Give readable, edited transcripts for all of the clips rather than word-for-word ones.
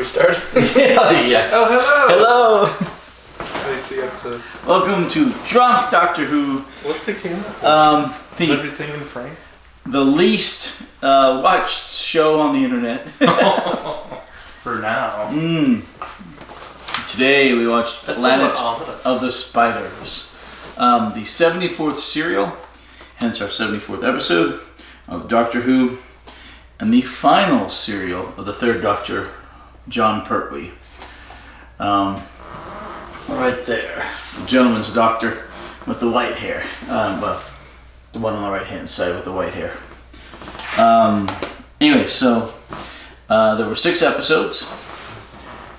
we start? Yeah. Oh, hello! Hello! I see up to... Welcome to Drunk Doctor Who. What's the camera? Is everything in frame? The least watched show on the internet. For now. Today we watched That's Planet of the Spiders. The 74th serial, hence our 74th episode of Doctor Who. And the final serial of the third Doctor, John Pertwee. Right there. The gentleman's doctor with the white hair. Well, the one on the right hand side with the white hair. Anyway, so there were 6 episodes.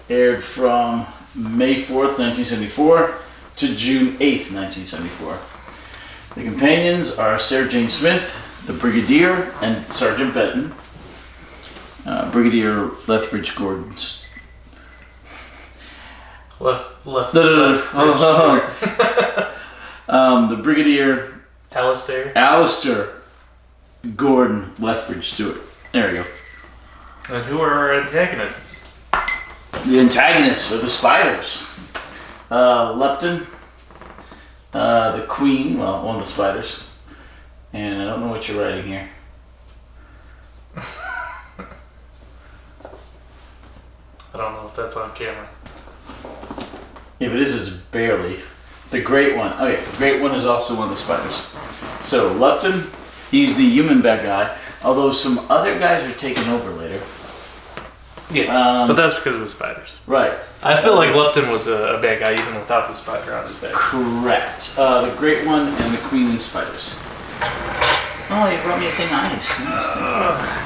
Aired from May 4th, 1974 to June 8th, 1974. The companions are Sarah Jane Smith, the Brigadier, and Sergeant Benton. Brigadier Lethbridge Gordon's. The Brigadier Alistair Gordon Lethbridge Stewart. There we go. And who are our antagonists? The antagonists are the spiders. Lepton, the Queen, well, one of the spiders. And I don't know what you're writing here. I don't know if that's on camera. If it is, it's barely. The Great One. Okay, the Great One is also one of the spiders. So, Lepton, he's the human bad guy, although some other guys are taking over later. Yes, but that's because of the spiders. Right. I feel like Lepton was a bad guy even without the spider on his back. Correct. The Great One and the Queen and spiders. Oh, you brought me a thing of ice. Nice, thank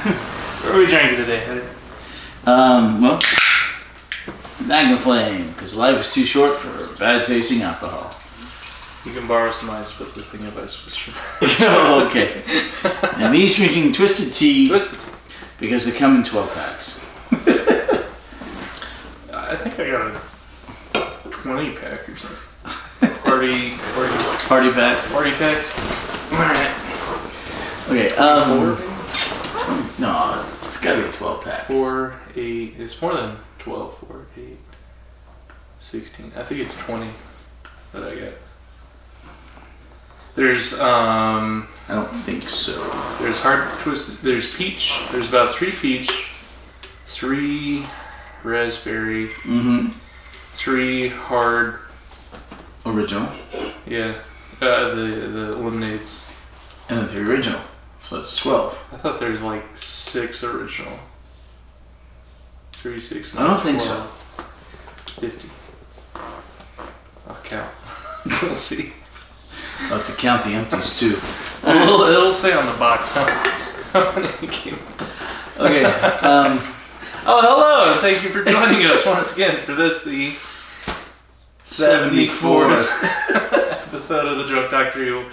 you. What are we drinking today, Heather? Well, Magnaflame, because life is too short for bad tasting alcohol. You can borrow some ice, but the thing of ice was short. Oh, okay. And these drinking Twisted Tea. Twisted Tea. Because they come in 12 packs. I think I got a 20 pack or something. Party pack. Alright. Okay, no, it's gotta be a 12 pack. 4, 8, it's more than 12. 4, 8, 16. I think it's 20 that I get. There's, I don't think so. There's hard twisted, there's peach, there's about 3 peach, 3 raspberry, 3 hard. Original. Yeah, the lemonades. And then 3 original. So it's 12. I thought there's like 6 original. 3, 6, 9, I don't think 12, 50. I'll count. We'll see. I'll have to count the empties too. Well, it'll say on the box how many came. Okay. Oh, hello, and thank you for joining us once again for this, the 74th episode of the Drunk Doctor Who,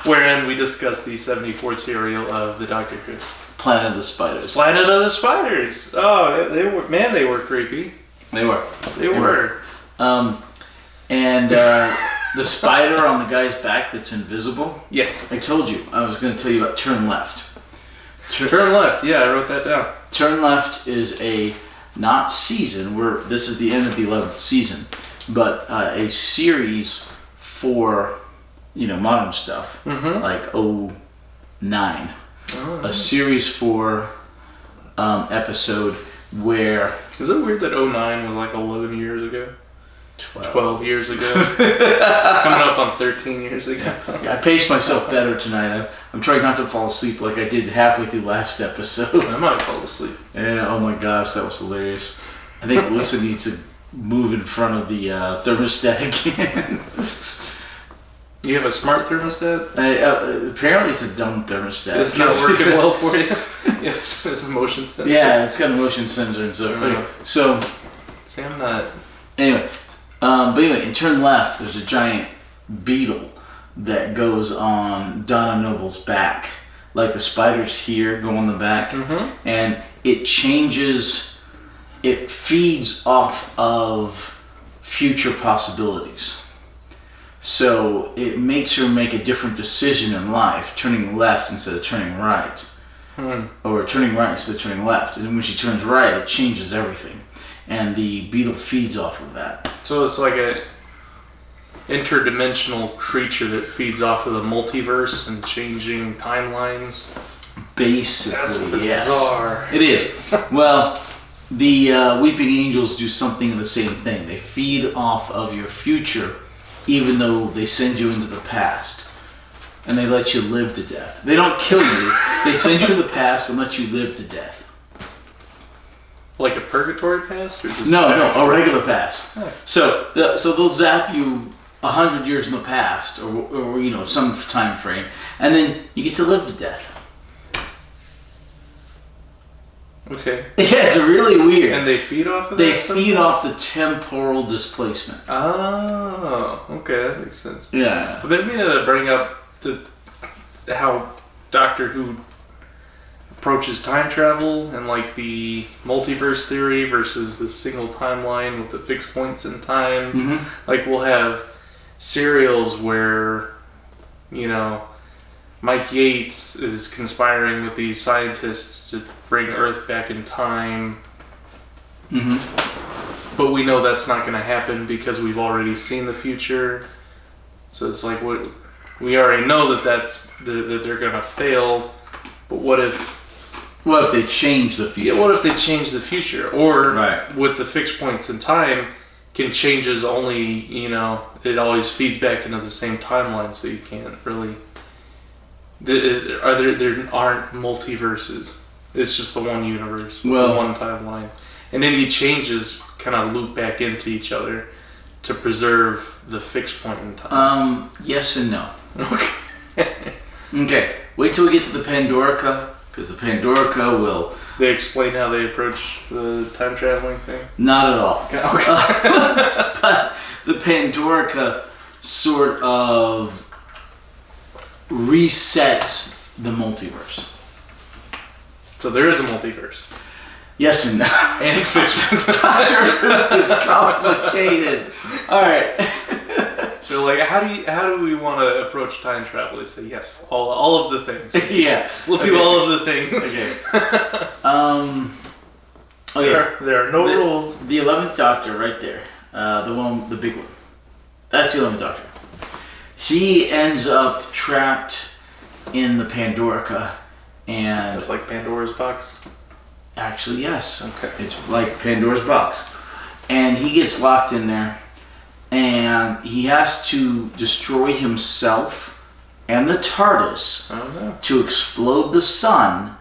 wherein we discuss the 74th serial of the Doctor Who. Planet of the Spiders. Planet of the Spiders. Oh, they were creepy. They were. They were. And the spider on the guy's back that's invisible. Yes. I told you I was going to tell you about Turn Left. Turn Left. Yeah, I wrote that down. Turn Left is a not season. This is the end of the 11th season, but a series for modern stuff like 09. A series for episode where. Is it weird that 09 was like 11 years ago? 12 years ago. Coming up on 13 years ago. Yeah, I paced myself better tonight. I'm trying not to fall asleep like I did halfway through last episode. I might fall asleep. Yeah, oh my gosh, that was hilarious. I think Alyssa needs to move in front of the thermostat again. You have a smart thermostat? Apparently it's a dumb thermostat. It's not working well for you? It's a motion sensor. Yeah, it's got a motion sensor and stuff. Okay, so... See, I'm not... Anyway, but anyway, in Turn Left, there's a giant beetle that goes on Donna Noble's back. Like the spiders here go on the back. And it feeds off of future possibilities. So it makes her make a different decision in life, turning left instead of turning right. Or turning right instead of turning left. And when she turns right, it changes everything. and the beetle feeds off of that. So it's like a interdimensional creature that feeds off of the multiverse and changing timelines. Basically, that's bizarre. Yes. It is. Well, the Weeping Angels do something of the same thing. They feed off of your future, even though they send you into the past. And they let you live to death. They don't kill you. They send you to the past and let you live to death. Like a purgatory past? Or just No, a regular past. Oh. So they'll zap you 100 years in the past, or some time frame, and then you get to live to death. Okay. Yeah, it's really weird. And they feed off of They that? feed off the temporal displacement. Oh, okay, that makes sense. Yeah. But then we need to bring up how Doctor Who approaches time travel and like the multiverse theory versus the single timeline with the fixed points in time. Mm-hmm. Like we'll have serials where, Mike Yates is conspiring with these scientists to bring Earth back in time. Mm-hmm. But we know that's not going to happen because we've already seen the future. So it's like we already know that that they're going to fail. But what if they change the future? Yeah, what if they change the future? Or right. With the fixed points in time, can changes only, it always feeds back into the same timeline, so you can't really. There aren't multiverses. It's just the one universe with the one timeline. And any changes kind of loop back into each other to preserve the fixed point in time. Yes and no. Okay. Okay, wait till we get to the Pandorica, because the Pandorica will... They explain how they approach the time traveling thing? Not at all. Okay. But the Pandorica sort of resets the multiverse. So there is a multiverse. Yes and no. And fixed points in Doctor time. Who is complicated. All right. So like, how do we want to approach time travel? They say yes, all of the things. Yeah, We'll do all of the things. Okay. Okay. There are no rules. The 11th Doctor, right there, the big one. That's the 11th Doctor. He ends up trapped in the Pandorica, and It's like Pandora's box. actually, yes. Okay. It's like Pandora's box, and he gets locked in there. And he has to destroy himself and the TARDIS to explode the sun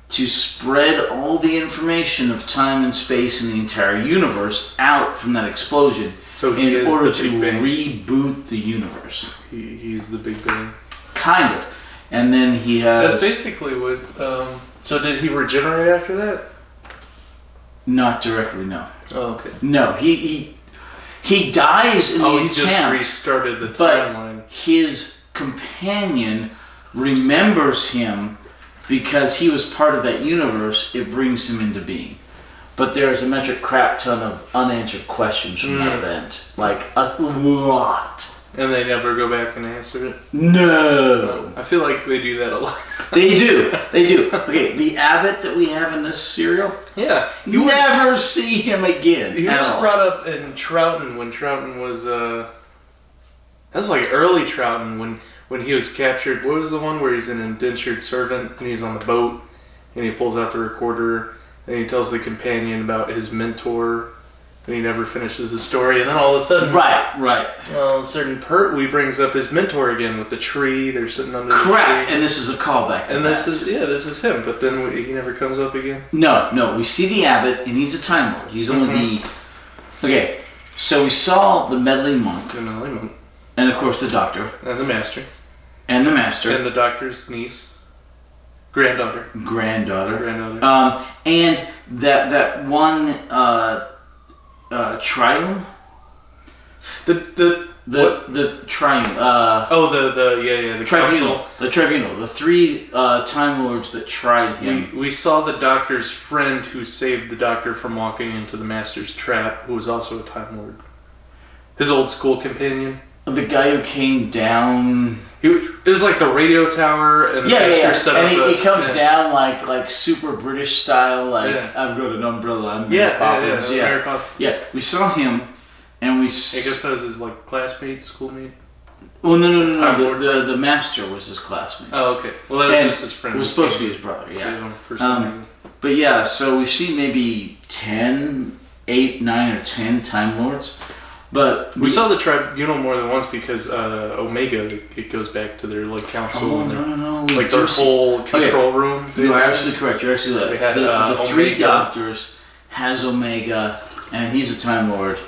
to spread all the information of time and space in the entire universe out from that explosion in order to reboot the universe. He's the Big Bang. Kind of. And then he has... That's basically what... so did he regenerate after that? Not directly, no. Oh, okay. No, he dies in the attempt. He just restarted the timeline. But his companion remembers him because he was part of that universe. It brings him into being. But there's a metric crap ton of unanswered questions from that event. Like, a lot. And they never go back and answer it? No. I feel like they do that a lot. They do. Okay, the abbot that we have in this serial, yeah. You never see him again. He was brought up in Troughton when Troughton was, that's like early Troughton when he was captured. What was the one where he's an indentured servant and he's on the boat and he pulls out the recorder and he tells the companion about his mentor and he never finishes the story, and then all of a sudden... Right. Well, a certain Pertwee brings up his mentor again with the tree. They're sitting under the tree. Correct, and this is a callback to and that. this is him, but then he never comes up again? No, we see the abbot, and he's a Time Lord. He's only the... Okay, so we saw the meddling monk. And of course the doctor. And the master. And the master. And the doctor's niece. Granddaughter. And that one... triune? The triune. The tribunal. council. The tribunal. The three Time Lords that tried him. We saw the Doctor's friend who saved the Doctor from walking into the Master's trap, who was also a Time Lord. His old school companion. The guy who came down. It was like the radio tower, and set and up he comes down like super British style, like I've got an umbrella, I'm Mary Poppins. Mary Poppins. Yeah, we saw him, and we. I guess that was his like classmate, schoolmate. Well, no. The master was his classmate. Oh, okay. Well, that was just his friend. It was supposed to be his brother. Yeah. For some reason. But yeah, so we've seen maybe 8, 9, or 10 Time Lords. But we saw the tribunal more than once because Omega, it goes back to their like council. Oh, no. Like their whole control room. You are absolutely correct. You're absolutely right. The three doctors has Omega, and he's a Time Lord,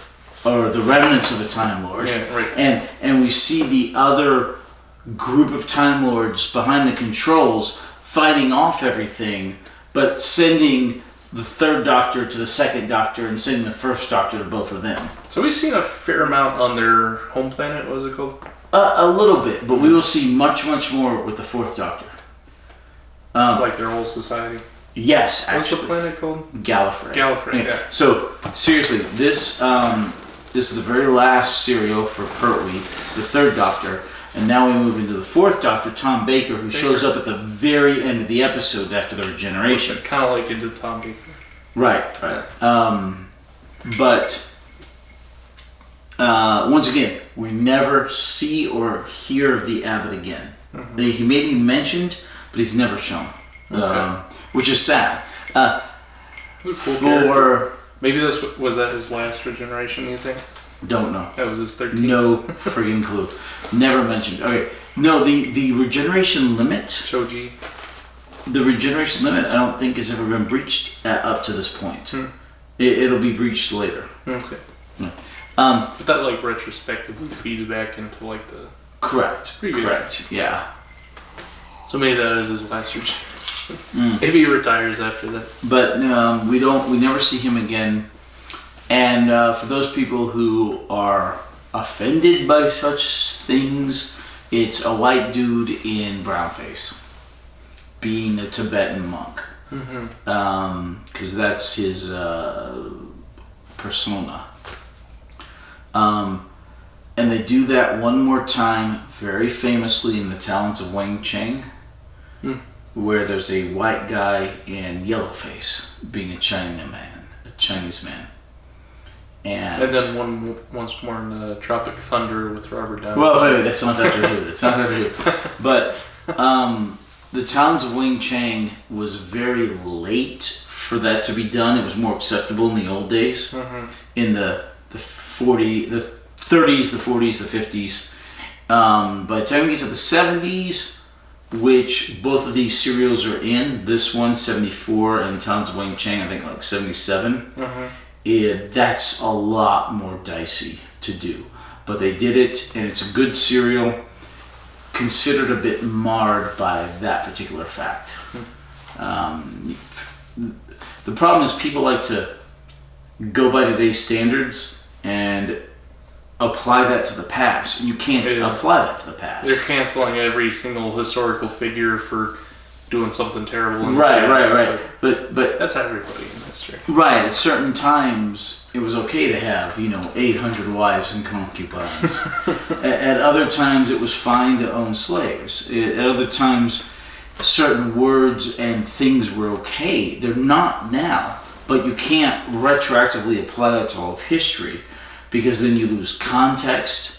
or the remnants of a Time Lord. Yeah, right. And we see the other group of Time Lords behind the controls fighting off everything, but sending the third Doctor to the second Doctor and sending the first Doctor to both of them. So we've seen a fair amount on their home planet. What was it called? A little bit, but we will see much more with the fourth Doctor. Like their whole society? Yes, actually. What's the planet called? Gallifrey. Yeah. So, seriously, this is the very last serial for Pertwee, the third Doctor. And now we move into the fourth Doctor, Tom Baker, who shows up at the very end of the episode after the regeneration. Kind of like into Tom Baker. Right. But once again, we never see or hear of the Abbot again. Mm-hmm. He may be mentioned, but he's never shown, which is sad. Maybe was that his last regeneration, you think? Don't know. That was his 13th. No friggin' clue. Never mentioned. Okay. No, the regeneration limit. Choji. The regeneration limit, I don't think has ever been breached up to this point. It'll be breached later. Okay. Yeah. But that like retrospectively feeds back into like the. Correct. Yeah. So maybe that is his last regeneration. Maybe he retires after that. But we never see him again. And for those people who are offended by such things, it's a white dude in brownface, being a Tibetan monk, because that's his persona. And they do that one more time, very famously in the Talents of Wang Cheng, where there's a white guy in yellowface, being a Chinese man. And then once more in the Tropic Thunder with Robert Downey. Well, wait, that's not Doctor Who. But the Talents of Wing Chang was very late for that to be done. It was more acceptable in the old days, in the 30s, the 40s, the 50s. By the time we get to the 70s, which both of these serials are in, this one 74 and Talents of Wing Chang, I think like 77. That's a lot more dicey to do, but they did it, and it's a good serial, considered a bit marred by that particular fact. The problem is people like to go by today's standards and apply that to the past. You can't apply that to the past. They're canceling every single historical figure for doing something terrible. Right. But that's everybody in history. Right. At certain times, it was okay to have 800 wives and concubines. At other times, it was fine to own slaves. At other times, certain words and things were okay. They're not now, but you can't retroactively apply that to all of history, because then you lose context.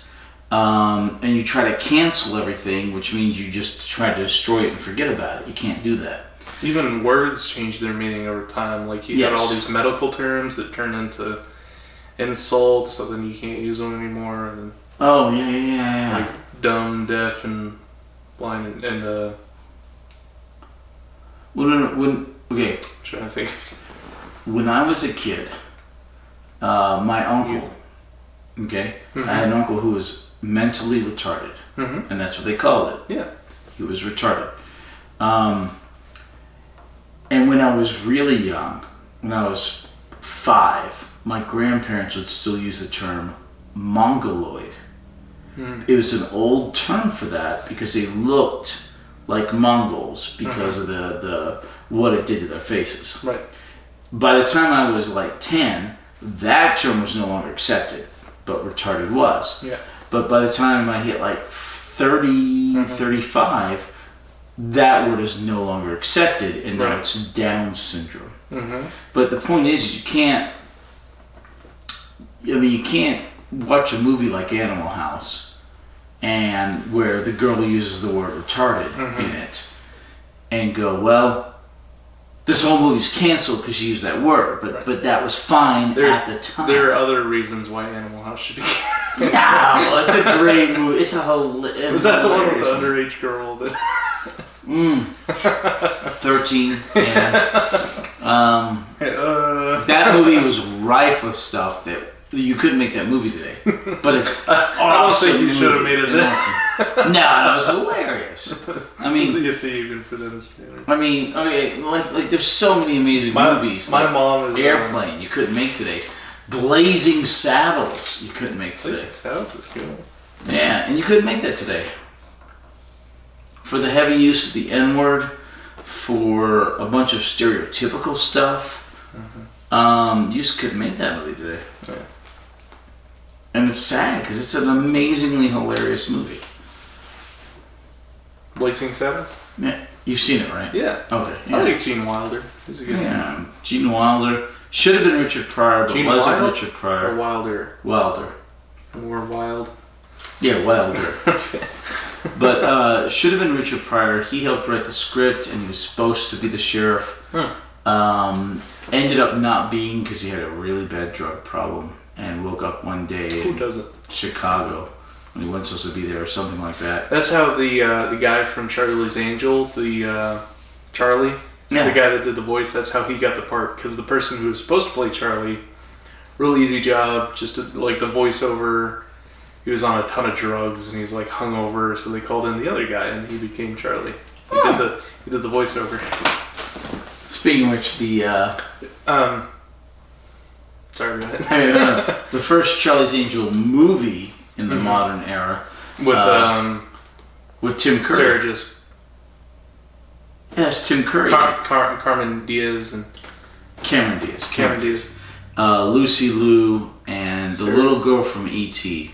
And you try to cancel everything, which means you just try to destroy it and forget about it. You can't do that. Even words change their meaning over time. Like you got all these medical terms that turn into insults, so then you can't use them anymore. And like dumb, deaf, and blind, and okay. I'm trying to think. When I was a kid, my uncle. Okay, I had an uncle who was mentally retarded, and that's what they called it. Yeah, he was retarded. And when I was really young, when I was 5, my grandparents would still use the term mongoloid. It was an old term for that because they looked like Mongols because of the what it did to their faces. Right. By the time I was like 10, that term was no longer accepted, but retarded was. Yeah. But by the time I hit like 30, 35, that word is no longer accepted, and now it's Down syndrome. But the point is, you can't watch a movie like Animal House, and where the girl uses the word retarded in it, and go, well, this whole movie's canceled because you used that word, but that was fine at the time. There are other reasons why Animal House should be canceled. No, it's a great movie. It's a whole. Was that the one with the underage girl? That 13. Yeah. That movie was rife with stuff that you couldn't make that movie today. But it's awesome. I don't think you should have made it. No, it was hilarious. I mean, even for them standards. I mean, okay, like there's so many amazing movies. My mom is Airplane. You couldn't make today. Blazing Saddles. You couldn't make today. Blazing Saddles is cool. Yeah, and you couldn't make that today. For the heavy use of the N-word, for a bunch of stereotypical stuff, you just couldn't make that movie today. Yeah. And it's sad because it's an amazingly hilarious movie. Blazing Saddles? Yeah, you've seen it, right? Yeah. Okay. Yeah. I like Gene Wilder. He's a good one. Gene Wilder. Should have been Richard Pryor, but wasn't Wild? Richard Pryor. Or Wilder? Wilder. Or Wild? Yeah, Wilder. Okay. But should have been Richard Pryor. He helped write the script, and he was supposed to be the sheriff. Ended up not being because he had a really bad drug problem, and woke up one day in Chicago when he wasn't supposed to be there or something like that. That's how the guy from Charlie's Angel, Charlie, the guy that did the voice, that's how he got the part, because the person who was supposed to play Charlie, real easy job, just to, like the voiceover. He was on a ton of drugs and he's like hungover, so they called in the other guy and he became Charlie. He did the voiceover. Speaking of which, sorry about that. The first Charlie's Angel movie in the modern era with Tim Curry. Sarah Jessica. Yes, Tim Curry. Carmen Diaz and Cameron Diaz. Cameron Diaz. Lucy Liu and the little girl from E.T.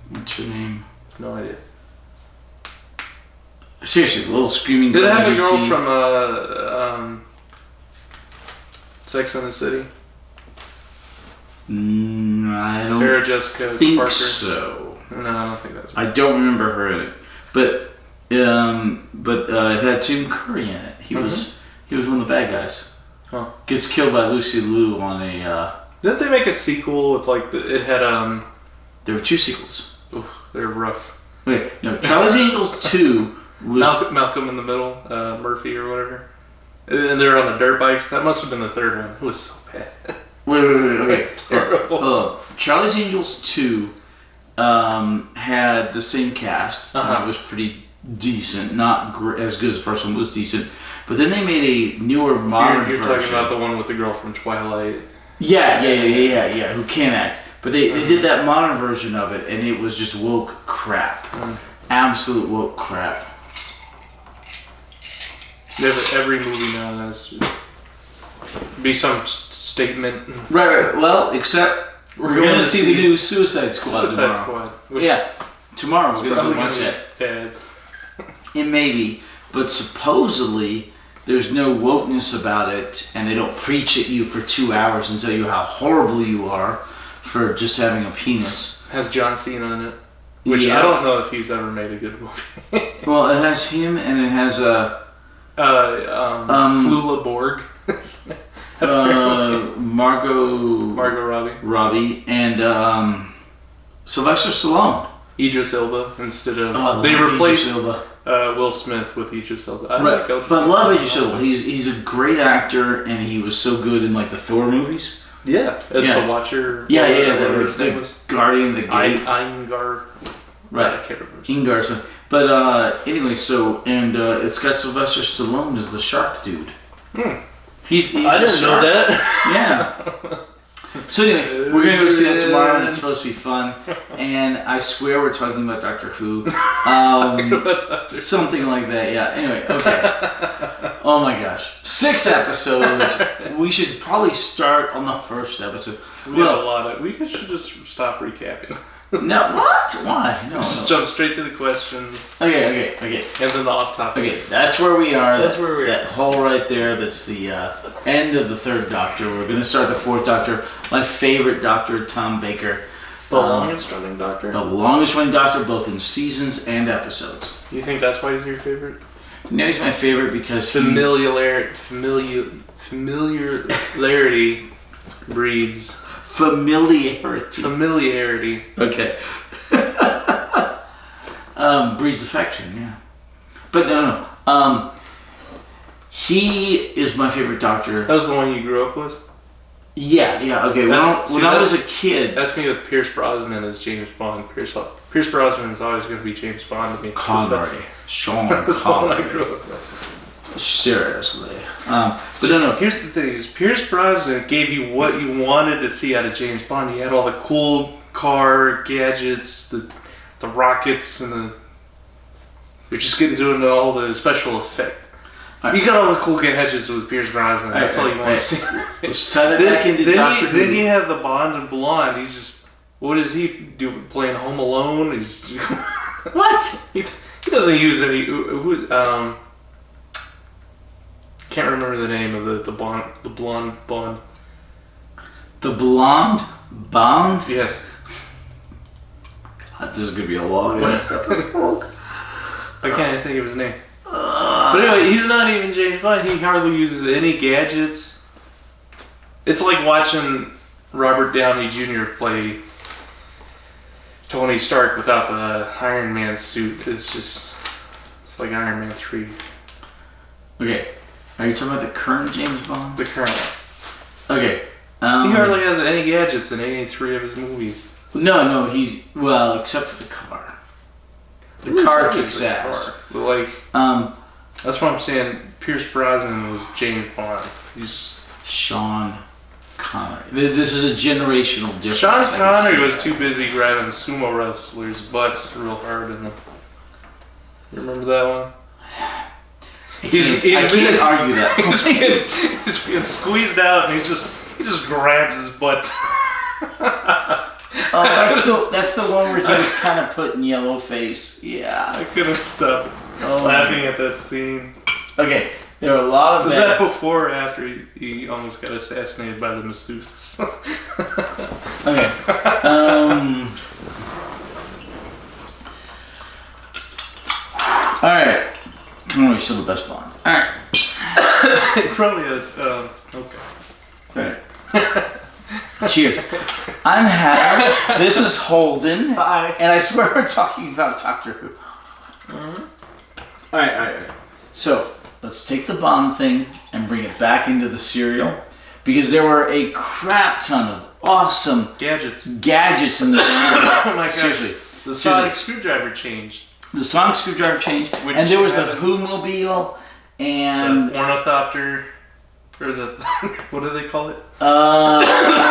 What's her name? No idea. Seriously, the little screaming girl. Did it have from the girl E.T.? from Sex and the City? I don't Sarah Jessica think Parker. so. No, I don't think that's. I don't remember her in it, but it had Tim Curry in it. He was one of the bad guys. Huh. Gets killed by Lucy Liu on a. Didn't they make a sequel with like it had There were two sequels. Oof, they're rough. Wait, no, Charlie's Angels 2 was Malcolm in the Middle, Murphy or whatever, and they're on the dirt bikes. That must have been the third one. It was so bad. Wait. Okay. It's terrible. Charlie's Angels 2 had the same cast. And it was pretty decent. Not as good as the first one, was decent. But then they made a newer, modern You're version. talking about the one with the girl from Twilight. Yeah, who can act. But they did that modern version of it, and it was just woke crap. Absolute woke crap. Every movie now has to be some statement. Right. Well, except we're going to see the new Suicide Squad tomorrow. Tomorrow we're going to watch that. Bad. It may be, but supposedly there's no wokeness about it, and they don't preach at you for 2 hours and tell you how horrible you are for just having a penis. Has John Cena in it, which I don't know if he's ever made a good movie. Well, it has him, and it has Flula Borg. Margot Robbie, and Sylvester Stallone. Idris Elba instead of they replaced Will Smith with Idris Elba. But I love Idris Elba. He's a great actor, and he was so good in like the Thor movies. Yeah, as the Watcher. The Guardian of the Gate. Ingar. Right. I can't remember. Ingar. But anyway, it's got Sylvester Stallone as the shark dude. He's I didn't know that. Yeah. So anyway, we're gonna go see that tomorrow, and it's supposed to be fun. And I swear we're talking about Doctor Who. Something like that. Yeah. Anyway, okay. Oh my gosh, 6 episodes. We should probably start on the first episode. We should just stop recapping. No, what? Why? No. Just jump straight to the questions. Okay. And then the off topics. Okay, that's where we are. That's where we are. That hole right there, that's the end of the third Doctor. We're going to start the fourth Doctor. My favorite Doctor, Tom Baker. The longest running Doctor? The longest running Doctor, both in seasons and episodes. You think that's why he's your favorite? No, he's my favorite because familiarity breeds familiarity. Okay. Breeds affection, yeah. But no. He is my favorite Doctor. That was the one you grew up with? Yeah. Okay. When I was a kid, that's me with Pierce Brosnan as James Bond. Pierce Brosnan is always going to be James Bond to me. Sean That's the one I grew up with. Seriously. But no. Here's the thing: is Pierce Brosnan gave you what you wanted to see out of James Bond. He had all the cool car gadgets, the rockets, and you're just getting into all the special effect. You got all the cool gadgets with Pierce Brosnan. That's all you want to see. Let's tie that back into Doctor Who. Then you have the Bond and Blonde. He's just, what does he do? Playing Home Alone? He's what? He doesn't use any. Can't remember the name of the blonde Bond. The blonde Bond? Yes. God, this is gonna be a long episode. I can't think of his name. But anyway, he's not even James Bond. He hardly uses any gadgets. It's like watching Robert Downey Jr. play Tony Stark without the Iron Man suit. It's like Iron Man 3. Okay. Are you talking about the current James Bond? The current one. Okay. He hardly has any gadgets in any 3 of his movies. No, except for the car. The car kicks ass. But that's what I'm saying. Pierce Brosnan was James Bond. He's just Sean Connery. This is a generational difference. Sean Connery was too busy grabbing sumo wrestlers' butts real hard in them. You remember that one? I can't argue that. He's being squeezed out, and he just grabs his butt. Oh, that's the one where he was kind of put in yellow face. Yeah. I couldn't stop laughing at that scene. Okay, there are a lot of. Was that before or after he almost got assassinated by the masseuses? Okay. All right. Connery's still the best Bond. All right. Probably okay. All right. Cheers. I'm happy. This is Holden. Hi. And I swear we're talking about Doctor Who. Mm-hmm. All right. So let's take the Bond thing and bring it back into the serial, because there were a crap ton of awesome gadgets in the serial. Oh my god! Seriously, the sonic screwdriver changed. And there was the Who-mobile and the ornithopter. Or the, what do they call it?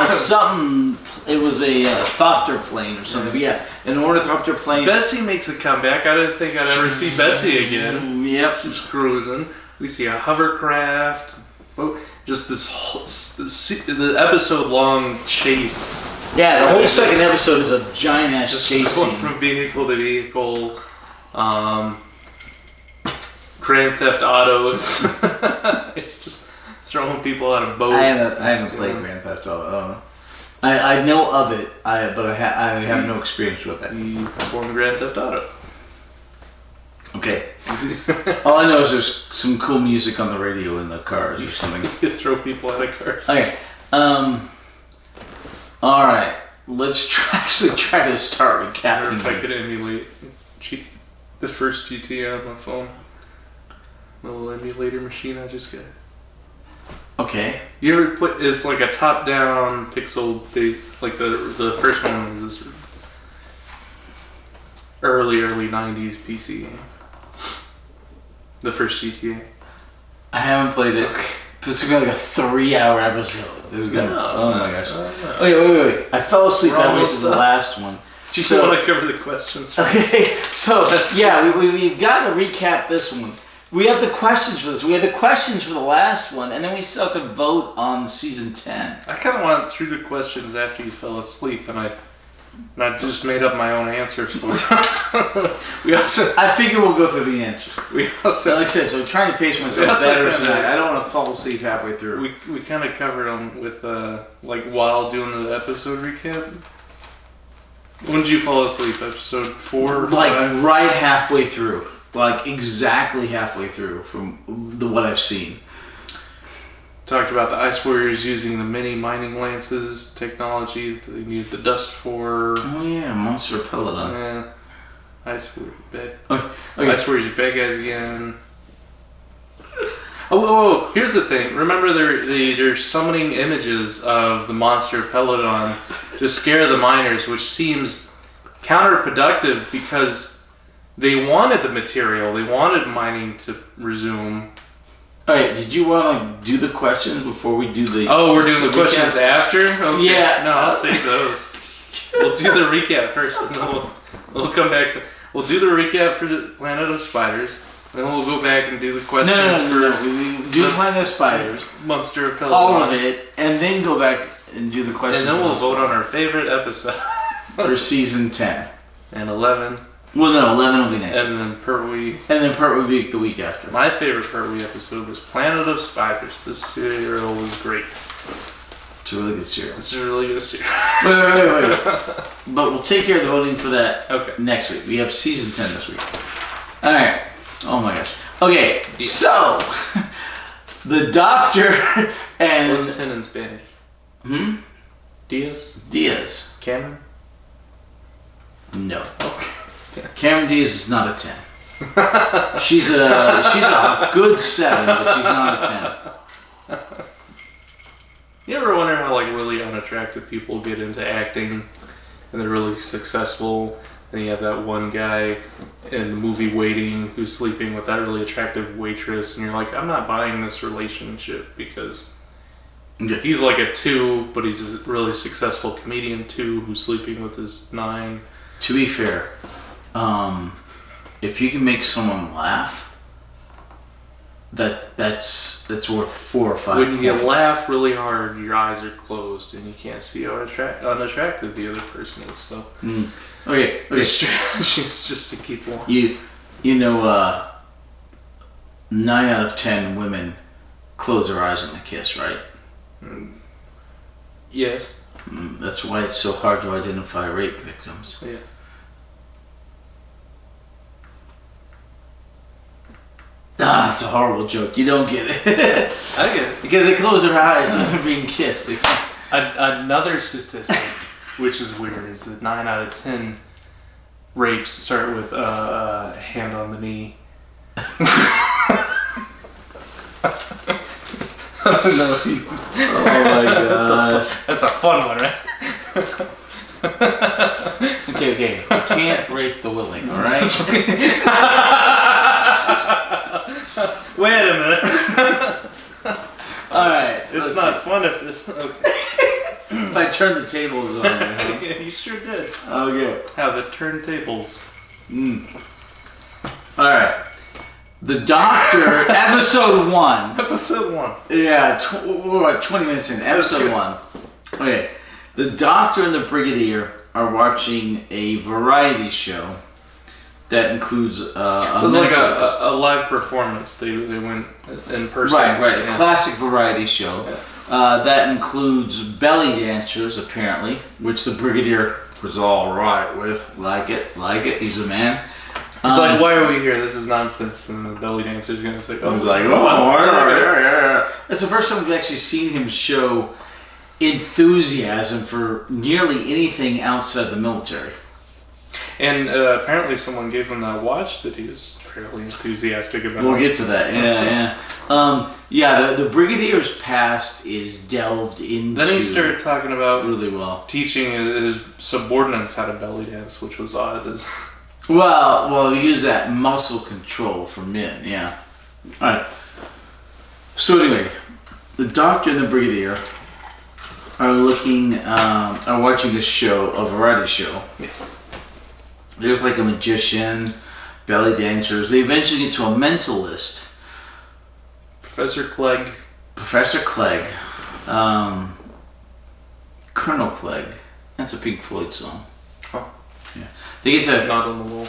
Something. It was a thopter plane or something. But yeah, an ornithopter plane. Bessie makes a comeback. I didn't think I'd ever see Bessie again. Yep. She's cruising. We see a hovercraft. Oh, just this whole, the episode-long chase. Yeah, the whole second episode is a giant-ass chase scene. From vehicle to vehicle. Grand Theft Autos. It's just throwing people out of boats. I haven't played Grand Theft Auto. I know of it, but I have no experience with it. You perform Grand Theft Auto. Okay. All I know is there's some cool music on the radio in the cars or something. You throw people out of cars. Okay. All right. Let's try to start recapping. If I could emulate the first GTA on my phone. Little emulator machine I just got. Okay. You ever play? It's like a top-down pixel. Like the first one was this early 90s PC game. The first GTA. I haven't played it. Okay. This is gonna be like a 3-hour episode. Oh my gosh. Wait. I fell asleep halfway through the last one. Do you want to cover the questions? Okay. So we've got to recap this one. We have the questions for this. We had the questions for the last one, and then we still have to vote on season 10. I kind of went through the questions after you fell asleep, and I And I just made up my own answers for we also. I figure we'll go through the answers. We also. Like I said, so I'm trying to pace myself better tonight. I don't want to fall asleep halfway through. We kind of covered them with like while doing the episode recap. When did you fall asleep? Episode 4? Like 5? Right halfway through. Like exactly halfway through from what I've seen. Talked about the Ice Warriors using the mini mining lances technology that they use the dust for. Oh yeah, Monster Peloton. Yeah. Ice Warriors bad. Okay. Ice Warriors bad guys again. Oh, here's the thing. Remember they're summoning images of the Monster Peloton to scare the miners, which seems counterproductive because they wanted the material. They wanted mining to resume. Alright, did you want to do the questions before we do the... Oh, we're doing the questions after? Okay. Yeah. No, I'll save those. We'll do the recap first, and then we'll come back to... We'll do the recap for the Planet of Spiders, then we'll go back and do the questions No. We do the Planet of Spiders. Monster Peloton. All of it, and then go back and do the questions. And then we'll vote on our favorite episode. For season 10. And 11. Well, no, 11 will be next. And then Pertwee. And then Pertwee will be the week after. My favorite Pertwee episode was Planet of Spiders. This cereal was great. It's a really good cereal. It's a really good cereal. Wait. But we'll take care of the voting for that next week. We have season 10 this week. Alright. Oh my gosh. Okay, so the Doctor and... What's 10 in Spanish? Diaz? Cameron? No. Okay. Cameron Diaz is not a 10. She's a good 7, but she's not a 10. You ever wonder how like really unattractive people get into acting and they're really successful, and you have that one guy in the movie Waiting who's sleeping with that really attractive waitress, and you're like, I'm not buying this relationship because he's like a 2, but he's a really successful comedian 2 who's sleeping with his 9. To be fair, if you can make someone laugh, that's worth 4 or 5 When you points. laugh really hard, your eyes are closed and you can't see how unattractive the other person is. So Okay. the strategy is just to keep walking. You know, 9 out of 10 women close their eyes when they kiss, right? Yes. That's why it's so hard to identify rape victims. Yes. It's a horrible joke. You don't get it. I get it. Because they close their eyes when they're being kissed. Another statistic, which is weird, is that 9 out of 10 rapes start with a hand on the knee. I don't know if you... Oh my god. That's a fun one, right? Okay. You can't rape the willing, alright? Wait a minute. Alright. It's not fun if it's... Okay. If I turn the tables on you, huh? Yeah, you sure did. Okay. How the turntables. Alright. The Doctor, episode 1. Episode 1. Yeah, we're about 20 minutes in. Episode 1. Okay. The Doctor and the Brigadier are watching a variety show that includes it was like a live performance. They went in person. Right. Yeah. A classic variety show. Yeah. That includes belly dancers, apparently, which the Brigadier was all right with. Like it. He's a man. He's like, why are we here? This is nonsense. And the belly dancer's going to say, I was like, yeah. It's the first time we've actually seen him show enthusiasm for nearly anything outside the military. And apparently someone gave him that watch that he was fairly enthusiastic about. We'll get to that, yeah. The Brigadier's past is delved into... Then he started talking about really well. teaching his subordinates how to belly dance, which was odd. Well, we use that muscle control for men, yeah. Alright. So anyway, the Doctor and the Brigadier are watching this show, a variety show. Yes. There's like a magician, belly dancers. They eventually get to a mentalist. Professor Clegg. Colonel Clegg. That's a Pink Floyd song. They get to not on the wall.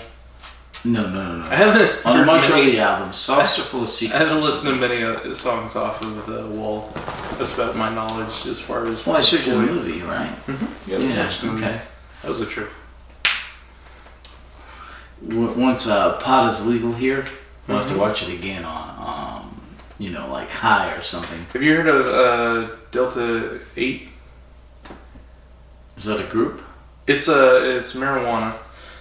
No. I haven't On a much early album, Songs Are Full of Secrets. I haven't listened to many songs off of the wall. That's about my knowledge as far as. Well, I showed you the movie, right? Mm-hmm. Yeah. Okay. That was a trip. Once pot is legal here, we'll have to watch it again on, like High or something. Have you heard of Delta 8? Is that a group? It's marijuana.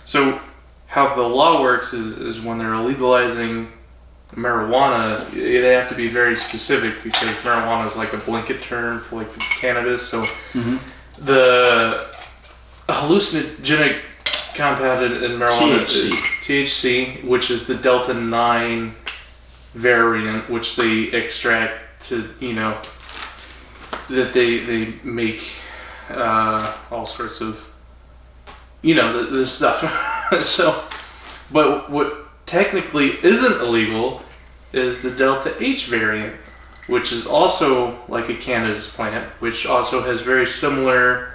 So how the law works is when they're legalizing marijuana, they have to be very specific because marijuana is like a blanket term for like cannabis. So the hallucinogenic compound in marijuana is THC, which is the Delta 9 variant, which they extract to, that they make all sorts of, the stuff. So, but what technically isn't illegal is the Delta H variant, which is also like a cannabis plant, which also has very similar,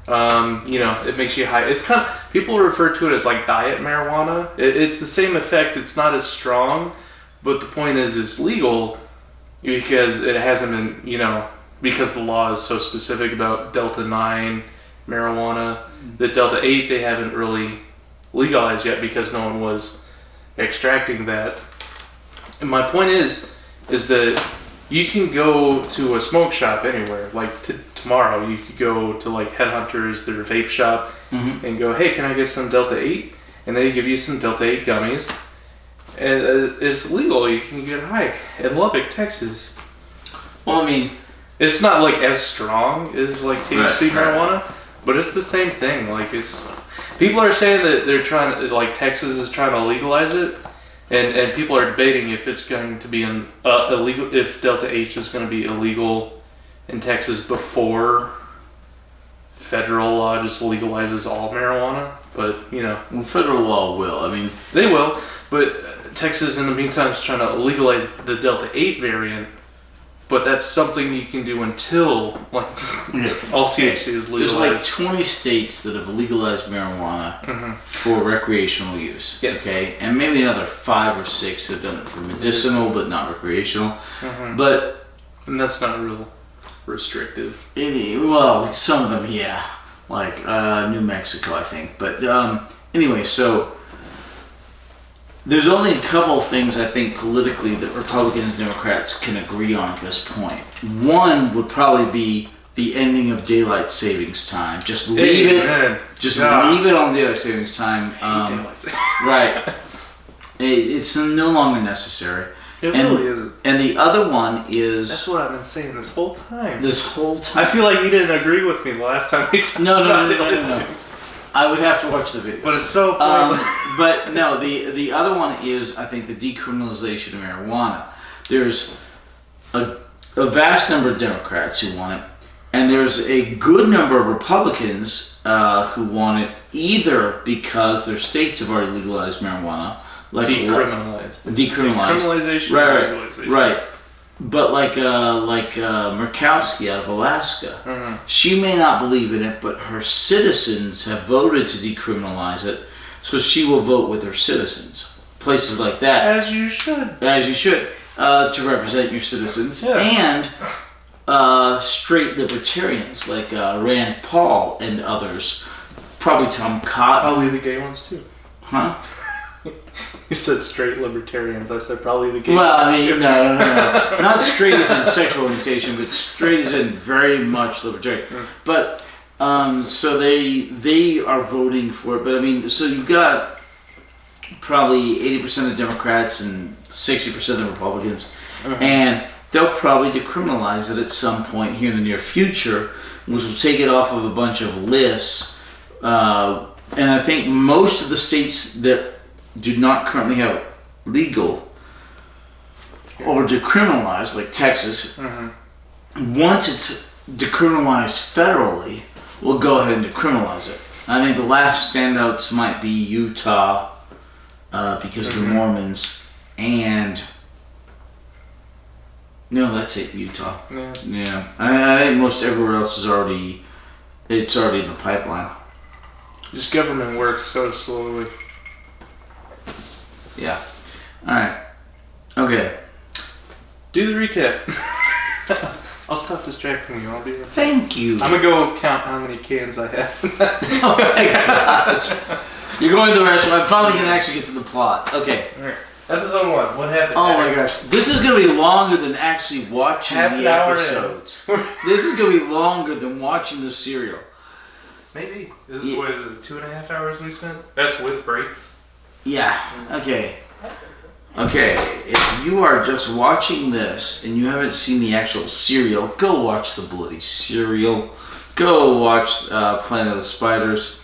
it makes you high. It's kind of, people refer to it as like diet marijuana. It's the same effect. It's not as strong, but the point is it's legal because it hasn't been, because the law is so specific about Delta 9 marijuana. The Delta 8 they haven't really legalized yet because no one was extracting that. And my point is that you can go to a smoke shop anywhere. Like tomorrow, you could go to like Headhunters, their vape shop, and go, hey, can I get some Delta 8? And they give you some Delta 8 gummies. And it's legal. You can get high in Lubbock, Texas. Well, I mean, it's not like as strong as like THC marijuana, but it's the same thing. Like people are saying that they're trying to, like Texas is trying to legalize it, and people are debating if it's going to be illegal, if Delta H is going to be illegal in Texas before federal law just legalizes all marijuana. But well, federal law will. I mean, they will, but Texas in the meantime is trying to legalize the Delta 8 variant. But that's something you can do until all THC is legalized. There's like 20 states that have legalized marijuana for recreational use. Yes. Okay, and maybe another 5 or 6 have done it for medicinal, but not recreational. And that's not real restrictive. Well, some of them, yeah, like New Mexico, I think. But anyway, so. There's only a couple of things I think politically that Republicans and Democrats can agree on at this point. One would probably be the ending of daylight savings time. Just leave it. Just leave it on daylight savings time. Right. It's no longer necessary. It really isn't. And the other one is. That's what I've been saying this whole time. I feel like you didn't agree with me the last time we talked about daylight savings. I would have to watch the video. But it's so pointless. But no, the other one is, I think, the decriminalization of marijuana. There's a vast number of Democrats who want it, and there's a good number of Republicans who want it either because their states have already legalized marijuana. Like decriminalized. Decriminalization. Right. But like Murkowski out of Alaska, she may not believe in it, but her citizens have voted to decriminalize it, so she will vote with her citizens. Places like that. As you should. To represent your citizens. Yeah. And straight libertarians like Rand Paul and others. Probably Tom Cotton. Probably the gay ones too. Huh? You said straight libertarians. I said probably the gay ones. Well, I no. mean, not straight as in sexual orientation, but straight as in very much libertarian. But so they are voting for it. But I mean, so you've got probably 80% of the Democrats and 60% of the Republicans, and they'll probably decriminalize it at some point here in the near future, which will take it off of a bunch of lists. And I think most of the states that do not currently have legal or decriminalized, like Texas, once it's decriminalized federally, we'll go ahead and decriminalize it. I think the last standouts might be Utah, because of the Mormons, and no, that's it, Utah. Yeah. I think most everywhere else is already in the pipeline. Just government works so slowly. Yeah. Alright. Okay. Do the recap. I'll stop distracting you. I'll be right back. Thank you. I'm gonna go count how many cans I have. Oh my gosh. You're going to the restaurant. I'm finally going to actually get to the plot. Okay. Alright. Episode 1. What happened? Oh my gosh. This is going to be longer than actually watching Half the an hour episodes. This is going to be longer than watching the serial. Maybe. What is it? 2.5 hours we spent? That's with breaks. Yeah. Okay. Okay. If you are just watching this and you haven't seen the actual serial, go watch the bloody serial. Go watch Planet of the Spiders.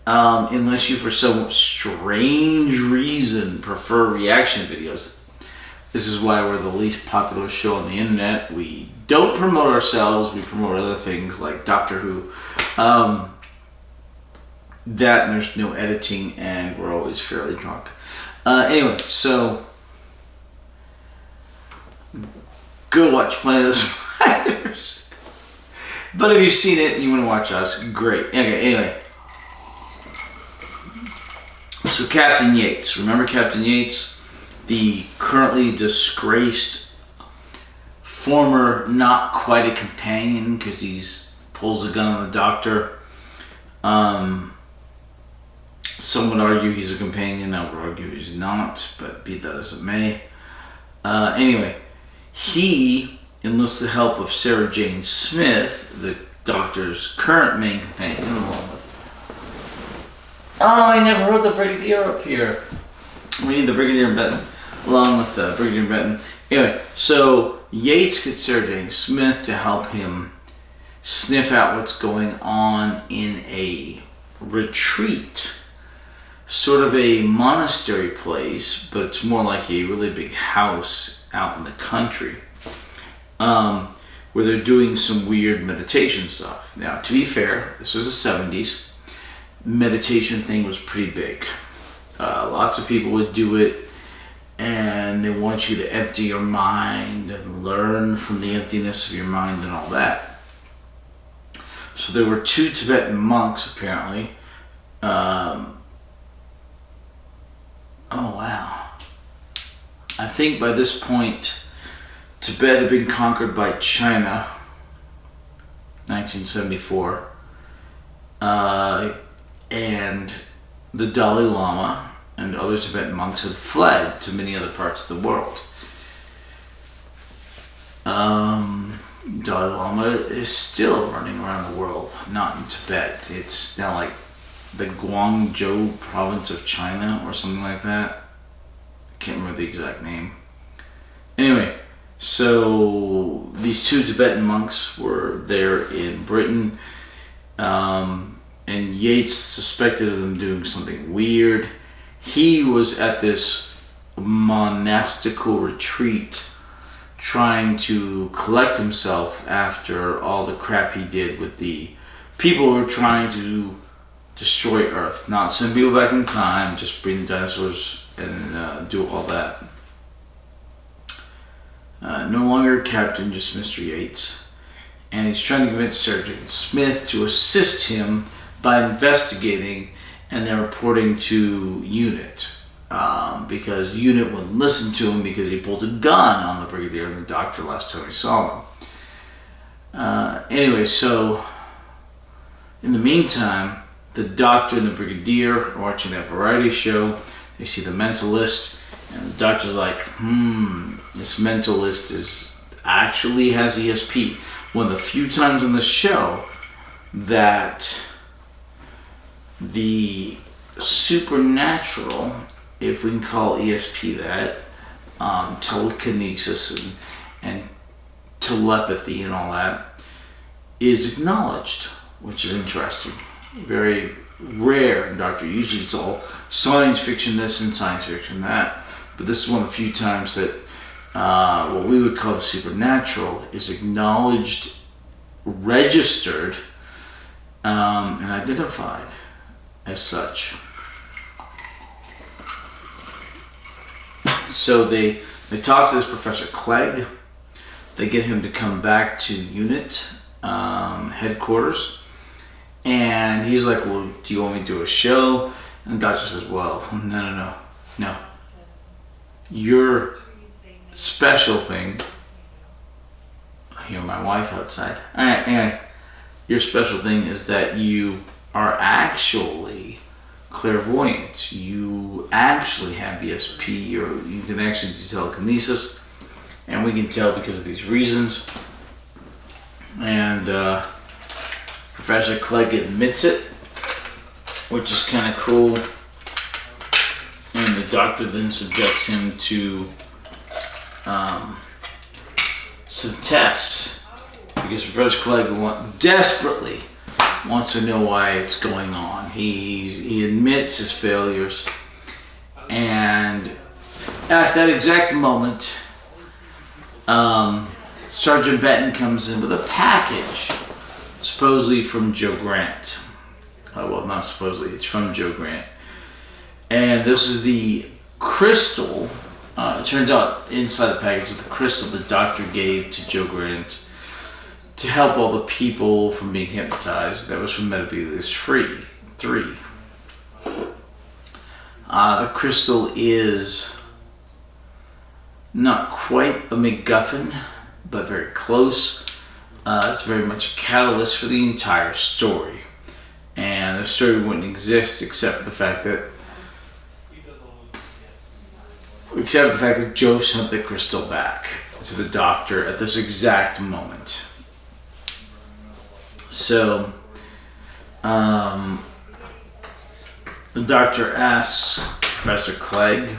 Unless you, for some strange reason, prefer reaction videos. This is why we're the least popular show on the internet. We don't promote ourselves. We promote other things like Doctor Who. That and there's no editing, and we're always fairly drunk. Anyway, so go watch Planet of the Spiders. But if you've seen it and you want to watch us, great. Okay, anyway. So Captain Yates, remember Captain Yates? The currently disgraced former not quite a companion because he's pulls a gun on the doctor. Some would argue he's a companion, I would argue he's not, but be that as it may. Anyway, he enlists the help of Sarah Jane Smith, the doctor's current main companion, along with... Oh, I never wrote the Brigadier up here. We need the Brigadier and Benton, along with Brigadier and Benton. Anyway, so Yates gets Sarah Jane Smith to help him sniff out what's going on in a retreat. Sort of a monastery place, but it's more like a really big house out in the country. Where they're doing some weird meditation stuff. Now, to be fair, this was the 70s. Meditation thing was pretty big. Lots of people would do it, and they want you to empty your mind and learn from the emptiness of your mind and all that. So there were 2 Tibetan monks, apparently. Oh wow. I think by this point, Tibet had been conquered by China, 1974. And the Dalai Lama and other Tibetan monks had fled to many other parts of the world. Dalai Lama is still running around the world, not in Tibet. It's now like the Guangzhou province of China or something like that. I can't remember the exact name. Anyway, so these 2 Tibetan monks were there in Britain. And Yates suspected of them doing something weird. He was at this monastical retreat trying to collect himself after all the crap he did with the people who were trying to destroy Earth. Not send people back in time, just bring the dinosaurs and do all that. No longer a captain, just Mr. Yates. And he's trying to convince Sarah Jane Smith to assist him by investigating and then reporting to Unit. Because Unit wouldn't listen to him because he pulled a gun on the Brigadier and the Doctor last time we saw them. Anyway, so in the meantime, the Doctor and the Brigadier are watching that variety show. They see the Mentalist, and the Doctor's like, this Mentalist actually has ESP. One of the few times on the show that the supernatural, if we can call ESP that, telekinesis and telepathy and all that, is acknowledged, which is interesting. Very rare in Doctor. Usually it's all science fiction this and science fiction that, but this is one of the few times that what we would call the supernatural is acknowledged, registered, and identified as such. So they talk to this Professor Clegg. They get him to come back to Unit headquarters, And he's like, well, do you want me to do a show? And the doctor says, well, no. Your special thing, I hear my wife outside. All right, anyway, your special thing is that you are actually clairvoyant. You actually have ESP, or you can actually do telekinesis, and we can tell because of these reasons. And Professor Clegg admits it, which is kind of cool. And the doctor then subjects him to some tests because Professor Clegg desperately wants to know why it's going on. He admits his failures, and at that exact moment, Sergeant Benton comes in with a package, supposedly from Joe Grant. Well, not supposedly, it's from Joe Grant. And this is the crystal. It turns out inside the package is the crystal the doctor gave to Joe Grant to help all the people from being hypnotized. That was from Metabelius 3. The crystal is not quite a MacGuffin, but very close. It's very much a catalyst for the entire story. And the story wouldn't exist except for the fact that Joe sent the crystal back to the doctor at this exact moment. So, the doctor asks Professor Clegg.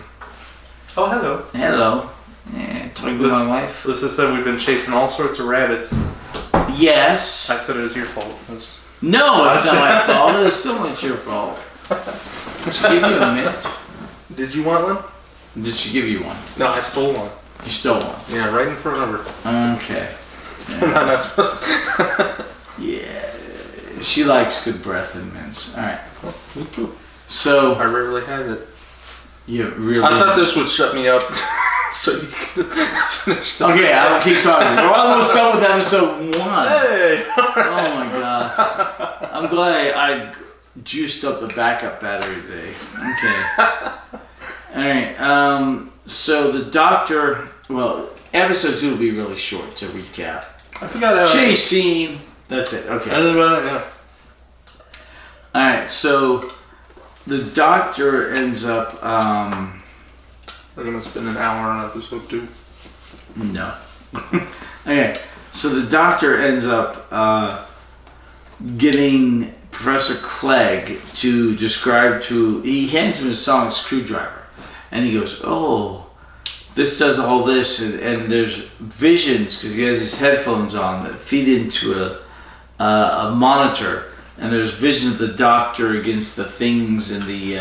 Oh, hello. Hello. Yeah, talking to my wife. Lisa said we've been chasing all sorts of rabbits. Yes. I said it was your fault. No, it's not my fault. It's so much your fault. Did she give you a mint? Did you want one? Did she give you one? No, I stole one. You stole one? Yeah, right in front of her. Okay. Yeah. No, not supposed to. Yeah. She likes good breath and mints. Alright. Oh, me too. So. I rarely have it. You really? I thought this would shut me up so you could finish the Okay, I'll keep talking. We're almost done with episode 1. Hey! Oh my god. I'm glad I juiced up the backup battery today. Okay. Alright, so the doctor, well, episode 2 will be really short to recap. I forgot how. Chase scene. That's it, okay. Yeah. Alright, so the doctor ends up, We're gonna spend an hour on episode 2. No. Okay, so the doctor ends up getting Professor Clegg to describe he hands him a sonic screwdriver. And he goes, oh, this does all this, and there's visions, because he has his headphones on that feed into a monitor, and there's visions of the doctor against the things in the,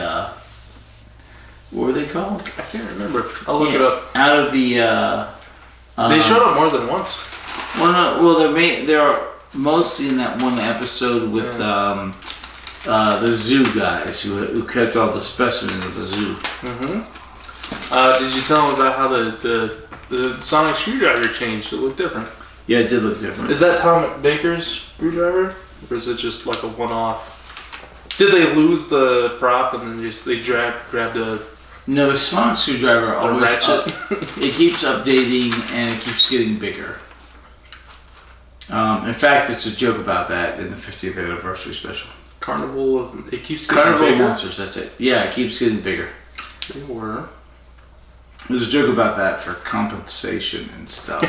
what were they called? I can't remember. I'll look it up. Out of the, they showed up more than once. They're mostly in that one episode with, the zoo guys who kept all the specimens of the zoo. Mm-hmm. Did you tell them about how the sonic screwdriver changed? It looked different. Yeah, it did look different. Is that Tom Baker's screwdriver? Or is it just like a one-off? Did they lose the prop and then they grabbed a... No, the sonic screwdriver always... ratchet? It keeps updating and it keeps getting bigger. In fact, it's a joke about that in the 50th anniversary special. Carnival of Monsters, that's it. Yeah, it keeps getting bigger. They were. There's a joke about that for compensation and stuff.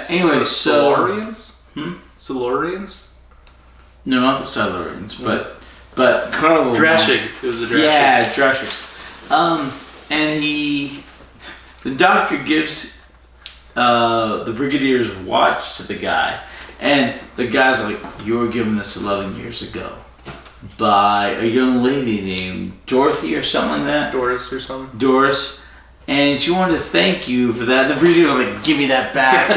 Anyway, so... Silurians? Silurians? No, not the Silurians, but Carnival... Drashig. It was a Drashig. Yeah, Drashigs. And the doctor gives the Brigadier's watch to the guy. And the guy's like, you were given this 11 years ago by a young lady named Dorothy or something like that. Doris or something. Doris. And she wanted to thank you for that. The Brigadier was like, give me that back.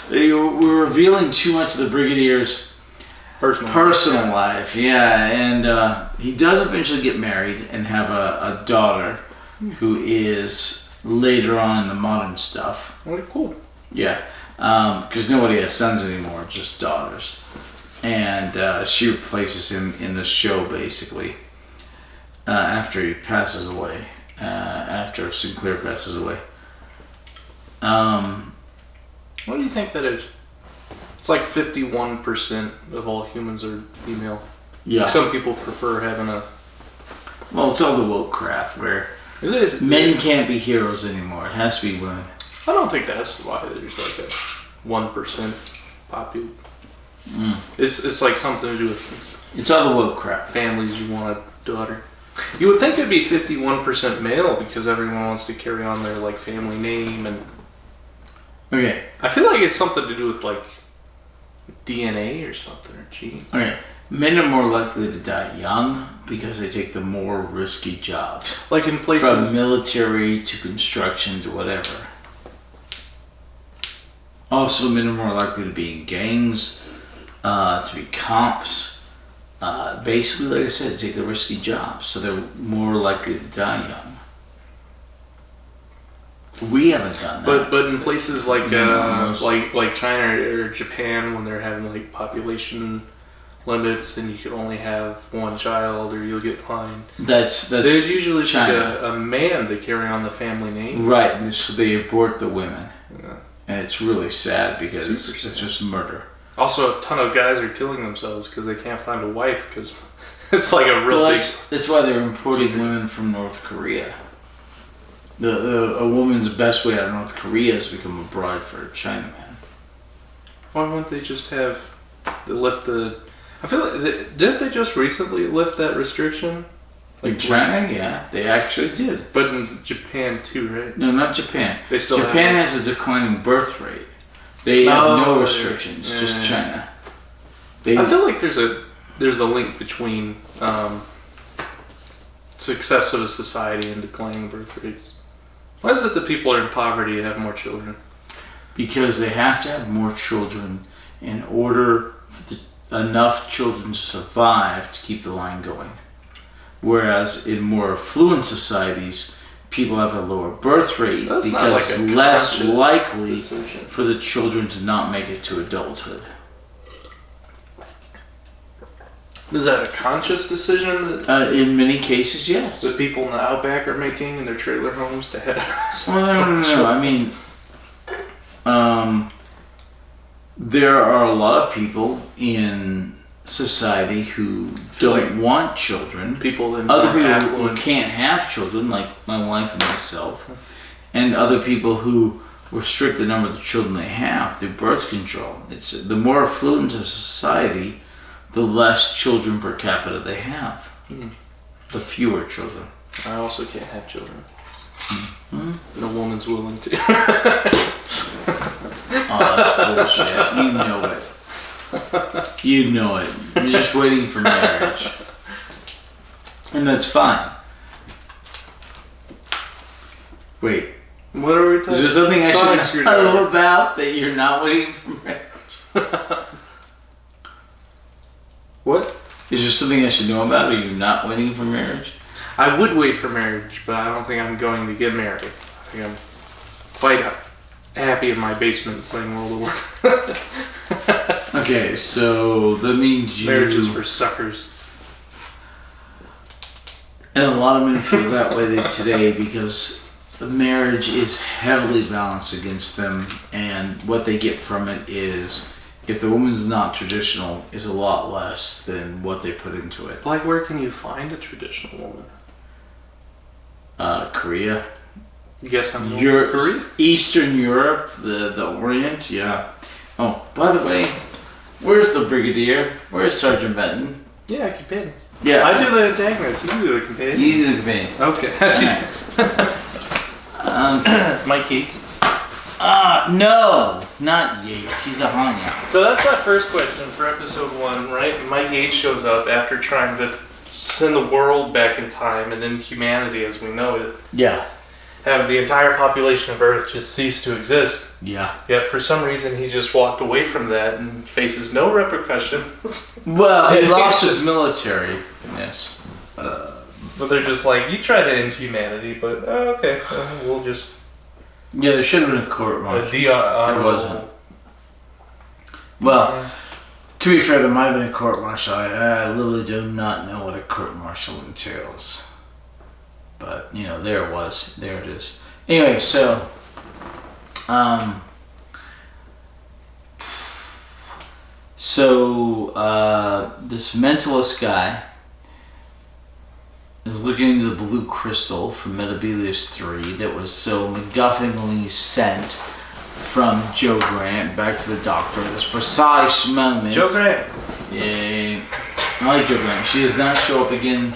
We're revealing too much of the Brigadier's personal life. Yeah, and he does eventually get married and have a daughter who is later on in the modern stuff. Really cool. Yeah. Because nobody has sons anymore, just daughters. and she replaces him in the show basically after he passes away. After Sinclair passes away. What do you think that is? It's like 51% of all humans are female. Yeah. Some people prefer having a... Well, it's all the woke crap where men can't be heroes anymore. It has to be women. I don't think that's why there's like a 1% popular. It's like something to do with... It's all the woke crap. Families, you want a daughter. You would think it'd be 51% male because everyone wants to carry on their like family name and... Okay. I feel like it's something to do with like DNA or something or genes. Okay. Men are more likely to die young because they take the more risky jobs. Like in places... From military to construction to whatever. Also, men are more likely to be in gangs, to be cops. Basically, like I said, take the risky jobs. So they're more likely to die young. We haven't done that. But in places like like China or Japan, when they're having like population limits and you can only have one child or you'll get fined. That's there's usually China. Like a man to carry on the family name. Right, and so they abort the women. Yeah. And it's really sad because Super it's sad. just murder. Also, a ton of guys are killing themselves because they can't find a wife because it's like a real big... That's why they're importing women from North Korea. A woman's best way out of North Korea is to become a bride for a Chinaman. Why wouldn't they just lift the... I feel like... Didn't they just recently lift that restriction? Like China? Yeah, they actually did. But in Japan too, right? No, not Japan. They still Japan has a declining birth rate. They have no restrictions, just China. I feel like there's a link between success of a society and declining birth rates. Why is it that people are in poverty have more children? Because they have to have more children in order for enough children to survive to keep the line going. Whereas in more affluent societies, people have a lower birth rate because it's less likely for the children to not make it to adulthood. Is that a conscious decision that in many cases, yes. the people in the outback are making in their trailer homes to have? Well, no. I mean, there are a lot of people in society who don't want children. People in other people who can't have children, like my wife and myself, and other people who restrict the number of the children they have through birth control. It's the more affluent a society, the less children per capita they have. The fewer children. I also can't have children. Mm-hmm. No woman's willing to. Oh, that's bullshit. You know it. You know it. You're just waiting for marriage. And that's fine. Wait. What are we talking about? Is there something I should know about that you're not waiting for marriage? What? Is there something I should know about? Are you not waiting for marriage? I would wait for marriage, but I don't think I'm going to get married. I think I'm quite happy in my basement playing World of Warcraft. Okay, so that means Marriage is for suckers. And a lot of men feel that way today because the marriage is heavily balanced against them, and what they get from it is, if the woman's not traditional, is a lot less than what they put into it. Like, where can you find a traditional woman? Korea. You guess I'm Korea? Eastern Europe, the Orient, yeah. Oh, by the way, where's the Brigadier? Where's Sergeant Benton? Yeah, companions. Yeah. I do the antagonists. You do the companions. You do the companions. Okay. Right. Mike Yates. No, not Yates. He's a Hanya. So that's my first question for episode 1, right? Mike Yates shows up after trying to send the world back in time, and then humanity as we know it. Yeah. Have the entire population of Earth just cease to exist. Yeah. Yet for some reason he just walked away from that and faces no repercussions. Well, he lost his military. Yes. But they're just like, you tried to end humanity, but okay, we'll just... Yeah, there should have been a court martial. There wasn't. Well, To be fair, there might have been a court-martial. I literally do not know what a court-martial entails. But, there it was. There it is. Anyway, so... this mentalist guy is looking into the blue crystal from Metabelius 3 that was so MacGuffinly sent from Joe Grant back to the Doctor at this precise moment. Joe Grant! Yay. I like Joe Grant. She does not show up again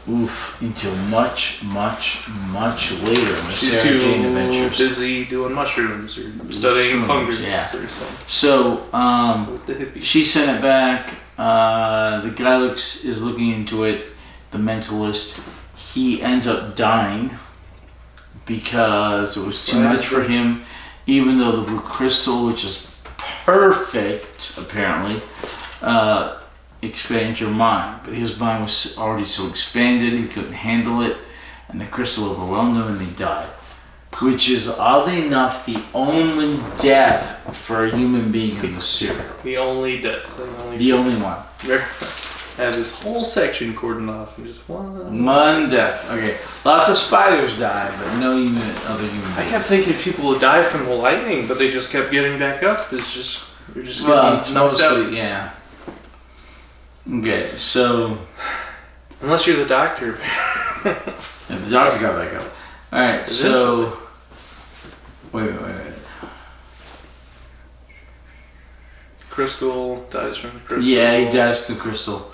until much, much, much later in the She's Sarah Jane Adventures. busy doing mushrooms or studying fungus or something. So, With the hippies. she sent it back. The guy is looking into it. The mentalist. He ends up dying because it was too much for him. Even though the blue crystal, which is perfect, apparently, expands your mind. But his mind was already so expanded, he couldn't handle it, and the crystal overwhelmed him and he died. Which is, oddly enough, the only death for a human being in the serial. The only death. The only one. I have this whole section cordoned off and just one death. Okay. Lots of spiders died, but no other human beings. I kept thinking people would die from the lightning, but they just kept getting back up. You're just getting knocked out. Yeah. Okay, so... Unless you're the Doctor. If the Doctor got back up. Alright, so... Wait. Crystal dies from the crystal. Yeah, he dies from the crystal.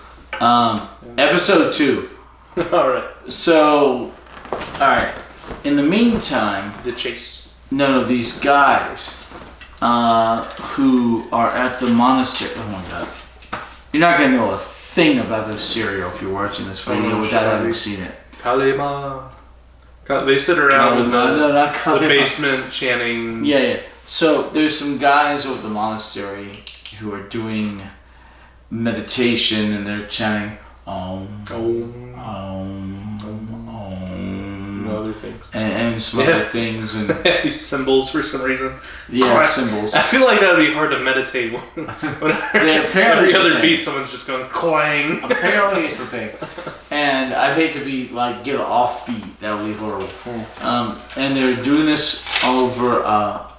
Episode 2. Alright. So... Alright. In the meantime... The chase. No, these guys... who are at the monastery... Oh my god. You're not going to know a thing about this serial if you're watching this video without having seen it. Kalima. They sit around in the basement chanting. Yeah. So there's some guys over at the monastery who are doing meditation and they're chanting other things. And some other things. And they have these symbols for some reason. Yeah, symbols. I feel like that would be hard to meditate when every other beat someone's just going clang. Apparently it's the thing. And I'd hate to be like, get off beat. That would be horrible. And they're doing this over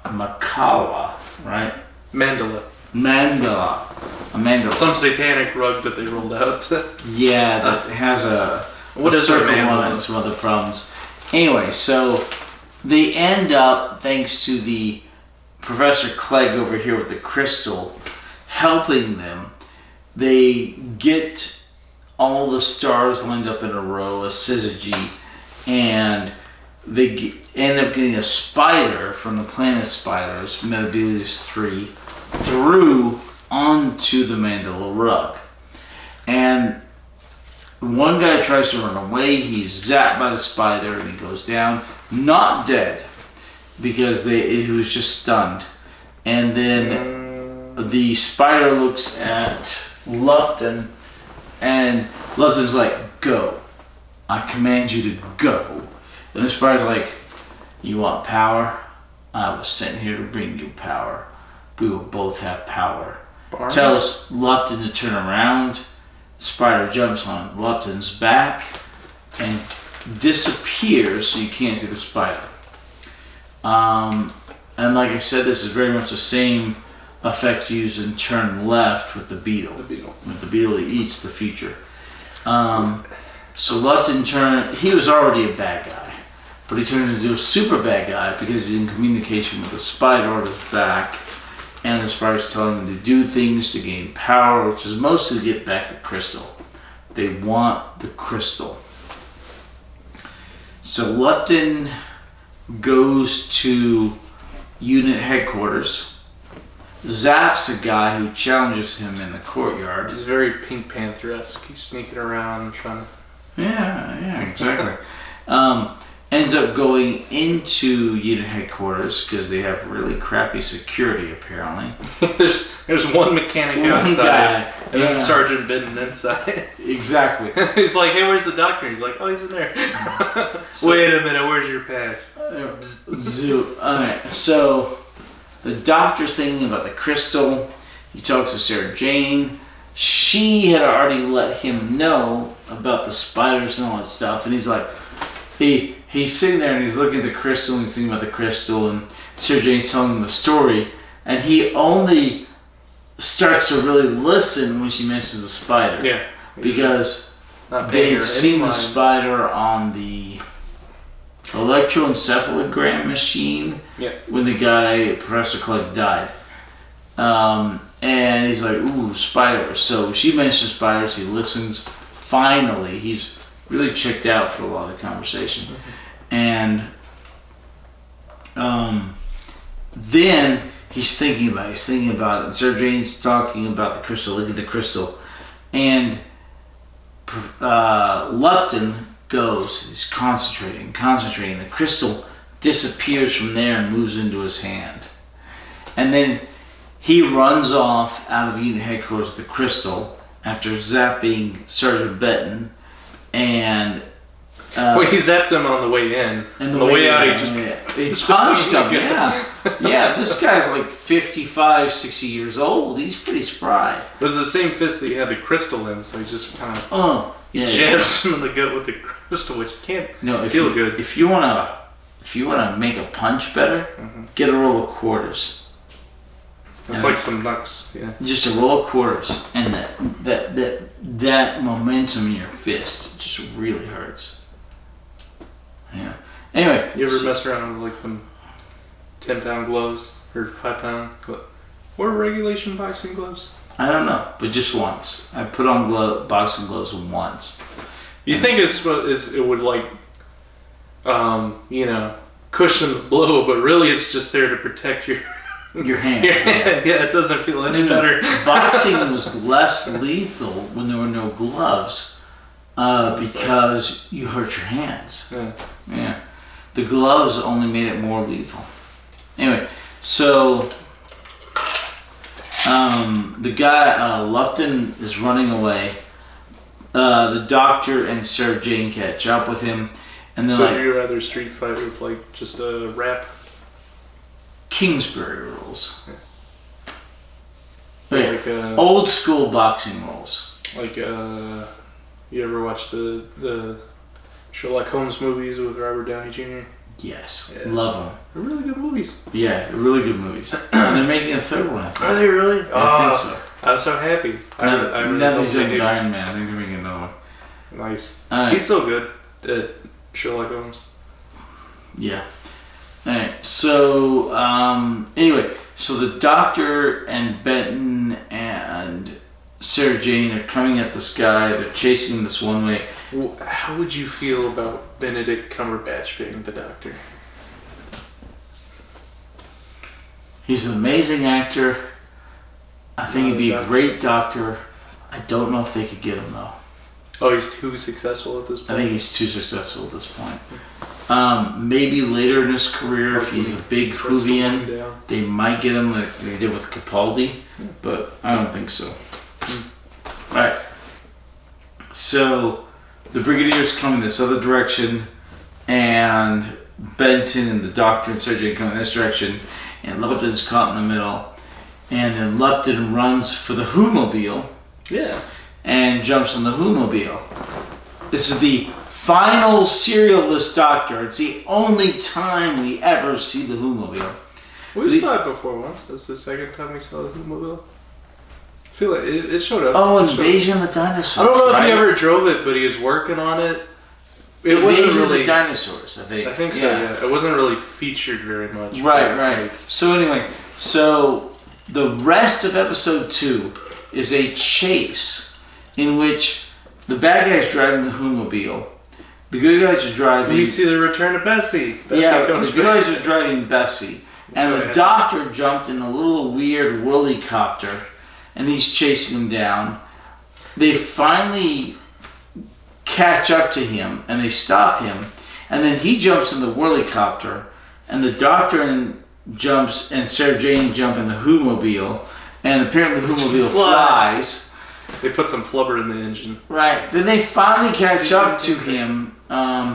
Makala, right? Mandala. A mandala. Some satanic rug that they rolled out. Yeah, that has a circle on it and some other problems. Anyway, so they end up, thanks to the Professor Clegg over here with the crystal, helping them. They get all the stars lined up in a row, a syzygy, and they end up getting a spider from the planet spiders, Metabelius 3, through onto the mandala rug. And one guy tries to run away, he's zapped by the spider and he goes down, not dead, because he was just stunned. And then the spider looks at Lupton, and Lupton's like, go. I command you to go. And the spider's like, you want power? I was sent here to bring you power. We will both have power. Tells Lupton to turn around. Spider jumps on Lupton's back and disappears so you can't see the spider. And like I said, this is very much the same effect used in Turn Left with the beetle. With the beetle that eats the future. So Lupton he was already a bad guy, but he turned into a super bad guy because he's in communication with the spider on his back. And the spider's telling them to do things to gain power, which is mostly to get back the crystal. They want the crystal. So Lupton goes to unit headquarters, zaps a guy who challenges him in the courtyard. He's very Pink Panther-esque. He's sneaking around trying to... Yeah, exactly. Ends up going into unit headquarters because they have really crappy security apparently. there's one mechanic outside and then Sergeant Benton inside. Exactly. He's like, hey, where's the doctor? He's like, oh, he's in there. Wait a minute, where's your pass? Alright, so the doctor's thinking about the crystal. He talks to Sarah Jane. She had already let him know about the spiders and all that stuff, and he's like, he's sitting there and he's looking at the crystal and he's thinking about the crystal, and Sarah Jane's telling him the story, and he only starts to really listen when she mentions the spider. Yeah. Because they had seen the spider on the electroencephalogram machine when the guy, Professor Clark, died. And he's like, ooh, spiders. So she mentions spiders, he listens. Finally, he's really checked out for a lot of the conversation. And then he's thinking about it. And Sarah Jane's talking about the crystal, look at the crystal. And Lupton goes, he's concentrating. The crystal disappears from there and moves into his hand. And then he runs off out of Unit headquarters with the crystal after zapping Sergeant Benton. And he zapped him on the way in. And the way out, he punched him. Yeah, this guy's like 55, 60 years old. He's pretty spry. It was the same fist that he had the crystal in, so he just kind of jabs him in the gut with the crystal, which can't feel good. If you wanna make a punch better, get a roll of quarters. It's like some knucks, yeah. Just a roll of quarters, and that momentum in your fist just really hurts. Yeah. Anyway, you ever mess around with like some 10-pound gloves or 5-pound gloves? What are regulation boxing gloves? I don't know, but just once. I put on boxing gloves once. You think it would like, cushion the blow, but really it's just there to protect your hand. Yeah, it doesn't feel any better. Boxing was less lethal when there were no gloves because you hurt your hands. Yeah. The gloves only made it more lethal. Anyway, so the guy, Lupton, is running away. The doctor and Sarah Jane catch up with him. And then, so you'd rather street fight with like just a rap? Kingsbury rules. Like, old school boxing rules. Like, you ever watched the Sherlock Holmes movies with Robert Downey Jr.? Yes, love them. They're really good movies. Yeah, they're really good movies. And they're making a third one, I think. Are they really? I think so. I'm so happy. Now he's in Iron Man. I think they're making another one. Nice. He's so good at Sherlock Holmes. Yeah. Alright, so, anyway, so the doctor and Benton and Sarah Jane are coming at this guy, they're chasing him this one way. How would you feel about Benedict Cumberbatch being the doctor? He's an amazing actor. I think he'd be a great doctor. I don't know if they could get him, though. Oh, he's too successful at this point? I think he's too successful at this point. Maybe later in his career, if he's a big Whovian, they might get him like they did with Capaldi, but I don't think so. Alright. So, the Brigadier's coming this other direction, and Benton and the doctor and Sergeant come in this direction, and Lupton's caught in the middle, and then Lupton runs for the Who-mobile. Yeah. And jumps on the Who-mobile. This is the final serialist doctor. It's the only time we ever see the Who-mobile. We saw it before once. That's the second time we saw the Who-mobile. I feel like it showed up. Oh, Invasion of the Dinosaurs. I don't know if he ever drove it, but he was working on it. It wasn't really of the Dinosaurs, I think. I think so, yeah. It wasn't really featured very much. Right. So anyway, the rest of episode 2 is a chase in which the bad guy's driving the Who-mobile. The good guys are driving. We see the return of Bessie. The good guys are driving Bessie. And the doctor jumped in a little weird whirly-copter, and he's chasing him down. They finally catch up to him, and they stop him. And then he jumps in the whirly-copter, and the doctor jumps, and Sarah Jane jump in the Who-mobile, and apparently the Who-mobile flies. They put some flubber in the engine. Right. Then they finally catch up to him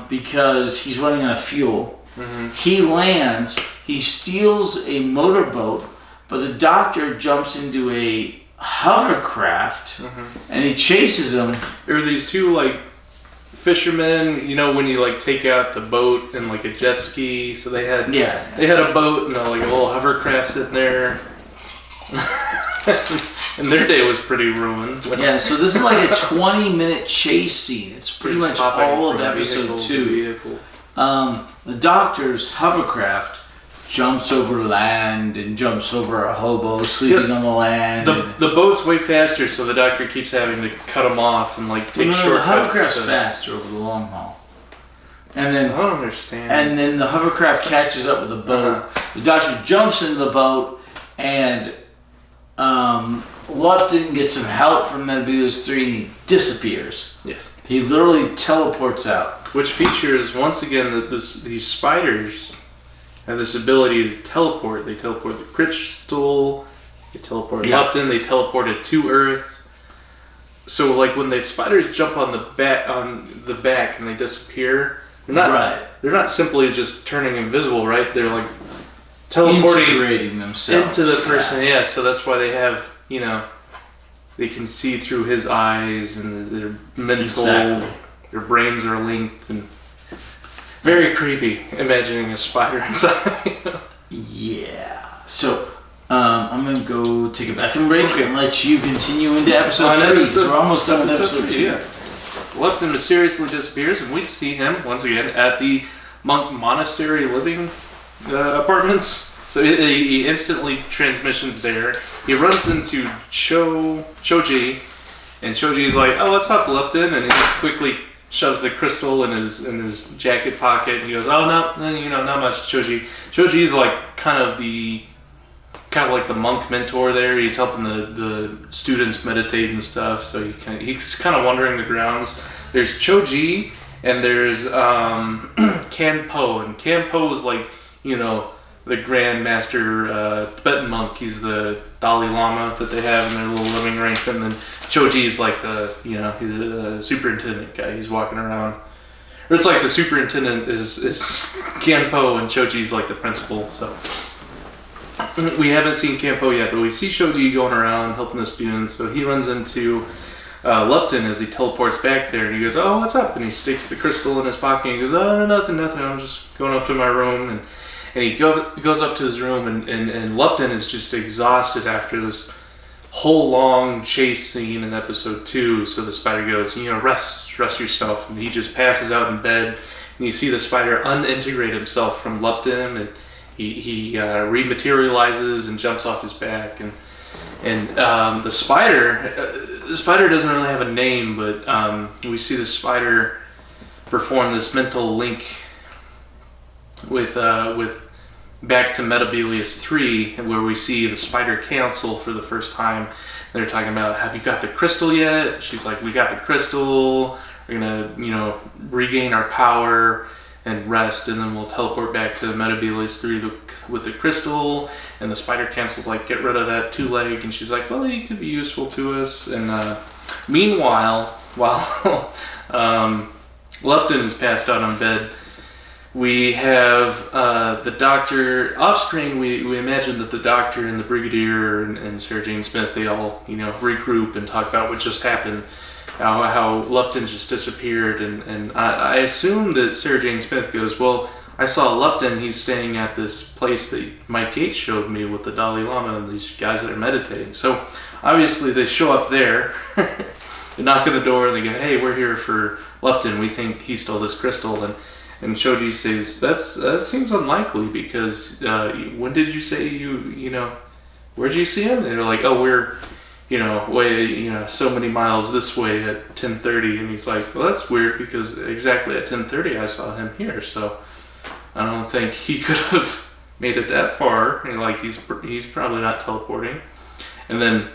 because he's running out of fuel. Mm-hmm. He lands. He steals a motorboat but the Doctor jumps into a hovercraft and he chases him. There were these two like fishermen, when you like take out the boat and like a jet ski, so they had a boat and like a little hovercraft sitting there. And their day was pretty ruined. Yeah, so this is like a 20-minute chase scene. It's pretty much all of episode 2. The Doctor's hovercraft jumps over land and jumps over a hobo sleeping on the land. The boat's way faster, so the Doctor keeps having to cut them off and like take shortcuts. The hovercraft's faster over the long haul. And then I don't understand. And then the hovercraft catches up with the boat. The Doctor jumps into the boat, and Lupton gets some help from Mebius 3 and he disappears. Yes. He literally teleports out. Which features, once again, that these spiders have this ability to teleport. They teleport the crystal, they teleport Lupton, they teleported to Earth. So, like, when the spiders jump on the back and they disappear, they're not simply just turning invisible, right? They're like teleporting integrating themselves into the person. Yeah, so that's why they have, they can see through his eyes and their mental, their brains are linked, and very creepy imagining a spider inside. Yeah. So, I'm going to go take a bathroom break and let you continue into episode 3. We're almost done with episode 2. Yeah. Lupton mysteriously disappears, and we see him, once again, at the monk monastery living apartments. So he instantly transmissions there. He runs into Choji, and Choji's like, "Oh, let's talk to Lupton," and he quickly shoves the crystal in his jacket pocket, and he goes, "Oh no, not much." Choji's like kind of like the monk mentor there. He's helping the students meditate and stuff. So he's kind of wandering the grounds. There's Choji and there's Kanpo, and Kanpo is like the Grand Master Tibetan monk. He's the Dalai Lama that they have in their little living arrangement. And then Choji is like he's a superintendent guy. He's walking around. Or it's like the superintendent is Kanpo and Choji's like the principal. So we haven't seen Kanpo yet, but we see Choji going around helping the students. So he runs into Lupton as he teleports back there, and he goes, "Oh, what's up?" And he sticks the crystal in his pocket, and he goes, "Oh, nothing. I'm just going up to my room." And he goes up to his room, and Lupton is just exhausted after this whole long chase scene in episode 2. So the spider goes, rest yourself. And he just passes out in bed, and you see the spider unintegrate himself from Lupton, and he rematerializes and jumps off his back. And the spider doesn't really have a name, but we see the spider perform this mental link with back to Metabelius 3, where we see the Spider Council for the first time. They're talking about, "Have you got the crystal yet?" She's like, "We got the crystal. We're gonna, regain our power and rest, and then we'll teleport back to Metabelius 3 with the crystal." And the Spider Council's like, "Get rid of that 2-leg," and she's like, "Well, he could be useful to us." And meanwhile, while Lupton is passed out on bed, we have the Doctor off screen. We imagine that the Doctor and the Brigadier and Sarah Jane Smith, they all regroup and talk about what just happened, how Lupton just disappeared, and I assume that Sarah Jane Smith goes, "Well, I saw Lupton. He's staying at this place that Mike Yates showed me with the Dalai Lama and these guys that are meditating." So obviously they show up there. They knock on the door and they go, "Hey, we're here for Lupton. We think he stole this crystal." And Choji says, that seems unlikely, because when did you say where'd you see him? And they're like, "Oh, we're way so many miles this way at 10:30." And he's like, "Well, that's weird, because exactly at 10:30 I saw him here, so I don't think he could have made it that far." And he's probably not teleporting. And then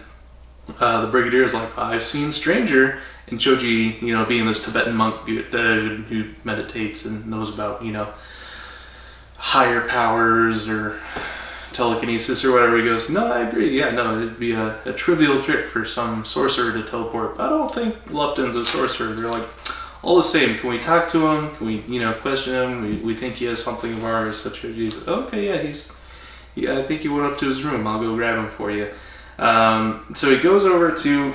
the Brigadier is like, "I've seen Stranger." And Choji, being this Tibetan monk who meditates and knows about, higher powers or telekinesis or whatever, he goes, "No, I agree. Yeah, no, it'd be a trivial trick for some sorcerer to teleport. But I don't think Lupton's a sorcerer." They're like, "All the same, can we talk to him? Can we, question him? We think he has something of ours." So Choji's like, "Okay, yeah, Yeah, I think he went up to his room. I'll go grab him for you. So he goes over to,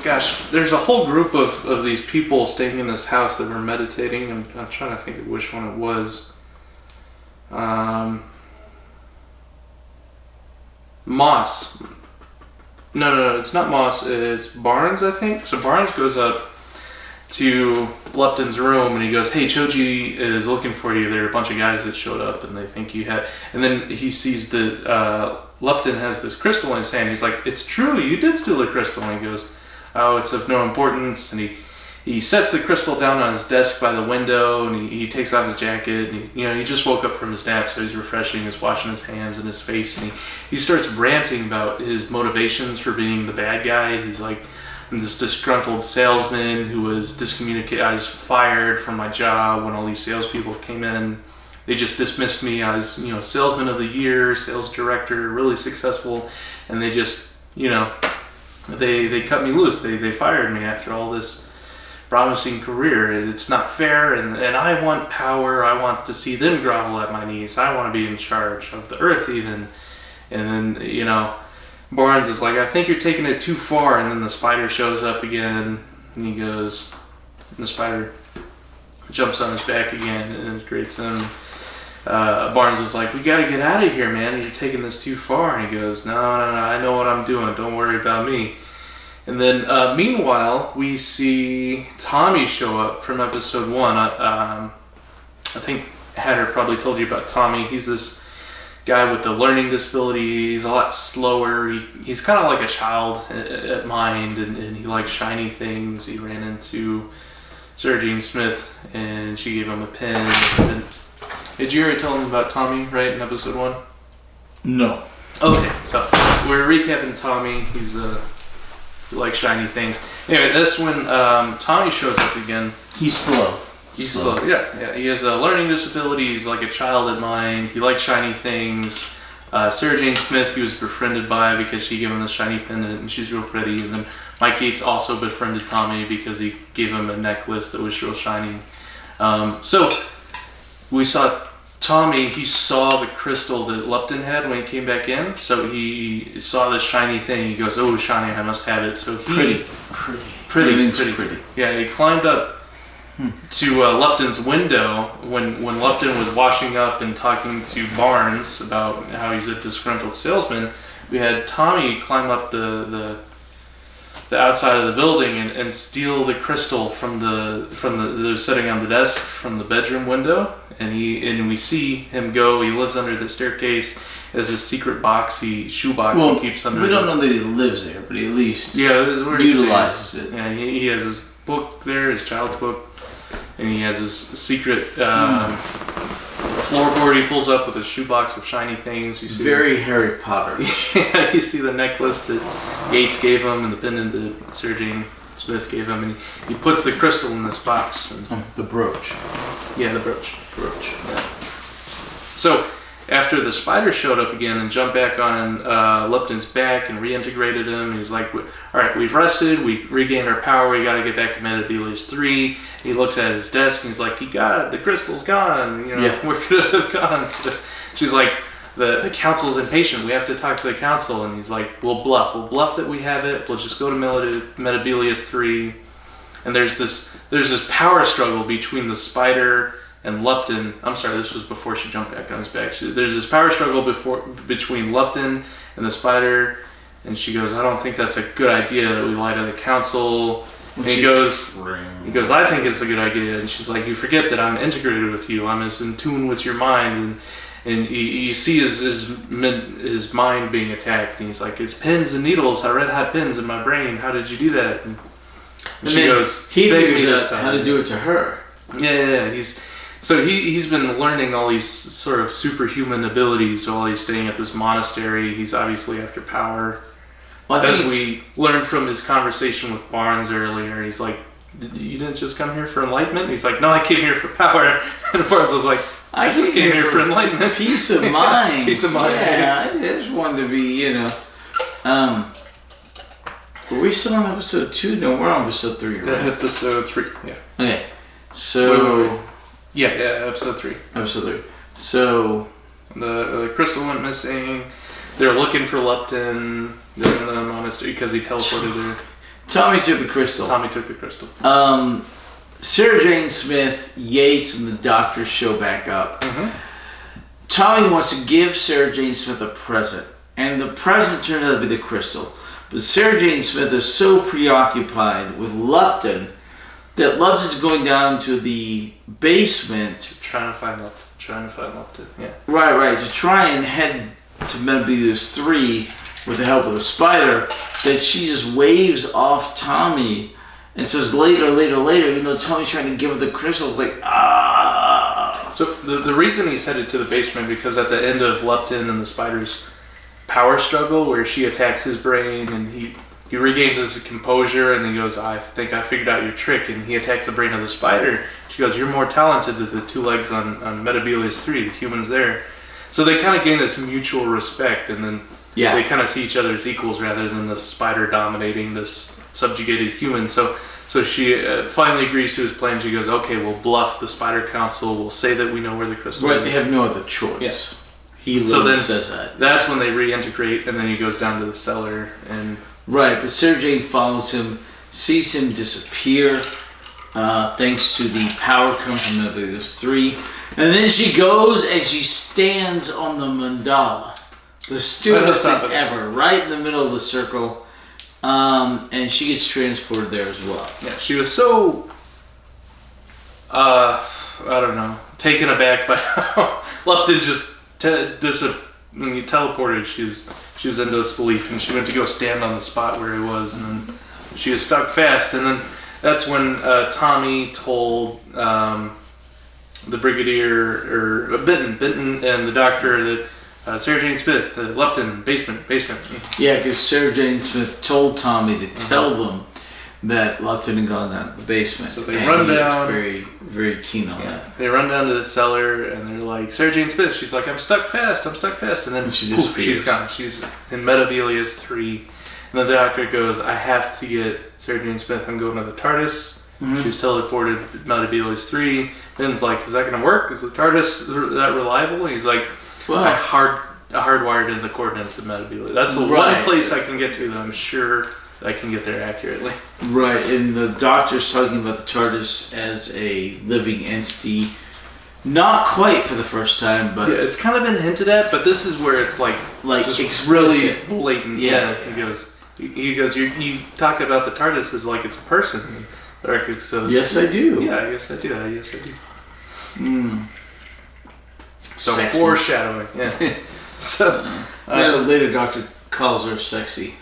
there's a whole group of these people staying in this house that were meditating. I'm trying to think of which one it was. Moss. No, it's not Moss. It's Barnes, I think. So Barnes goes up to Lupton's room and he goes, "Hey, Choji is looking for you. There are a bunch of guys that showed up and they think you had..." And then he sees that Lupton has this crystal in his hand. He's like, "It's true, you did steal the crystal." And he goes, "Oh, it's of no importance." And he sets the crystal down on his desk by the window and he takes off his jacket. And he just woke up from his nap, so he's refreshing, he's washing his hands and his face. And he starts ranting about his motivations for being the bad guy. He's like, "I'm this disgruntled salesman who was discommunicated. I was fired from my job when all these salespeople came in. They just dismissed me as, salesman of the year, sales director, really successful, and they just, they cut me loose. They fired me after all this promising career. It's not fair, and I want power. I want to see them grovel at my knees. I want to be in charge of the earth even." And then, Barnes is like, "I think you're taking it too far." And then the spider shows up again, and he goes, and the spider jumps on his back again and greets him. Barnes is like, "We gotta get out of here, man. You're taking this too far." And he goes, No, I know what I'm doing. Don't worry about me." And then, meanwhile, we see Tommy show up from episode 1. I think Hatter probably told you about Tommy. He's this guy with the learning disability. He's a lot slower. He's kind of like a child at mind, and he likes shiny things. He ran into Sarah Jane Smith, and she gave him a pen. And did you already tell him about Tommy, right, in episode 1? No. Okay, so we're recapping Tommy. He likes shiny things. Anyway, that's when Tommy shows up again. He's slow. He's slow. Yeah. He has a learning disability. He's like a child at mind. He likes shiny things. Sarah Jane Smith, he was befriended by because she gave him this shiny pendant, and she's real pretty. And then Mike Yates also befriended Tommy because he gave him a necklace that was real shiny. So we saw Tommy. He saw the crystal that Lupton had when he came back in. So he saw the shiny thing. He goes, "Oh, shiny! I must have it." So he pretty. Yeah, he climbed up to Lupton's window when Lupton was washing up and talking to Barnes about how he's a disgruntled salesman. We had Tommy climb up the outside of the building and steal the crystal from they're sitting on the desk from the bedroom window, and we see him go. He lives under the staircase as a secret box. Shoebox he keeps under. We don't know that he lives there, but he at least where utilizes it. Yeah, he has his book there, his child's book. And he has his secret floorboard he pulls up with a shoebox of shiny things. You see very Harry Potter. Yeah, you see the necklace that Yates gave him and the pendant that Sarah Jane Smith gave him. And he puts the crystal in this box. And, the brooch. Yeah, the brooch. Yeah. So after the spider showed up again and jumped back on Lupton's back and reintegrated him, he's like, "All right, we've rested, we regained our power, we got to get back to Metabilis 3. He looks at his desk and he's like, "You got it, the crystal's gone. Where could it have gone?" So she's like, the council's impatient, we have to talk to the council. And he's like, We'll bluff that we have it, we'll just go to Metabilis 3. And there's this power struggle between the spider and Lupton. I'm sorry, this was before she jumped back on his back. There's this power struggle between Lupton and the spider, and she goes, "I don't think that's a good idea that we lie to the council." And he goes, "I think it's a good idea." And she's like, "You forget that I'm integrated with you. I'm as in tune with your mind." And you see his mind being attacked. And he's like, "It's pins and needles. I red hot pins in my brain. How did you do that?" And she goes, he figures out how to do it to her. Yeah. He's been learning all these sort of superhuman abilities while he's staying at this monastery. He's obviously after power. Well, as we learned from his conversation with Barnes earlier, he's like, "You didn't just come here for enlightenment?" And he's like, "No, I came here for power." And Barnes was like, "I just came here for enlightenment." Peace of mind. Peace of mind. Yeah, I just wanted to be, Were we still on episode 2? No, we're on episode 3, right? Episode 3, yeah. Okay, so... Wait. Yeah, episode 3. Episode 3. So... The crystal went missing. they're looking for Lupton in the monastery because he teleported there. Tommy took the crystal. Sarah Jane Smith, Yates, and the doctors show back up. Mm-hmm. Tommy wants to give Sarah Jane Smith a present, and the present turned out to be the crystal. But Sarah Jane Smith is so preoccupied with Lupton that Lupton's going down to the basement. Trying to find Lupton. Yeah. Right. To try and head to Metabelius 3 with the help of the spider. That she just waves off Tommy and says later, even though Tommy's trying to give her the crystal. It's like, ah. So the reason he's headed to the basement because at the end of Lupton and the spider's power struggle where she attacks his brain and he regains his composure and then he goes, I think I figured out your trick, and he attacks the brain of the spider. She goes, you're more talented than the two legs on Metabelius 3, the humans there. So they kind of gain this mutual respect, and then they kind of see each other as equals rather than the spider dominating this subjugated human. So she finally agrees to his plan. She goes, okay, we'll bluff the spider council. We'll say that we know where the crystal is. Right, they have no other choice. Yeah. He literally says that. That's when they reintegrate, and then he goes down to the cellar. Right, but Sarah Jane follows him, sees him disappear, thanks to the power come from Metabelius 3. And then she goes and she stands on the mandala. The stupidest thing ever, right in the middle of the circle. And she gets transported there as well. Yeah, she was so, I don't know, taken aback by how Lupton just when he teleported. She's in disbelief, and she went to go stand on the spot where he was, and then she was stuck fast. And then that's when Tommy told the brigadier, or Benton and the doctor that Sarah Jane Smith, the Lupton, basement. Yeah, because Sarah Jane Smith told Tommy to tell them that Lupton had gone down to the basement. So they run down. Very, very keen on that. They run down to the cellar and they're like, Sarah Jane Smith. She's like, I'm stuck fast. And then she's gone. She's in Metabelius 3. And the doctor goes, I have to get Sarah Jane Smith. I'm going to the TARDIS. Mm-hmm. She's teleported to Metabelius 3. Ben's like, is that going to work? Is the TARDIS that reliable? And he's like, I hardwired in the coordinates of Metabelius. That's the one place I can get to that I'm sure I can get there accurately. Right, and the doctor's talking about the TARDIS as a living entity. Not quite for the first time, but... Yeah, it's kind of been hinted at, but this is where it's like just explicit. Really blatant. Yeah. He goes, you talk about the TARDIS as like it's a person. So yes, I do. Yeah, yes, I do. Mm. So sexy. Foreshadowing, yeah. So later, Doctor calls her sexy.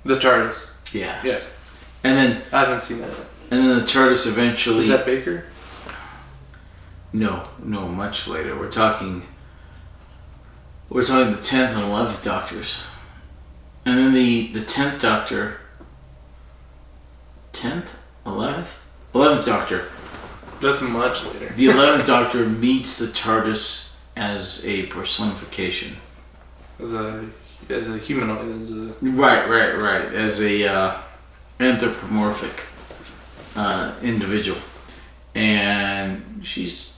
The TARDIS. Yeah. Yes. And then I haven't seen that yet. And then the TARDIS eventually. Is that Baker? No, much later. We're talking the 10th and 11th Doctors, and then the 10th Doctor. 10th, 11th Doctor. That's much later. The 11th Doctor meets the TARDIS as a personification. As a humanoid. Right. As a anthropomorphic individual. And she's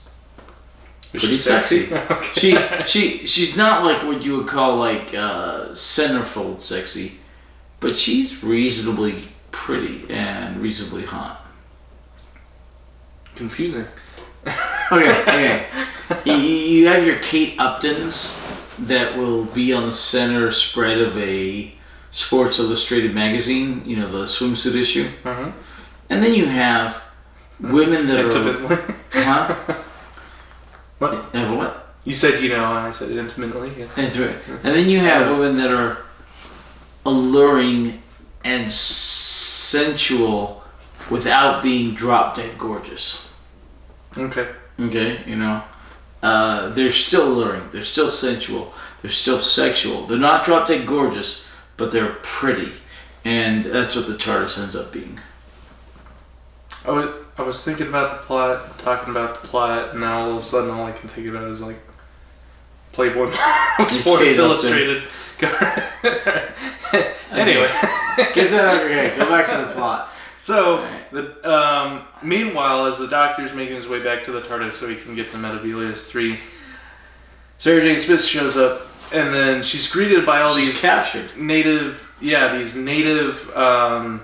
pretty sexy. Okay. She's not like what you would call like centerfold sexy, but she's reasonably pretty and reasonably hot. Confusing. Okay. You have your Kate Uptons that will be on the center spread of a Sports Illustrated magazine, the swimsuit issue. Uh-huh. And then you have women that intimately. Huh? What? What? You said and I said intimately. Yes. Intimate. And then you have women that are alluring and sensual without being drop dead gorgeous. Okay, they're still alluring, they're still sensual, they're still sexual. They're not drop dead gorgeous, but they're pretty. And that's what the TARDIS ends up being. I was thinking about the plot, talking about the plot, and now all of a sudden all I can think about is like Playboy Sports Illustrated. Anyway, get that out of your head. Go back to the plot. So, meanwhile, as the Doctor's making his way back to the TARDIS so he can get to Metabelius 3, Sarah Jane Smith shows up And then she's greeted by all these captured. these native, I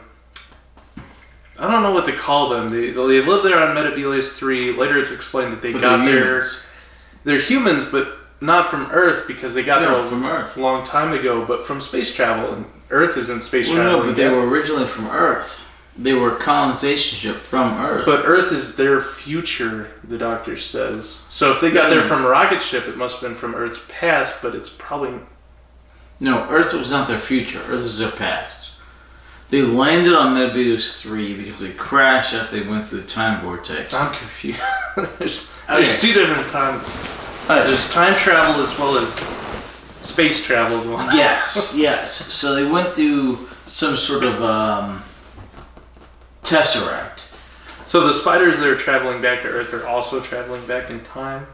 don't know what to call them. They live there on Metabelius 3. Later it's explained that they're humans, but not from Earth, because they got there from Earth a long time ago, but from space travel, and Earth isn't space travel. No, but they were originally from Earth. They were a colonization ship from Earth. But Earth is their future, the Doctor says. So if they got there from a rocket ship, it must have been from Earth's past, but it's probably... No, Earth was not their future. Earth is their past. They landed on Metabelius 3 because they crashed after they went through the time vortex. I'm confused. There's two different times. There's time travel as well as space travel going on. Yes. So they went through some sort of tesseract. So the spiders that are traveling back to Earth are also traveling back in time?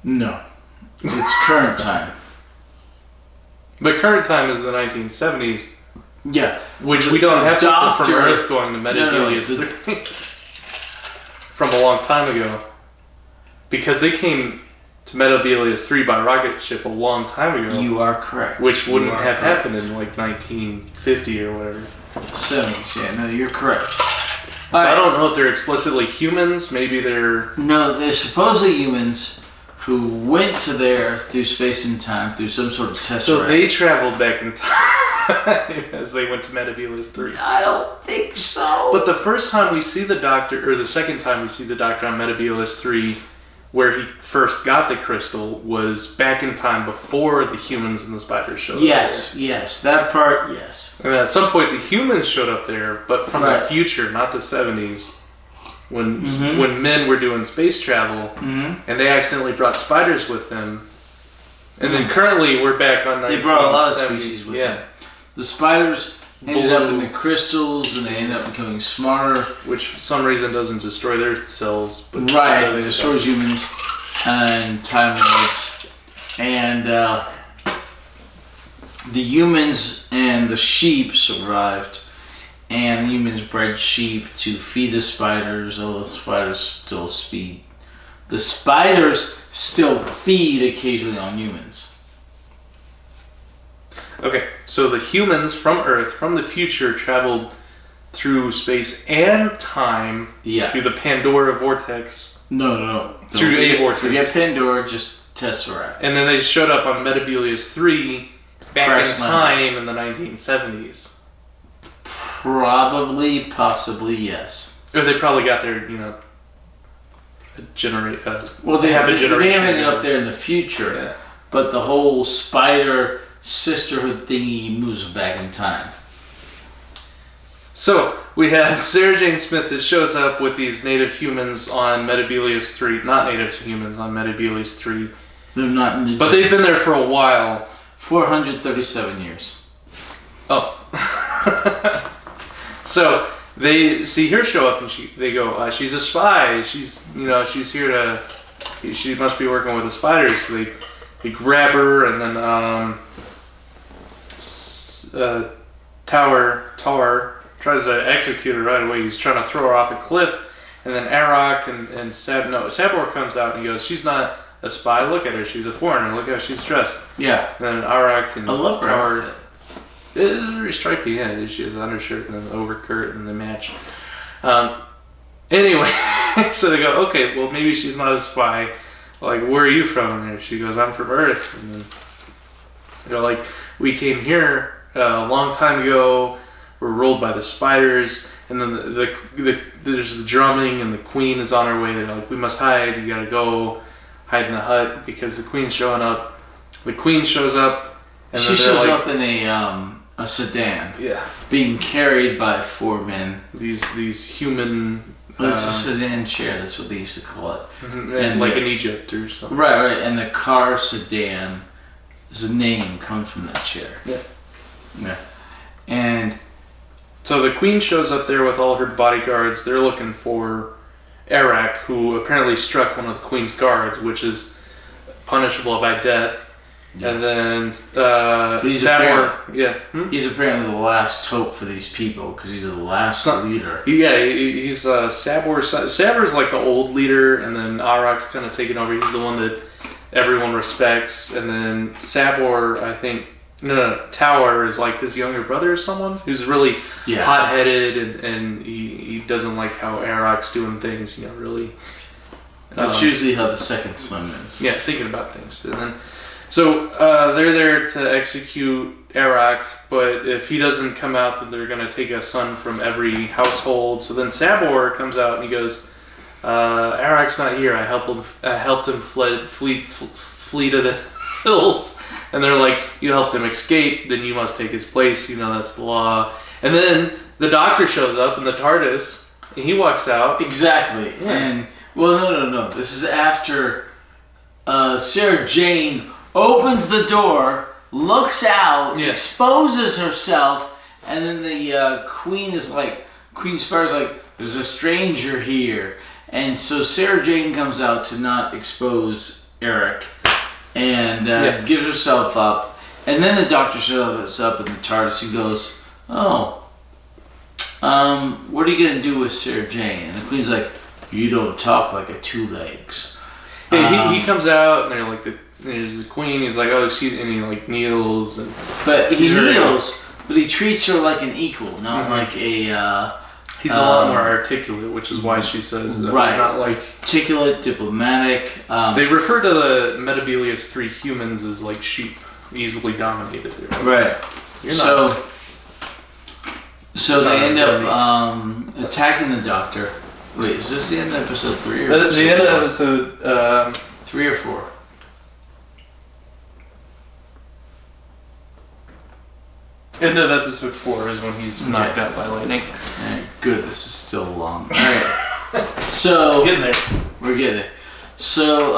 No. It's current time. But current time is the 1970s. Yeah. Which we don't have people from Earth going to Metabelius 3 from a long time ago. Because they came to Metabelius 3 by rocket ship a long time ago. You are correct. Which wouldn't have happened in like 1950 or whatever. 70s, yeah. No, you're correct. So I don't know if they're explicitly humans. Maybe they're... No, they're supposedly humans who went to there through space and time, through some sort of tesseract. So they traveled back in time as they went to Metabelius 3. I don't think so. But the first time we see the Doctor, or the second time we see the Doctor on Metabelius 3, where he first got the crystal, was back in time before the humans and the spiders showed up. Yes, that part, yes. And at some point the humans showed up there, but from the future, not the 70s. When men were doing space travel, and they accidentally brought spiders with them. And then currently we're back on 1970s. They brought a lot of species with them. The spiders ended up in the crystals, and they ended up becoming smarter. Which for some reason doesn't destroy their cells. But it destroys humans and Time Lords. And the humans and the sheep survived. And humans bred sheep to feed the spiders, although the spiders still feed. The spiders still feed occasionally on humans. Okay, so the humans from Earth, from the future, traveled through space and time through the Pandora vortex. No. Through a vortex. Forget Pandora, just Tesseract. And then they showed up on Metabelius 3 back in time in the 1970s. Probably, possibly, yes. Or they probably got their, they have a generation. They ended up there in the future, but the whole spider sisterhood thingy moves back in time. So, we have Sarah Jane Smith that shows up with these native humans on Metabelius 3. Not native humans on Metabelius 3. They're not indigenous. But they've been there for a while. 437 years. Oh. So they see her show up and they go, she's a spy. She's here to. She must be working with the spiders. So they grab her, and then Tower tries to execute her right away. He's trying to throw her off a cliff, and then Arok and Sabor comes out and he goes, she's not a spy. Look at her. She's a foreigner. Look how she's dressed. Yeah. And then Arok and I love her Tower. outfit. It is very striking, yeah. She has an undershirt and an overskirt and the match. Anyway, so they go, okay, well, maybe she's not a spy. Like, where are you from? And she goes, I'm from Earth. And then they're like, we came here a long time ago. We're ruled by the spiders. And then there's the drumming, and the queen is on her way. They're like, we must hide. You gotta go hide in the hut because the queen's showing up. The queen shows up. And she shows up in a sedan, being carried by 4 men. These human. It's a sedan chair. That's what they used to call it. And like in Egypt or something. Right. And the car sedan, the name comes from that chair. Yeah. And so the queen shows up there with all her bodyguards. They're looking for Arak, who apparently struck one of the queen's guards, which is punishable by death. Yeah. And then Sabor, he's apparently the last hope for these people because he's the last leader. Yeah, he's Sabor. Sabor's like the old leader, and then Arak's kind of taking over. He's the one that everyone respects, and then Sabor, I think, no, Tower is like his younger brother or someone who's really hot-headed, and he doesn't like how Arok's doing things, really. That's usually how the second son is. Yeah, thinking about things. And then, so they're there to execute Arok, but if he doesn't come out, then they're going to take a son from every household. So then Sabor comes out and he goes, Arok's not here. I helped him flee to the hills. And they're like, you helped him escape, then you must take his place. That's the law. And then the Doctor shows up in the TARDIS, and he walks out. Exactly. Yeah. And, well, no. This is after Sarah Jane opens the door, looks out, exposes herself, and then the Queen Spider's like, there's a stranger here. And so Sarah Jane comes out to not expose Arok. And gives herself up. And then the Doctor shows up in the TARDIS and goes, what are you going to do with Sarah Jane? And the Queen's like, you don't talk like a two legs. Yeah, he comes out, and they're like, there's the Queen. He's like, oh, excuse me, and he like kneels. But he kneels, but he treats her like an equal, not like a... He's a lot more articulate, which is why she says not like articulate, diplomatic. They refer to the Metabelius 3 humans as like sheep, easily dominated. Right. So they end up attacking the Doctor. Wait, is this the end of episode 3 or the end of episode 3 or 4? End of episode 4 is when he's knocked out by lightning. Alright, good. This is still long. Alright. So getting there. We're getting there. So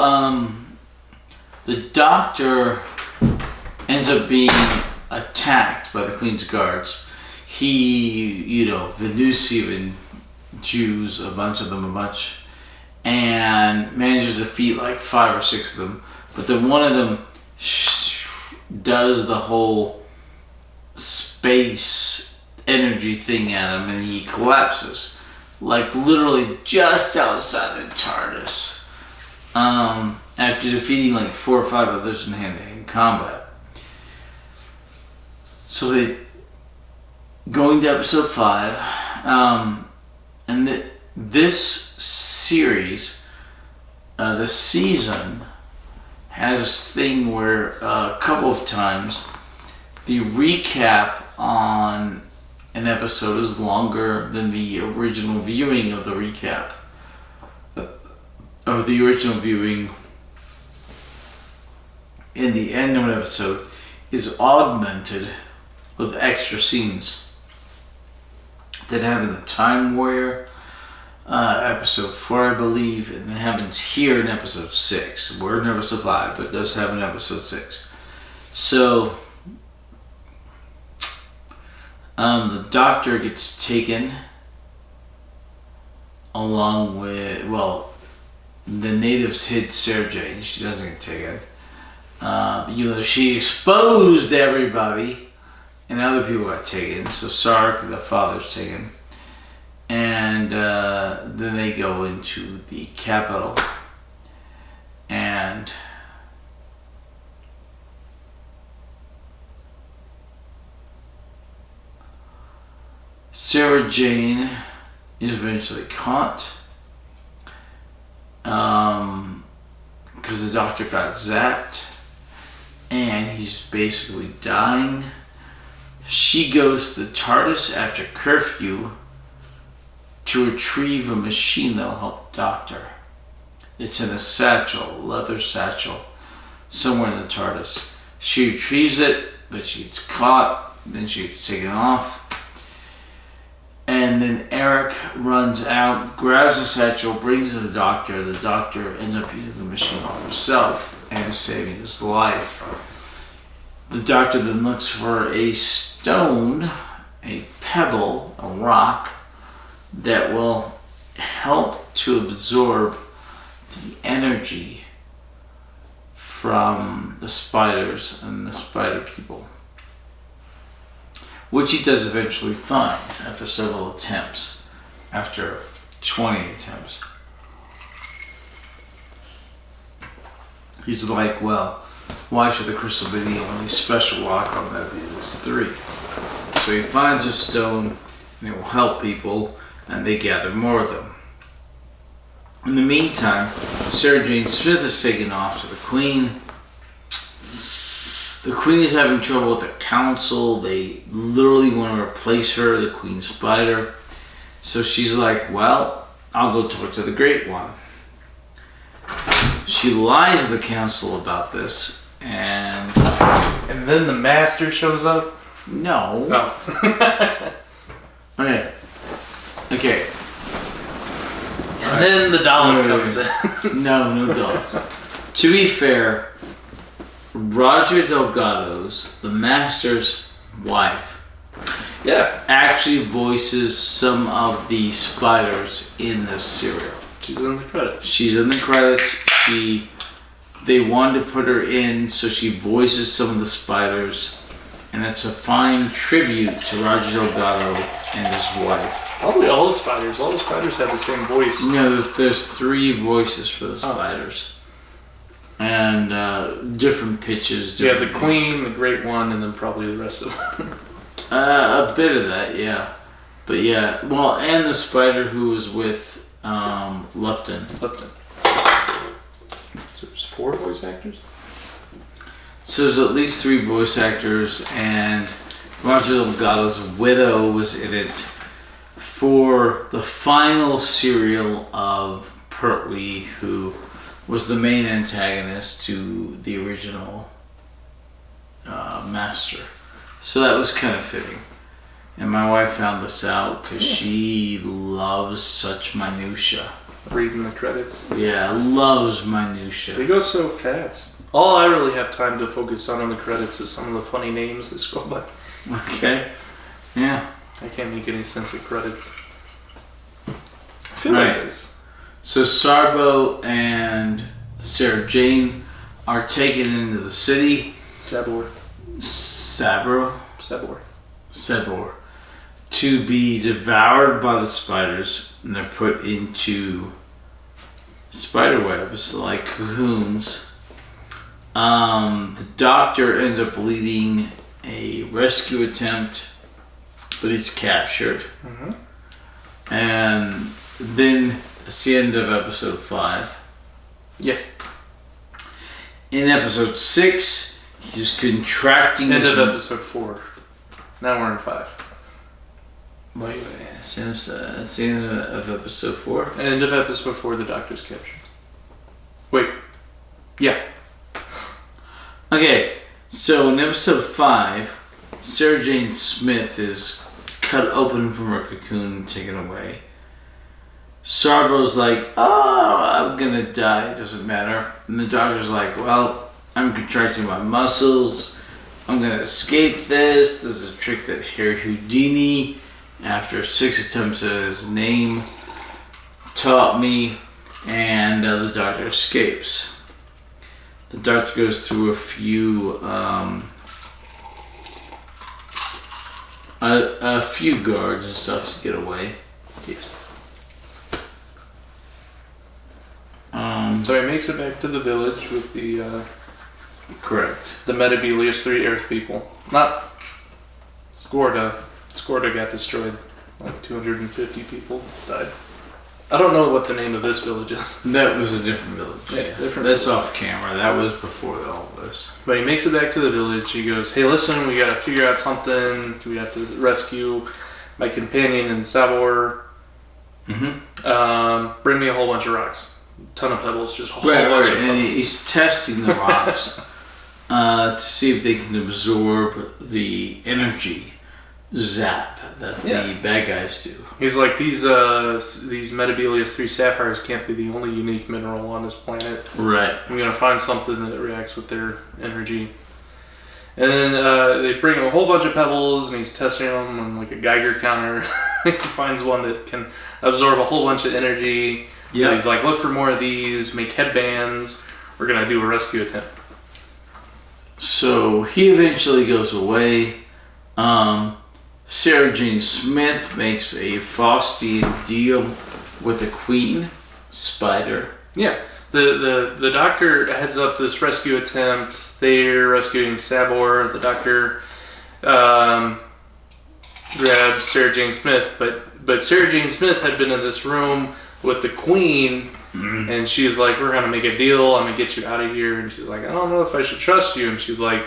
the Doctor ends up being attacked by the Queen's guards. He, Venusian Jews, a bunch of them, and manages to defeat like 5 or 6 of them. But then one of them does the whole space energy thing at him, and he collapses, like literally just outside the TARDIS. After defeating like 4 or 5 others in hand-to-hand combat. So they going to episode 5, and this series, the season, has this thing where a couple of times the recap on an episode is longer than the original viewing of the recap. Of the original viewing in the end of an episode is augmented with extra scenes that happen in the Time Warrior episode 4, I believe, and it happens here in episode 6. We're in episode 5, but it does have an episode 6. So the Doctor gets taken along with, the natives hid Sarah Jane. She doesn't get taken. She exposed everybody, and other people got taken. So Sark, the father's taken. And then they go into the capital. And Sarah Jane is eventually caught. Because the Doctor got zapped. And he's basically dying. She goes to the TARDIS after curfew to retrieve a machine that'll help the Doctor. It's in a satchel, leather satchel, somewhere in the TARDIS. She retrieves it, but she gets caught, then she gets taken off. And then Arok runs out, grabs the satchel, brings it to the Doctor. The Doctor ends up using the machine on himself and saving his life. The Doctor then looks for a stone, a pebble, a rock, that will help to absorb the energy from the spiders and the spider people. Which he does eventually find after several attempts, after 20 attempts. he's like, well, why should the crystal be the only special rock on Nebulous 3? So he finds a stone and it will help people, and they gather more of them. In the meantime, Sarah Jane Smith is taken off to the Queen. The Queen is having trouble with the council. They literally want to replace her, the Queen Spider. So she's like, well, I'll go talk to the Great One. She lies to the council about this, and then the Master shows up? No. Oh. Okay. And then the Dalek comes in. No dolls. To be fair, Roger Delgado's, the Master's wife, actually voices some of the spiders in this serial. She's in the credits. She's in the credits. They wanted to put her in, so she voices some of the spiders, and it's a fine tribute to Roger Delgado and his wife. Probably all the spiders. All the spiders have the same voice. No, there's 3 voices for the spiders. And different pitches. Yeah, the Queen, the Great One, and then probably the rest of them. A bit of that, yeah. But yeah, well, and the spider who was with Lupton. So there's 4 voice actors? So there's at least 3 voice actors, and Roger Delgado's widow was in it for the final serial of Pertwee, who was the main antagonist to the original Master. So that was kind of fitting. And my wife found this out because she loves such minutia. Reading the credits. Yeah, loves minutia. They go so fast. All I really have time to focus on the credits is some of the funny names that scroll by. Okay. Yeah. I can't make any sense of credits. I feel like this. So Sarbo and Sarah Jane are taken into the city. Sabor. To be devoured by the spiders, and they're put into spider webs like cocoons. The doctor ends up leading a rescue attempt, but he's captured. Mm-hmm. And then it's the end of episode 5. Yes. In episode 6, he's contracting. End of episode 4. Now we're in 5. Wait. It's the end of episode 4? End of episode 4, the doctor's captured. Wait. Yeah. Okay, so in episode 5, Sarah Jane Smith is cut open from her cocoon and taken away. Sarbo's like, oh, I'm gonna die, it doesn't matter. And the doctor's like, well, I'm contracting my muscles, I'm gonna escape this. This is a trick that Harry Houdini, after 6 attempts at his name, taught me, and the doctor escapes. The doctor goes through a few guards and stuff to get away. Yes. So he makes it back to the village with the correct. The Metabelius 3 Earth people. Not Scorda. Scorda got destroyed. Like 250 people died. I don't know what the name of this village is. That was a different village. Yeah, different. That's village. Off camera. That was before all this. But he makes it back to the village. He goes, hey, listen, we gotta figure out something. We have to rescue my companion in Sabor. Mm-hmm. Bring me a whole bunch of rocks. Ton of pebbles, just a whole bunch of pebbles. And he's testing the rocks to see if they can absorb the energy zap that the bad guys do. He's like, these Metabelius 3 sapphires can't be the only unique mineral on this planet. Right. I'm gonna find something that reacts with their energy. And then they bring him a whole bunch of pebbles, and he's testing them on like a Geiger counter. He finds one that can absorb a whole bunch of energy. So he's like, look for more of these, make headbands. We're gonna do a rescue attempt. So he eventually goes away. Sarah Jane Smith makes a Faustian deal with the Queen Spider. Yeah. The doctor heads up this rescue attempt. They're rescuing Sabor. The doctor grabs Sarah Jane Smith, but Sarah Jane Smith had been in this room with the Queen, and she's like, "We're gonna make a deal. I'm gonna get you out of here." And she's like, "I don't know if I should trust you." And she's like,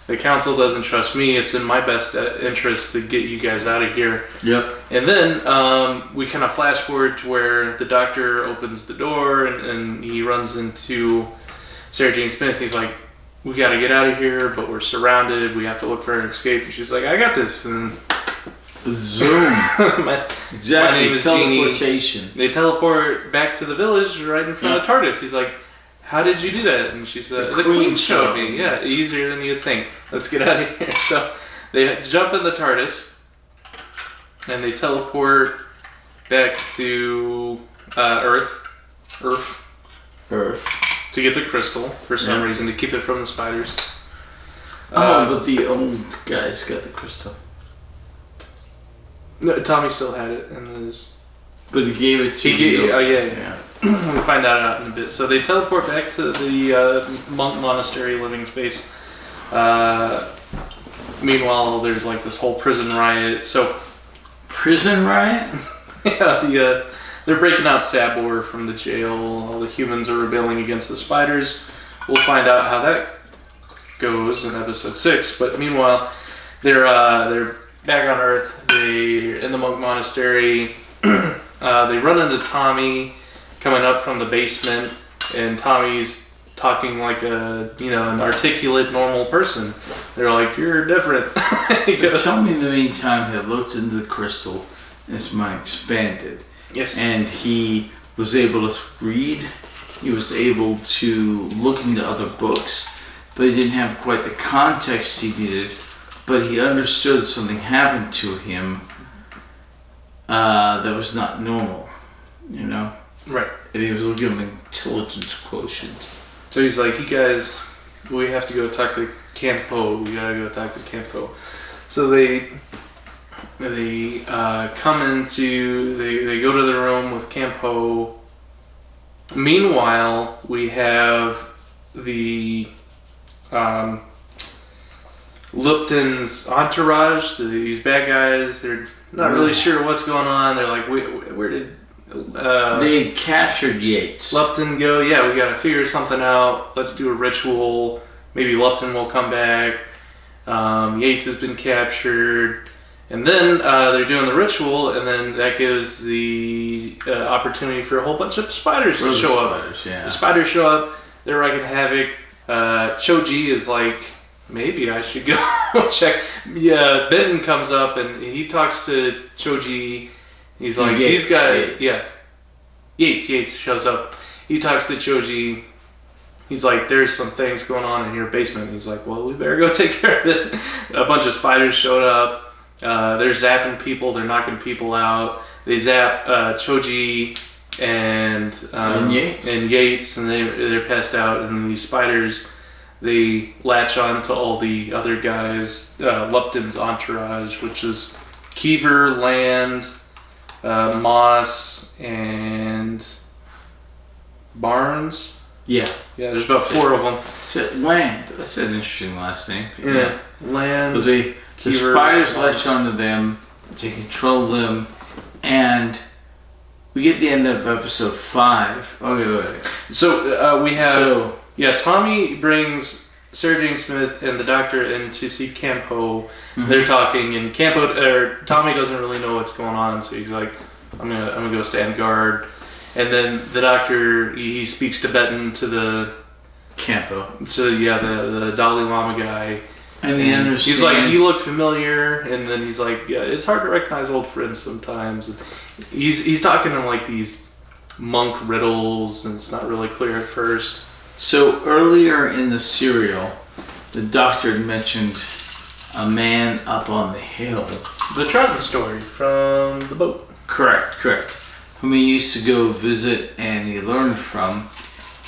"The council doesn't trust me. It's in my best interest to get you guys out of here." Yep. And then we kind of flash forward to where the doctor opens the door and he runs into Sarah Jane Smith. He's like, "We got to get out of here, but we're surrounded. We have to look for an escape." And she's like, "I got this." And zoom. Exactly. My name is teleportation. Jeannie. They teleport back to the village right in front of the TARDIS. He's like, "How did you do that?" And she said, "The Queen showed me." Yeah, easier than you'd think. Let's get out of here. So they jump in the TARDIS and they teleport back to Earth to get the crystal for some reason, to keep it from the spiders. But the old guys got the crystal. No, Tommy still had it in his. But he gave it to yeah. We find that out in a bit. So they teleport back to the monk monastery living space. Meanwhile, there's like this whole prison riot. So prison riot? Yeah, they're breaking out Sabor from the jail. All the humans are rebelling against the spiders. We'll find out how that goes in episode 6. But meanwhile, they're back on Earth. They're in the monk monastery. They run into Tommy coming up from the basement, and Tommy's talking like an articulate, normal person. They're like, "You're different." Tommy, in the meantime, had looked into the crystal, and his mind expanded. Yes. And he was able to read. He was able to look into other books, but he didn't have quite the context he needed. But he understood something happened to him that was not normal, Right. And he was looking at an intelligence quotient. So he's like, "You guys, we have to go talk to Campo. We gotta go talk to Campo." So they come into, they go to the room with Campo. Meanwhile, we have the Lipton's entourage, these bad guys. They're not really sure what's going on. They're like, where did they captured Yates? Lupton go? Yeah, we gotta figure something out. Let's do a ritual. Maybe Lupton will come back. Yates has been captured. And then they're doing the ritual, and then that gives the opportunity for a whole bunch of spiders to show up. Yeah. The spiders show up. They're wreaking havoc. Choji is like, "Maybe I should go check." Yeah, Benton comes up and he talks to Choji. He's like, Yates, "These guys," Yates. yeah. Yates shows up. He talks to Choji. He's like, "There's some things going on in your basement." He's like, "Well, we better go take care of it." A bunch of spiders showed up. They're zapping people. They're knocking people out. They zap Choji and Yates, and they're passed out. And these spiders, they latch on to all the other guys, Lupton's entourage, which is Keever, Land, Moss, and Barnes. Yeah, there's about 4 of them. So Land, that's an interesting last name. Yeah. Land. But the spiders latch onto them, they control them, and we get the end of episode 5. Okay, wait. So we have Tommy brings Sarah Jane Smith and the doctor in to see Campo. Mm-hmm. They're talking, and Tommy doesn't really know what's going on, so he's like, I'm gonna go stand guard. And then the doctor, he speaks to Benton, to the Campo, the Dalai Lama guy. And he understands. He's like, "You look familiar," and then he's like, "Yeah, it's hard to recognize old friends sometimes." He's talking in like these monk riddles, and it's not really clear at first. So earlier in the serial, the doctor had mentioned a man up on the hill. The Troughton story from the boat. Correct. Whom he used to go visit and he learned from.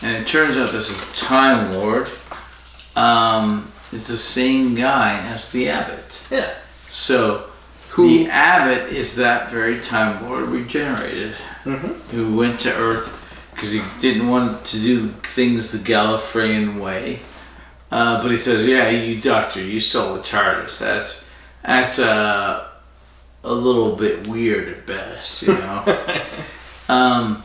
And it turns out this is Time Lord. It's the same guy as the Abbot. Yeah. So the Abbot is that very Time Lord regenerated, who went to Earth because he didn't want to do things the Gallifreyan way. But he says, "Yeah, you doctor, you stole the TARDIS. That's a little bit weird at best, you know."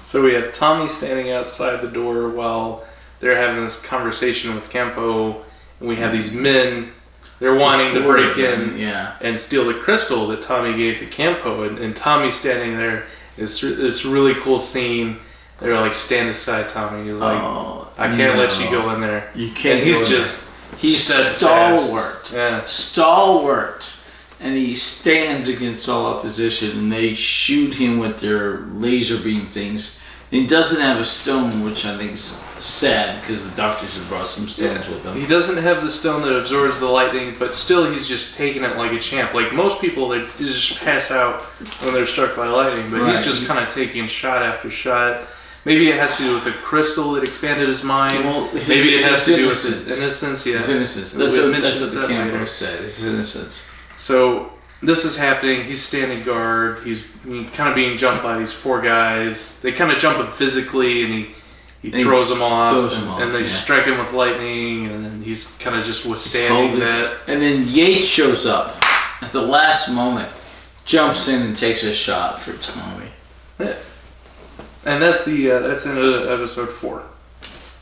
So we have Tommy standing outside the door while they're having this conversation with Campo, and we have these men. They're wanting to break in and steal the crystal that Tommy gave to Campo, and Tommy's standing there. It's this really cool scene. They're like, "Stand aside, Tommy." He's like, "I can't let you go in there." You can't. And he's stalwart. Yeah. Stalwart. And he stands against all opposition, and they shoot him with their laser beam things. And he doesn't have a stone, which I think is sad, because the doctors have brought some stones with them. He doesn't have the stone that absorbs the lightning, but still he's just taking it like a champ. Like most people, they just pass out when they're struck by lightning, but he's just kind of taking shot after shot. Maybe it has to do with the crystal that expanded his mind. Well, maybe it has to do with his innocence. Yeah, his innocence. That's what the Campo said. His innocence. So this is happening. He's standing guard. He's kind of being jumped by these four guys. They kind of jump him physically, and he throws them off, and they strike him with lightning, and then he's kind of just withstanding that. And then Yates shows up at the last moment, jumps in and takes a shot for Tommy. Yeah. And that's in episode 4.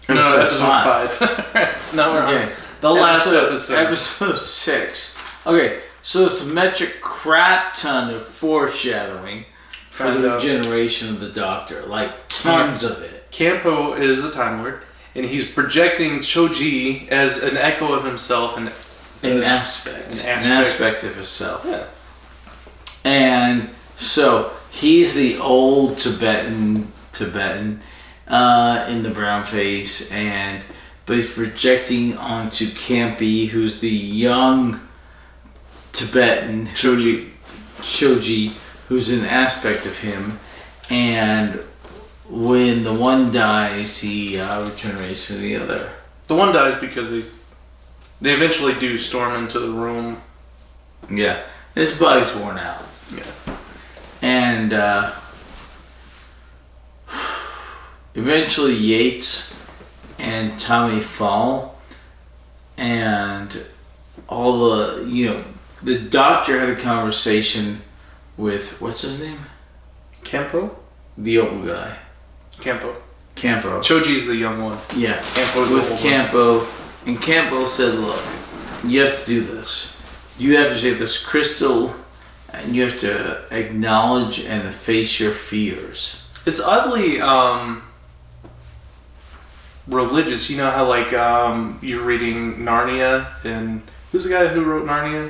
Episode 5. No, we're on the last episode. Episode 6. Okay. So it's a metric crap ton of foreshadowing for the regeneration of the Doctor. Like, tons of it. Campo is a Time Lord, and he's projecting Choji as an echo of himself. An aspect of himself. Yeah. And so, he's the old Tibetan in the brown face, but he's projecting onto Campy, who's the young Tibetan Choji, who's an aspect of him, and when the one dies, he regenerates to the other. The one dies because they eventually do storm into the room. Yeah, his body's worn out. Yeah, and eventually Yates and Tommy fall, and all the Doctor had a conversation with, what's his name? Campo? The old guy. Campo. Choji's the young one. Yeah. Campo's with the old Campo. one. And Campo said, "Look, you have to do this. You have to take this crystal, and you have to acknowledge and face your fears." It's oddly religious. You know how you're reading Narnia, and who's the guy who wrote Narnia?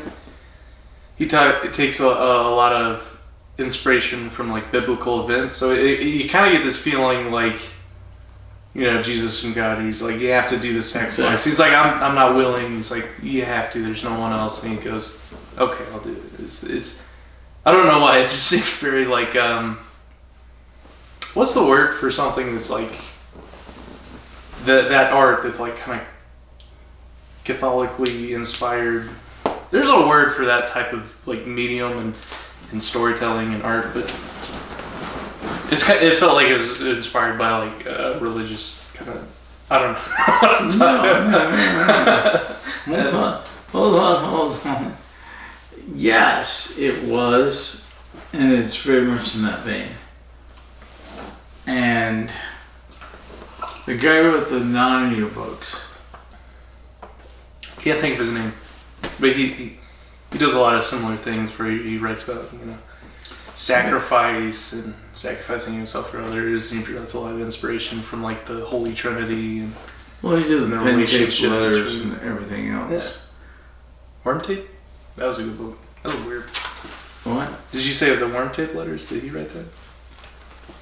It takes a lot of inspiration from biblical events, so you kind of get this feeling like, Jesus and God. He's like, you have to do the sacrifice. Exactly. He's like, I'm not willing. He's like, you have to. There's no one else. And he goes, okay, I'll do it. It's I don't know why. It just seems very what's the word for something that's that art that's kind of Catholically inspired? There's a word for that type of medium and storytelling and art, but it felt like it was inspired by religious kind of. I don't know. Hold on. Yes, it was, and it's very much in that vein. And the guy who wrote the Narnia books. Can't think of his name, but he does a lot of similar things where he writes about sacrifice and sacrificing himself for others. And he draws a lot of inspiration from the Holy Trinity. And, well, he did the Pentateuch letters and everything else. Yeah. Worm Tape? That was a good book. That was weird. What? Did you say the Worm Tape letters? Did he write that?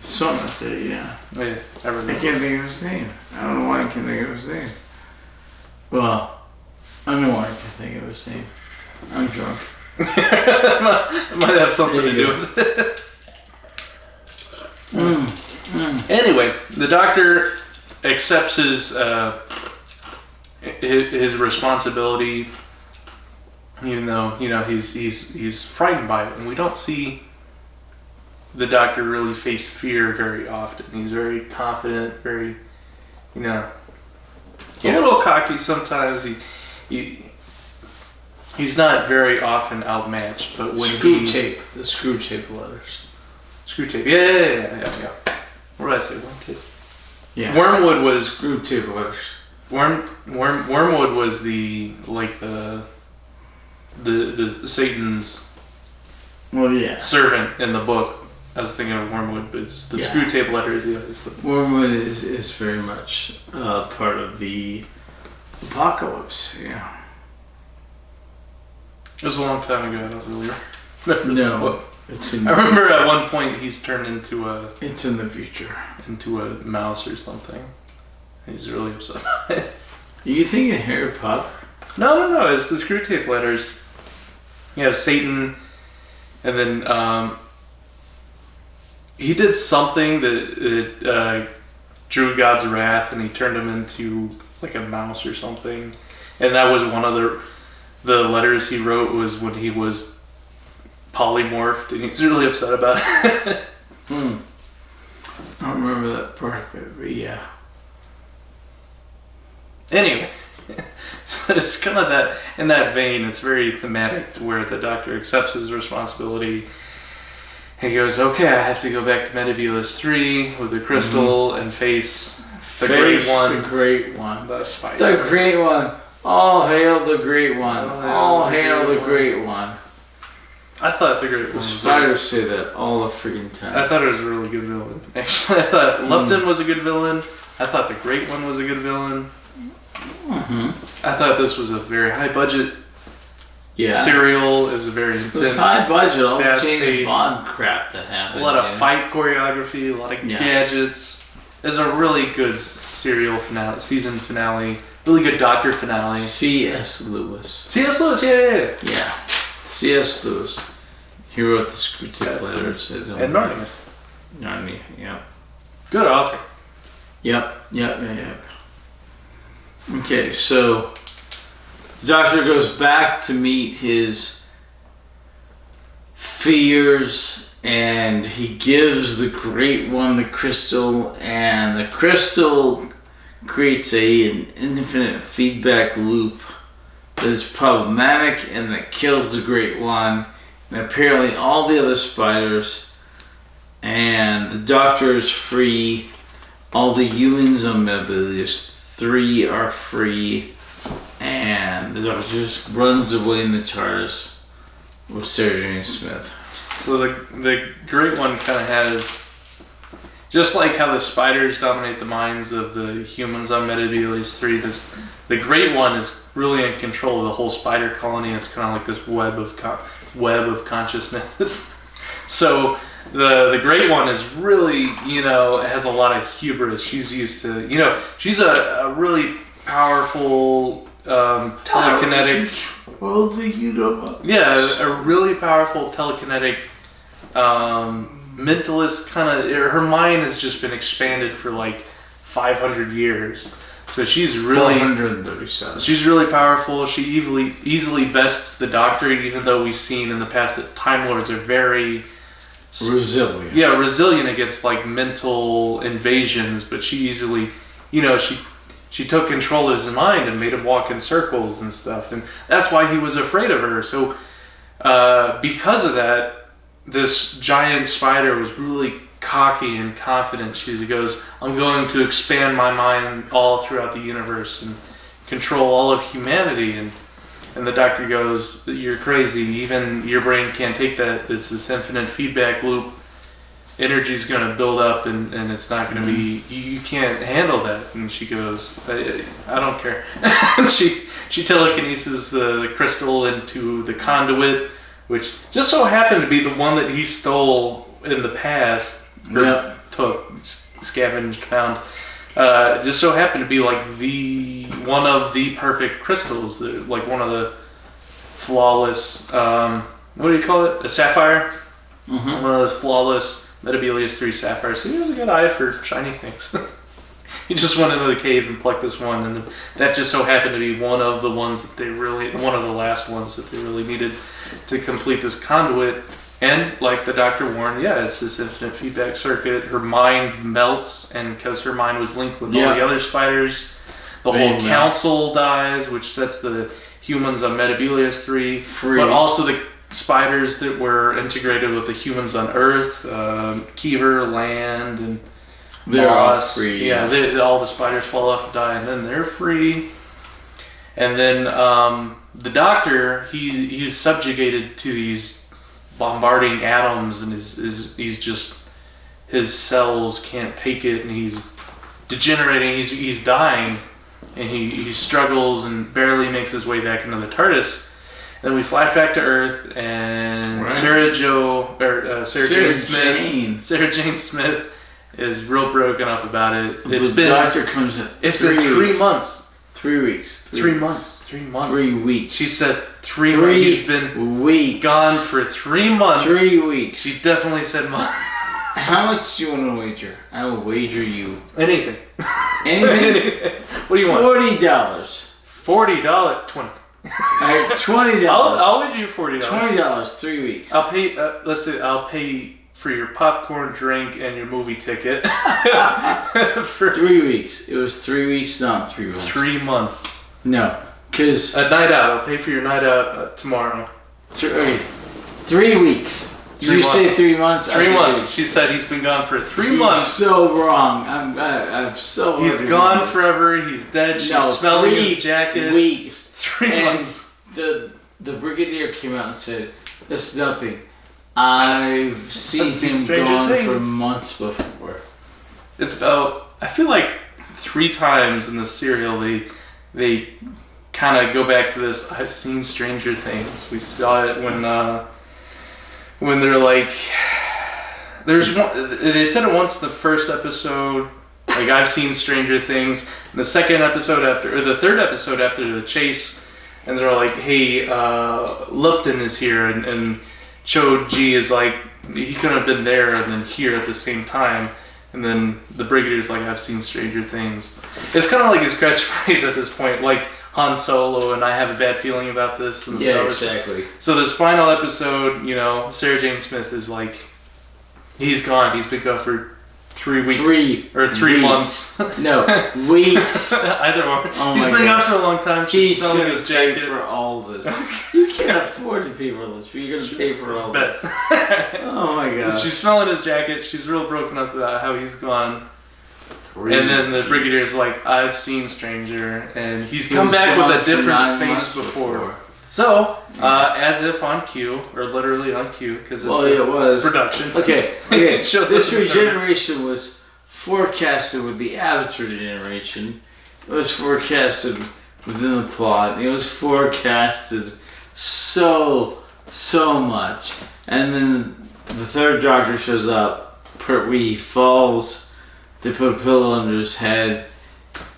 Something like that, yeah. Oh, yeah, I can't think of his name. I don't know why I can't think of his name. Well, I know why I can't think of his name. I'm drunk. It might have something to do with it. Anyway, the Doctor accepts his responsibility, even though he's frightened by it, and we don't see the Doctor really faced fear very often. He's very confident, very, a little cocky sometimes. He's not very often outmatched, but when the screw tape letters. Screw tape, yeah. What did I say? One tape. Yeah. Wormwood was screw tape letters. Wormwood was the Satan's servant in the book. I was thinking of Wormwood, but it's the screw tape letters. Yeah, Wormwood is very much part of the apocalypse. Yeah. It was a long time ago. I don't really remember. No, I remember at one point he's turned into It's in the future. Into a mouse or something. He's really upset. You think of Harry Potter? No. It's the screw tape letters. You have Satan, and then he did something that drew God's wrath, and he turned him into like a mouse or something. And that was one of the letters he wrote was when he was polymorphed, and he's really upset about it. I don't remember that part of it, but yeah. Anyway, so it's kind of that, in that vein, it's very thematic to where the Doctor accepts his responsibility. He goes, okay, I have to go back to Medevilas 3 with the crystal and face the Great One. The Great One. The spider. The Great One. All hail the Great One. All hail the Great One. I thought the Great One was spiders say that all the freaking time. I thought it was a really good villain. Actually, I thought Lupton was a good villain. I thought the Great One was a good villain. I thought this was a very high budget serial. Is a very intense. It was high budget. All the James Bond crap that happened. A lot of fight choreography. A lot of gadgets. It's a really good serial finale, season finale. Really good Doctor finale. C.S. Lewis. C.S. Lewis, yeah. Yeah. C.S. Lewis. He wrote the screw tape letters. And Narnia. Narnia, yeah. Good author. Yep. Okay, so the Doctor goes back to meet his fears, and he gives the Great One the crystal, and the crystal creates an infinite feedback loop that is problematic and that kills the Great One, and apparently all the other spiders, and the Doctor is free. All the humans on Medevilas 3 are free, and the Doctor just runs away in the TARDIS with Sarah Jane Smith. So the Great One kind of has, just like how the spiders dominate the minds of the humans on Medevilas 3, the Great One is really in control of the whole spider colony. It's kind of like this web of consciousness. So the Great One is really, has a lot of hubris. She's used to, she's a really powerful telekinetic. A really powerful telekinetic mentalist kind of. Her mind has just been expanded for like 500 years. So she's really 437. She's really powerful. She easily bests the Doctor, even though we've seen in the past that Time Lords are very resilient. Yeah, resilient against like mental invasions, but she easily, she took control of his mind and made him walk in circles and stuff, and that's why he was afraid of her. So because of that, this giant spider was really cocky and confident. She goes, I'm going to expand my mind all throughout the universe and control all of humanity. And the Doctor goes, you're crazy. Even your brain can't take that. It's this infinite feedback loop. Energy's going to build up and it's not going to be, you can't handle that. And she goes, I don't care. she telekinesis the crystal into the conduit, which just so happened to be the one that he stole in the past, or took, scavenged, found. Just so happened to be like one of the perfect crystals, like one of the flawless, what do you call it? A sapphire? One of those flawless Medevilas 3 sapphires. So he has a good eye for shiny things. He just went into the cave and plucked this one, and that just so happened to be one of the last ones that they really needed to complete this conduit. And like the doctor warned, it's this infinite feedback circuit. Her mind melts, and because her mind was linked with all the other spiders, the whole council dies, which sets the humans on Metabilius free. But also the spiders that were integrated with the humans on Earth, Kiever, Land, and they're all Moss. free. Yeah, all the spiders fall off and die, and then they're free. And then the doctor, he's subjugated to these bombarding atoms, and he's just, his cells can't take it, and he's degenerating, he's dying, and he struggles and barely makes his way back into the TARDIS. And then we flash back to Earth, and Sarah Jane Smith is real broken up about it. The doctor comes in. It's been 3 months. 3 weeks. 3 months. 3 months. 3 weeks. She said 3 months. He's been gone for 3 months. 3 weeks. She definitely said months. How much do you want to wager? I will wager you anything. Anything? What do you want? $40. $40. 20. $20. I'll wager you $40. $20. 3 weeks. I'll pay. Let's say I'll pay for your popcorn, drink, and your movie ticket. For 3 weeks. It was 3 weeks, not 3 months. 3 months. No, because a night out. I'll pay for your night out tomorrow. 3 weeks. 3 you months. say 3 months? 3 months. She said he's been gone for 3 months. He's so wrong. I'm so. He's gone forever. He's dead. She's smelling his jacket. Weeks. 3 months. The brigadier came out and said, "That's nothing. I've seen him gone for months before." It's about, I feel like 3 times in the serial they kind of go back to this. I've seen Stranger Things. We saw it when they're like, there's one. They said it once in the first episode. Like, I've seen Stranger Things. In the second episode after, or the third episode after the chase, and they're like, hey, Lupton is here, and Cho Ji is like, he couldn't have been there and then here at the same time. And then the Brigadier's like, I've seen Stranger Things. It's kind of like his catchphrase at this point, like Han Solo and I have a bad feeling about this. And exactly. So this final episode, Sarah Jane Smith is like, he's gone. He's been gone for 3 weeks. 3 months. No, weeks. Either or. Oh he's been gone for a long time. She's smelling his jacket. Pay for all this. You can't afford to pay for all this, but you're going to pay for all this. Oh my god. She's smelling his jacket. She's real broken up about how he's gone. And then the Brigadier's like, I've seen Stranger, and he's come back with a different face before. So, as if on cue, or literally on cue, because it's it was production. Okay. This regeneration was forecasted with the Avatar generation. It was forecasted within the plot. It was forecasted so much. And then the third Doctor shows up. Pertwee falls. They put a pillow under his head.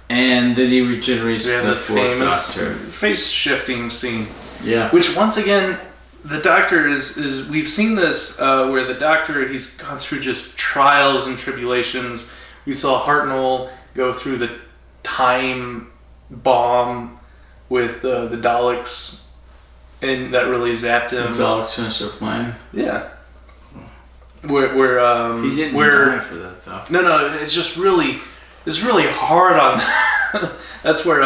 And then he regenerates the fourth Doctor. Face shifting scene. Yeah. Which, once again, the Doctor is we've seen this where the Doctor, he's gone through just trials and tribulations. We saw Hartnell go through the time bomb with the Daleks, and that really zapped him. The Daleks finished their plan? Yeah. He didn't die for that, though. No, it's really hard on that. That's where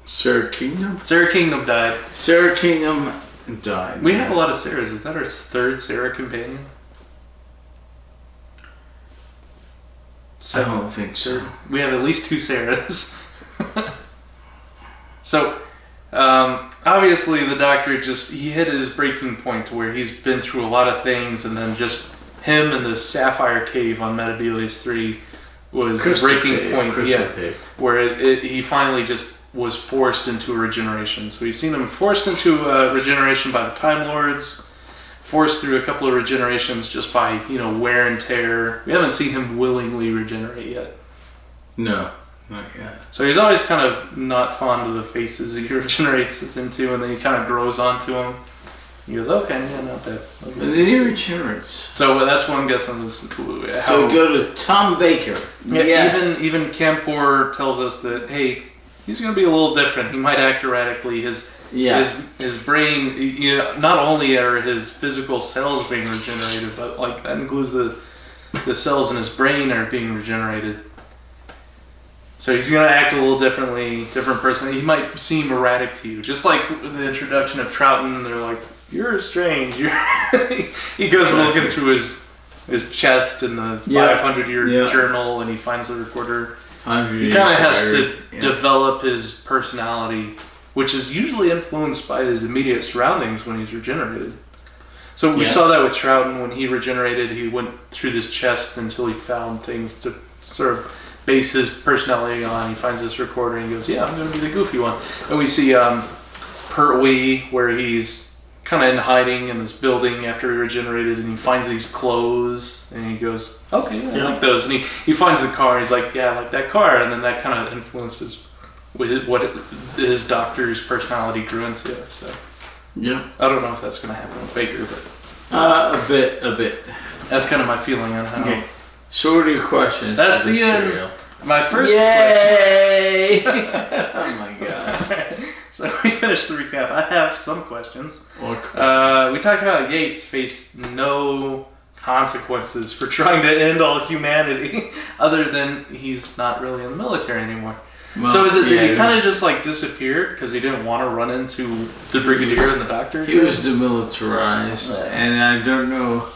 Sarah Kingdom died. Sarah Kingdom died. We have a lot of Sarahs. Is that our third Sarah companion? I don't think so. We have at least 2 Sarahs. So, obviously the Doctor he hit his breaking point to where he's been through a lot of things, and then just him in the Sapphire Cave on Metabilis 3 was the breaking point. Where he finally just was forced into a regeneration. So we've seen him forced into a regeneration by the Time Lords, forced through a couple of regenerations just by, wear and tear. We haven't seen him willingly regenerate yet. No, not yet. So he's always kind of not fond of the faces he regenerates into, and then he kind of grows onto them. He goes, okay, yeah, not bad. Okay. And then he regenerates. So that's what I'm guessing is how... So go to Tom Baker. Yeah, yes. Even Campor tells us that, hey, he's going to be a little different. He might act erratically. Yeah. His brain, you know, not only are his physical cells being regenerated, but like that includes the cells in his brain are being regenerated. So he's going to act a little differently, different person. He might seem erratic to you. Just like the introduction of Troughton, they're like, you're strange. He goes looking through his chest in the 500-year journal, and he finds the recorder. He kind of has to develop his personality, which is usually influenced by his immediate surroundings when he's regenerated. So we saw that with Troughton. When he regenerated, he went through this chest until he found things to sort of base his personality on. He finds this recorder and he goes, I'm going to be the goofy one. And we see Pertwee, where he's kind of in hiding in this building after he regenerated, and he finds these clothes and he goes, okay, I like those. And he finds the car, he's like, I like that car. And then that kind of influences what his doctor's personality grew into. So I don't know if that's going to happen with Baker, but a bit. That's kind of my feeling on how. Okay. So what are your questions? That's the end. My first question. Oh my god. So we finished the recap. I have some questions. What questions? We talked about Yates faced no consequences for trying to end all humanity, other than he's not really in the military anymore. Well, so is it that he kind of just like disappeared because he didn't want to run into the brigadier and the doctor? He was demilitarized, and I don't know.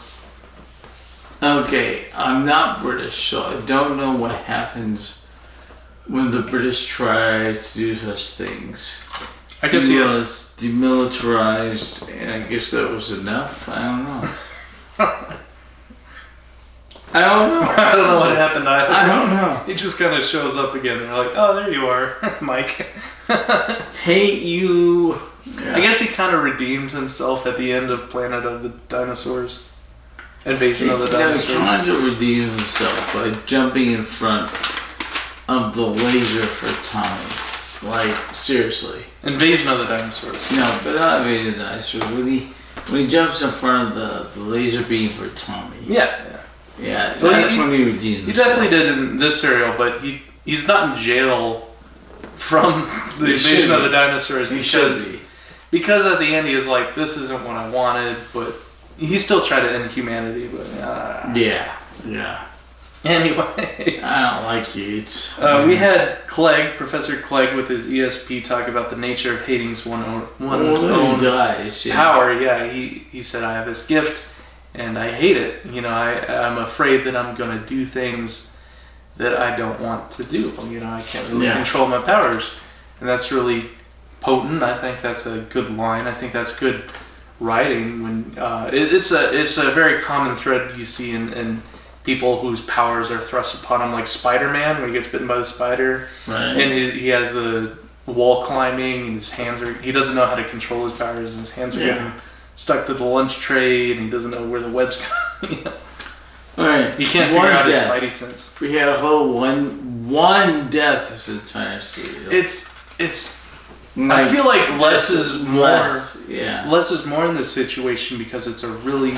Okay, I'm not British, so I don't know what happens when the British try to do such things. I guess he was demilitarized, and I guess that was enough. I don't know. I don't know what happened either. I don't know. He just kind of shows up again, and they're like, oh, there you are, Mike. Hate you. Yeah. I guess he kind of redeemed himself at the end of Planet of the Dinosaurs. Invasion of the Dinosaurs. He kind of redeemed himself by jumping in front of the laser for Tommy. Like, seriously. Invasion of the Dinosaurs. No, but not Invasion of the Dinosaurs. When he jumps in front of the laser beam for Tommy. Yeah, that's when he redeemed himself. He definitely did in this serial, but he's not in jail from the Invasion of the Dinosaurs because at the end he was like, this isn't what I wanted, but he still tried to end humanity, but yeah. Anyway, I don't like Yates. We had Professor Clegg, with his ESP, talk about the nature of hating one's own power. Yeah, he said, I have this gift, and I hate it. You know, I'm afraid that I'm going to do things that I don't want to do. You know, I can't really control my powers, and that's really potent. I think that's a good line. I think that's good writing. When it's a very common thread you see in people whose powers are thrust upon him, like Spider-Man when he gets bitten by the spider, and he has the wall climbing, and his hands he doesn't know how to control his powers, and his hands are getting stuck to the lunch tray, and he doesn't know where the web's going. Alright, he can't figure out his spidey sense. We had a whole one death this entire series. It's I feel like less is more. Less is more in this situation because it's a really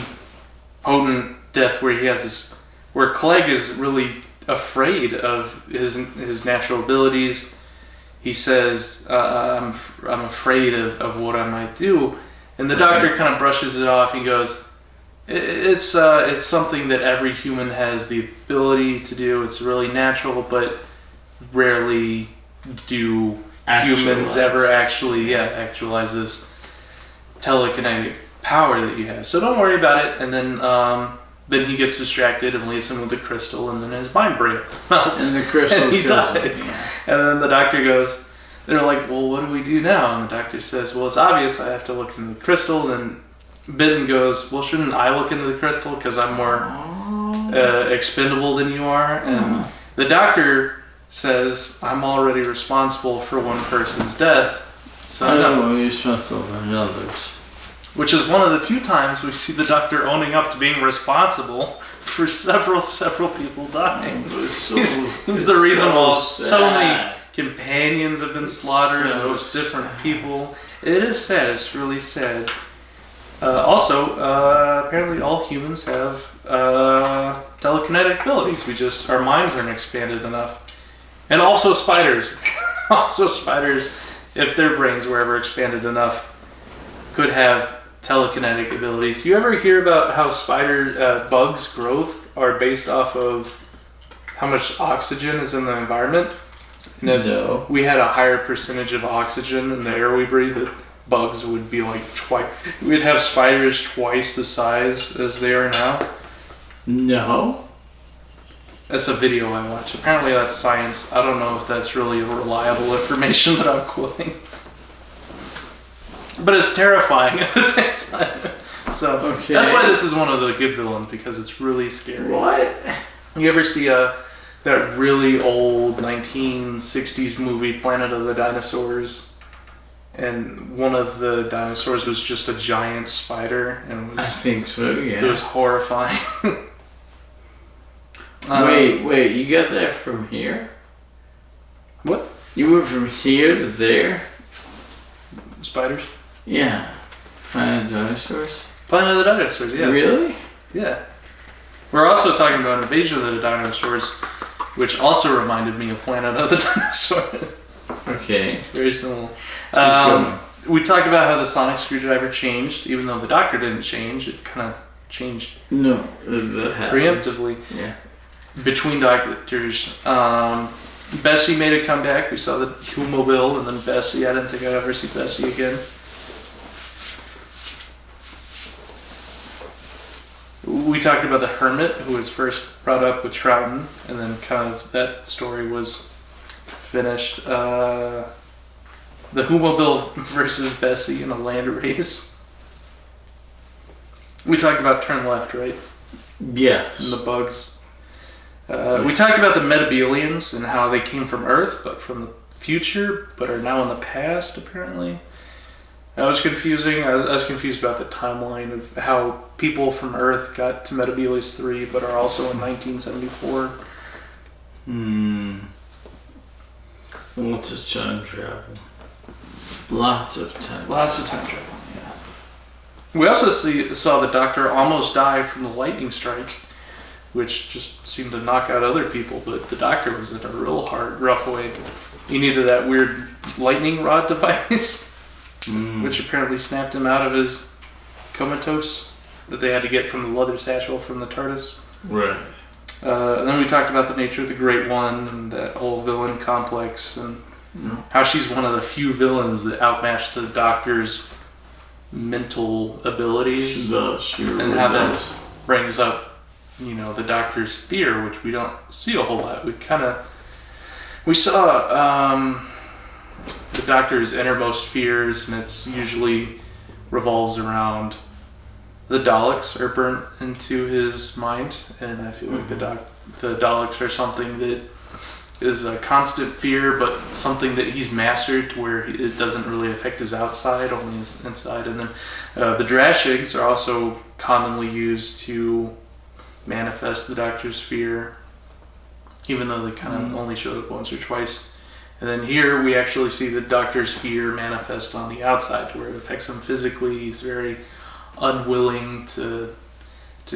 potent death where he has this, where Clegg is really afraid of his natural abilities. He says, I'm afraid of what I might do. And the doctor kind of brushes it off. He goes, it's something that every human has the ability to do. It's really natural, but rarely do humans ever actualize this telekinetic power that you have. So don't worry about it. And then he gets distracted and leaves him with the crystal, and then his mind melts. And the crystal and he dies. And then the doctor goes, they're like, well, what do we do now? And the doctor says, well, it's obvious. I have to look into the crystal. And then Benton goes, well, shouldn't I look into the crystal because I'm more expendable than you are? And the doctor says, I'm already responsible for one person's death. So I don't want to be responsible for another's. Which is one of the few times we see the doctor owning up to being responsible for several people dying. He's the reason why so many companions have been slaughtered and those different people. It is sad. It's really sad. Also, apparently all humans have telekinetic abilities. Our minds aren't expanded enough. And also spiders. if their brains were ever expanded enough, could have telekinetic abilities. You ever hear about how bugs' growth are based off of how much oxygen is in the environment? And if we had a higher percentage of oxygen in the air we breathe, bugs would be like twice. We'd have spiders twice the size as they are now. No. That's a video I watched. Apparently that's science. I don't know if that's really reliable information that I'm quoting. But it's terrifying at the same time. So that's why this is one of the good villains, because it's really scary. What? You ever see that really old 1960s movie, Planet of the Dinosaurs? And one of the dinosaurs was just a giant spider. And I think so, yeah. It was horrifying. Wait, you got that from here? What? You went from here to there? Spiders? Yeah. Planet of Dinosaurs? Planet of the Dinosaurs, yeah. Really? Yeah. We're also talking about Invasion of the Dinosaurs, which also reminded me of Planet of the Dinosaurs. Okay. Very similar. We talked about how the sonic screwdriver changed, even though the Doctor didn't change. It kind of changed preemptively. Yeah. Between Doctors. Bessie made a comeback. We saw the Hummobile and then Bessie. I didn't think I'd ever see Bessie again. We talked about the Hermit, who was first brought up with Troughton, and then kind of that story was finished. The Hummobile versus Bessie in a land race. We talked about Turn Left, right? Yes. And the bugs. We talked about the Metabelians and how they came from Earth, but from the future, but are now in the past, apparently. That was confusing. I was confused about the timeline of how people from Earth got to Metabelius 3, but are also in 1974. Lots of time travel. Lots of time travel, yeah. We also saw the Doctor almost die from the lightning strike, which just seemed to knock out other people, but the Doctor was in a real rough way. He needed that weird lightning rod device, which apparently snapped him out of his comatose that they had to get from the leather satchel from the TARDIS. Right. And then we talked about the nature of the Great One and that whole villain complex and how she's one of the few villains that outmatched the Doctor's mental abilities. She does. She really and how does. that brings up, the Doctor's fear, which we don't see a whole lot. We saw the Doctor's innermost fears, and it's usually revolves around the Daleks are burnt into his mind, and I feel like the Daleks are something that is a constant fear, but something that he's mastered to where it doesn't really affect his outside, only his inside. And then the Drashigs are also commonly used to manifest the Doctor's fear, even though they kind of only showed up once or twice. And then here we actually see the Doctor's fear manifest on the outside, to where it affects him physically. He's very unwilling to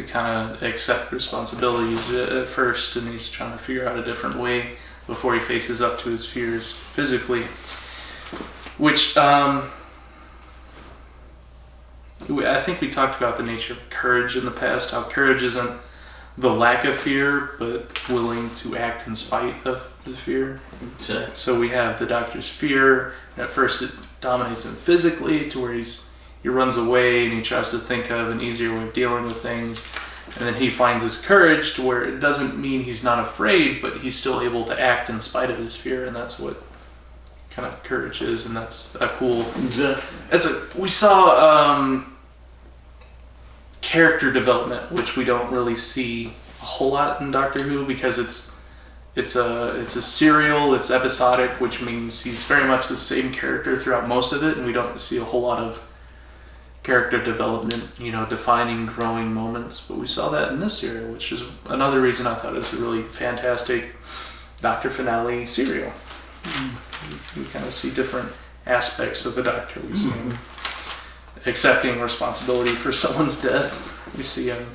kind of accept responsibilities at first, and he's trying to figure out a different way before he faces up to his fears physically. Which I think we talked about the nature of courage in the past, how courage isn't the lack of fear, but willing to act in spite of the fear. Exactly. So we have the Doctor's fear, and at first it dominates him physically, to where he runs away and he tries to think of an easier way of dealing with things. And then he finds his courage, to where it doesn't mean he's not afraid, but he's still able to act in spite of his fear, and that's what kind of courage is, and that's a cool... We saw character development, which we don't really see a whole lot in Doctor Who, because it's a serial, it's episodic, which means he's very much the same character throughout most of it, and we don't see a whole lot of character development, defining, growing moments. But we saw that in this serial, which is another reason I thought it was a really fantastic Doctor finale serial. We kind of see different aspects of the Doctor. We see him accepting responsibility for someone's death. We see him,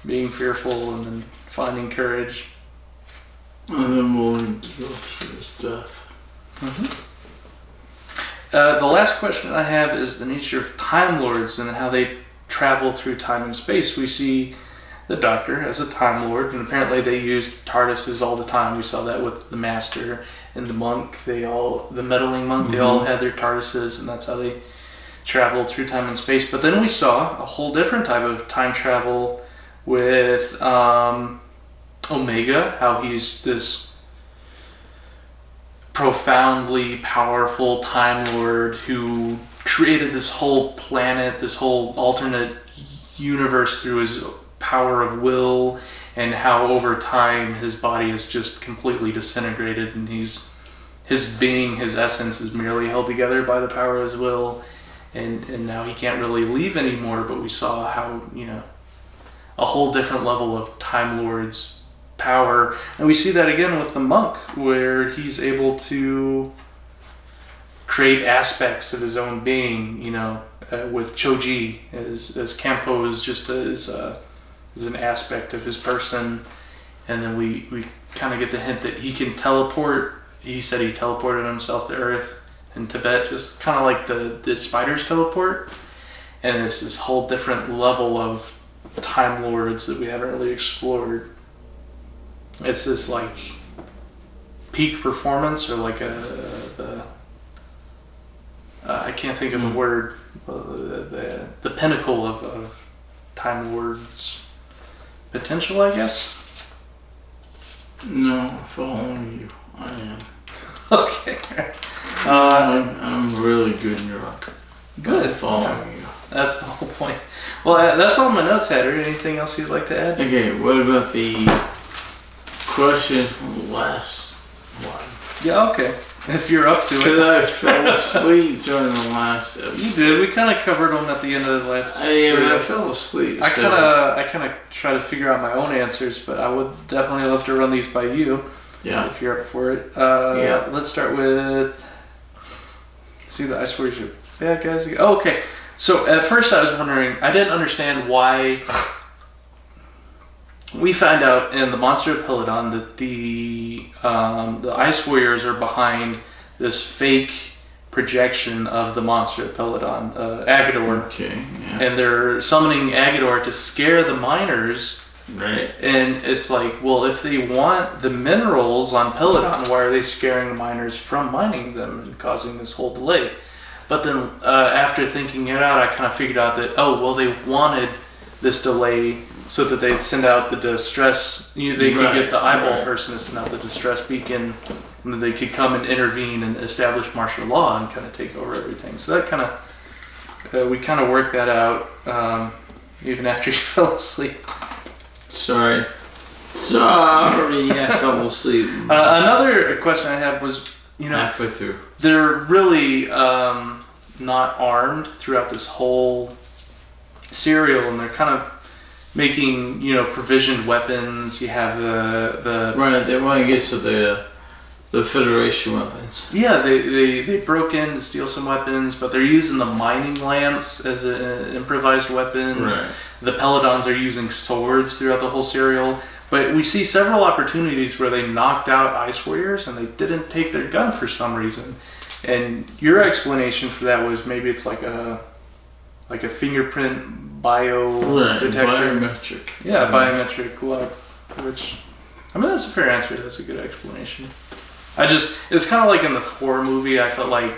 being fearful and then finding courage. And then willing to go through his death. The last question I have is the nature of Time Lords and how they travel through time and space. We see the Doctor as a Time Lord, and apparently they used TARDISes all the time. We saw that with the Master and the Monk. The meddling monk, they all had their TARDISes, and that's how they traveled through time and space. But then we saw a whole different type of time travel with Omega, how he's this profoundly powerful Time Lord who created this whole planet, this whole alternate universe through his power of will, and how over time his body is just completely disintegrated, and his being, his essence is merely held together by the power of his will, and now he can't really leave anymore. But we saw how, a whole different level of Time Lord's power, and we see that again with the Monk, where he's able to create aspects of his own being, with Choji as Campo is just as an aspect of his person. And then we kind of get the hint that he can teleport. He said he teleported himself to Earth in Tibet, just kind of like the spiders teleport. And it's this whole different level of Time Lords that we haven't really explored. It's this like peak performance, or like I can't think of the word, the pinnacle of Time Lord's potential, I guess. No, following you. I am. Okay. I'm really good in rock. Good. Following you. That's the whole point. Well, that's all my notes, Hatter. Anything else you'd like to add? Okay, what about the question from the last one? Yeah, okay. If you're up to it. Because I fell asleep during the last episode. You did. We kind of covered them at the end of the last. I fell asleep. I kind of try to figure out my own answers, but I would definitely love to run these by you. Yeah. If you're up for it. Yeah. Let's start with. See the Ice Warriors are bad guys. Oh, okay. So at first I was wondering. I didn't understand why. We find out in the Monster of Peladon that the Ice Warriors are behind this fake projection of the Monster of Peladon, Agador. Okay, yeah. And they're summoning Agador to scare the miners. Right. And it's like, well, if they want the minerals on Peladon, why are they scaring the miners from mining them and causing this whole delay? But then after thinking it out, I kind of figured out that, they wanted this delay so that they'd send out the distress, they could get the eyeball person to send out the distress beacon, and then they could come and intervene and establish martial law and kind of take over everything. So that kind of, we kind of worked that out, even after you fell asleep. Sorry, I fell asleep. Another question I had was, halfway through. They're really not armed throughout this whole serial, and they're kind of making, provisioned weapons. You have the right. They want to get to the Federation weapons. Yeah, they broke in to steal some weapons, but they're using the mining lance as an improvised weapon. Right. The Peladons are using swords throughout the whole serial. But we see several opportunities where they knocked out Ice Warriors and they didn't take their gun for some reason. And your explanation for that was maybe it's like a fingerprint detector. Biometric. Yeah, biometric lock, which, that's a fair answer. That's a good explanation. It's kind of like in the horror movie, I felt like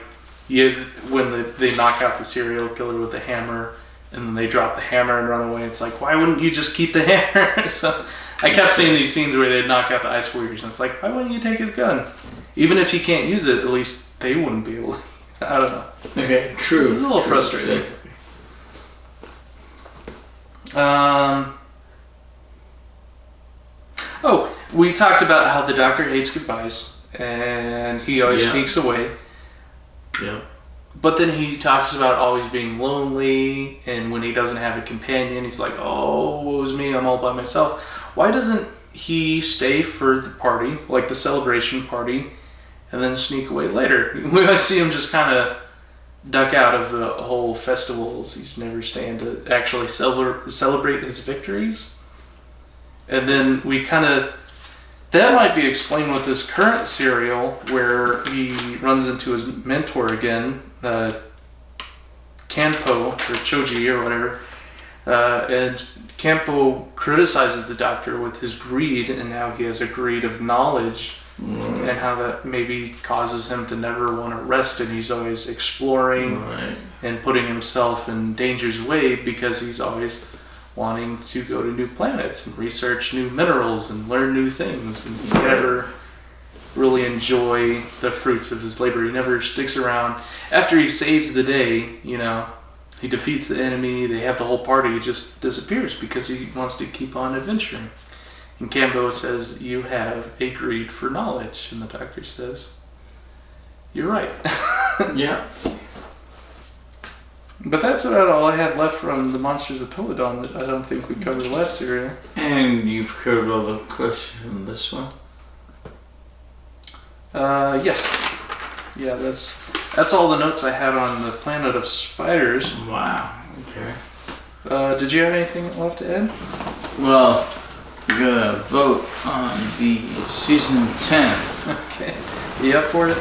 when they knock out the serial killer with the hammer, and then they drop the hammer and run away, it's like, why wouldn't you just keep the hammer? So I kept seeing these scenes where they'd knock out the Ice Warriors, and it's like, why wouldn't you take his gun? Even if he can't use it, at least they wouldn't be able to. I don't know. Okay, true. It's a little frustrating. We talked about how the Doctor hates goodbyes, and he always sneaks away. Yeah. But then he talks about always being lonely, and when he doesn't have a companion, he's like, oh, woe is me, I'm all by myself. Why doesn't he stay for the party, like the celebration party, and then sneak away later? We always see him just kind of duck out of the whole festivals. He's never staying to actually celebrate his victories. And then that might be explained with this current serial where he runs into his mentor again, Kanpo, or Choji, or whatever, and Kanpo criticizes the Doctor with his greed, and how he has a greed of knowledge, and how that maybe causes him to never want to rest, and he's always exploring and putting himself in danger's way because he's always wanting to go to new planets and research new minerals and learn new things, and never really enjoy the fruits of his labor. He never sticks around. After he saves the day, he defeats the enemy, they have the whole party, he just disappears because he wants to keep on adventuring. And Kanpo says, "You have a greed for knowledge." And the Doctor says, "You're right." Yeah. But that's about all I had left from the Monsters of Pilodon that I don't think we covered last serial. And you've covered all the questions in this one? Yes. Yeah, that's all the notes I had on the Planet of Spiders. Wow. Okay. Did you have anything left to add? Well, we're gonna vote on the season 10. Okay. You up for it?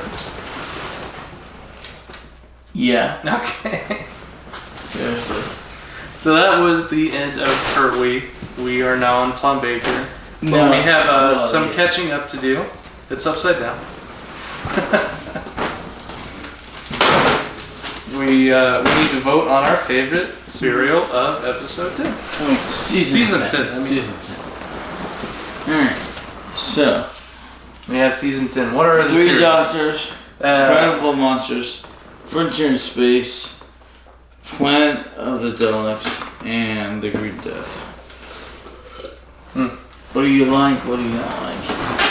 Yeah. Okay. Seriously. So that was the end of Pertwee. We are now on Tom Baker. But we have some catching up to do. It's upside down. We need to vote on our favorite serial of episode 10. Season 10. Season 10. Alright. So. We have season 10. What are the Three series? Doctors, Carnival of Monsters, Frontier in Space, Planet of the Daleks, and The Green Death. What do you like? What do you not like?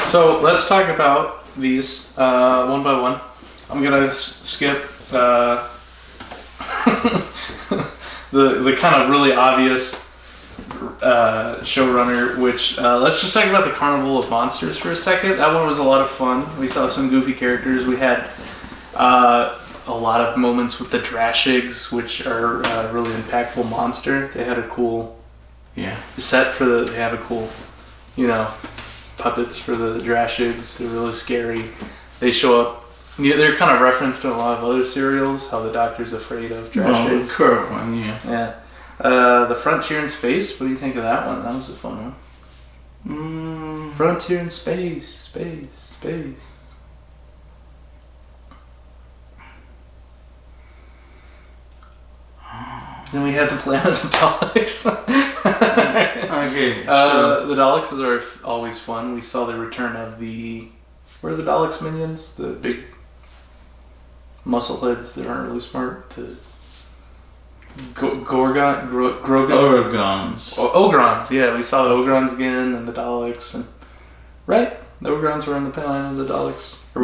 So let's talk about these one by one. I'm gonna skip the kind of really obvious showrunner, which let's just talk about the Carnival of Monsters for a second. That one was a lot of fun. We saw some goofy characters. We had a lot of moments with the Drashigs, which are a really impactful monster. They had a cool set for they have a cool, puppets for the Drashigs. They're really scary. They show up. They're kind of referenced in a lot of other serials, how the Doctor's afraid of Drashigs. Oh, the current one, yeah. Yeah. The Frontier in Space, what do you think of that one? That was a fun one. Frontier in Space. Then we had the Planet of Daleks. Okay. So The Daleks are always fun. We saw the return of what are the Daleks minions? The big muscleheads that aren't really smart. Gorgon? Orgons. Ogrons, yeah. We saw the Ogrons again and the Daleks. Right? The Ogrons were in the Planet of the Daleks. No.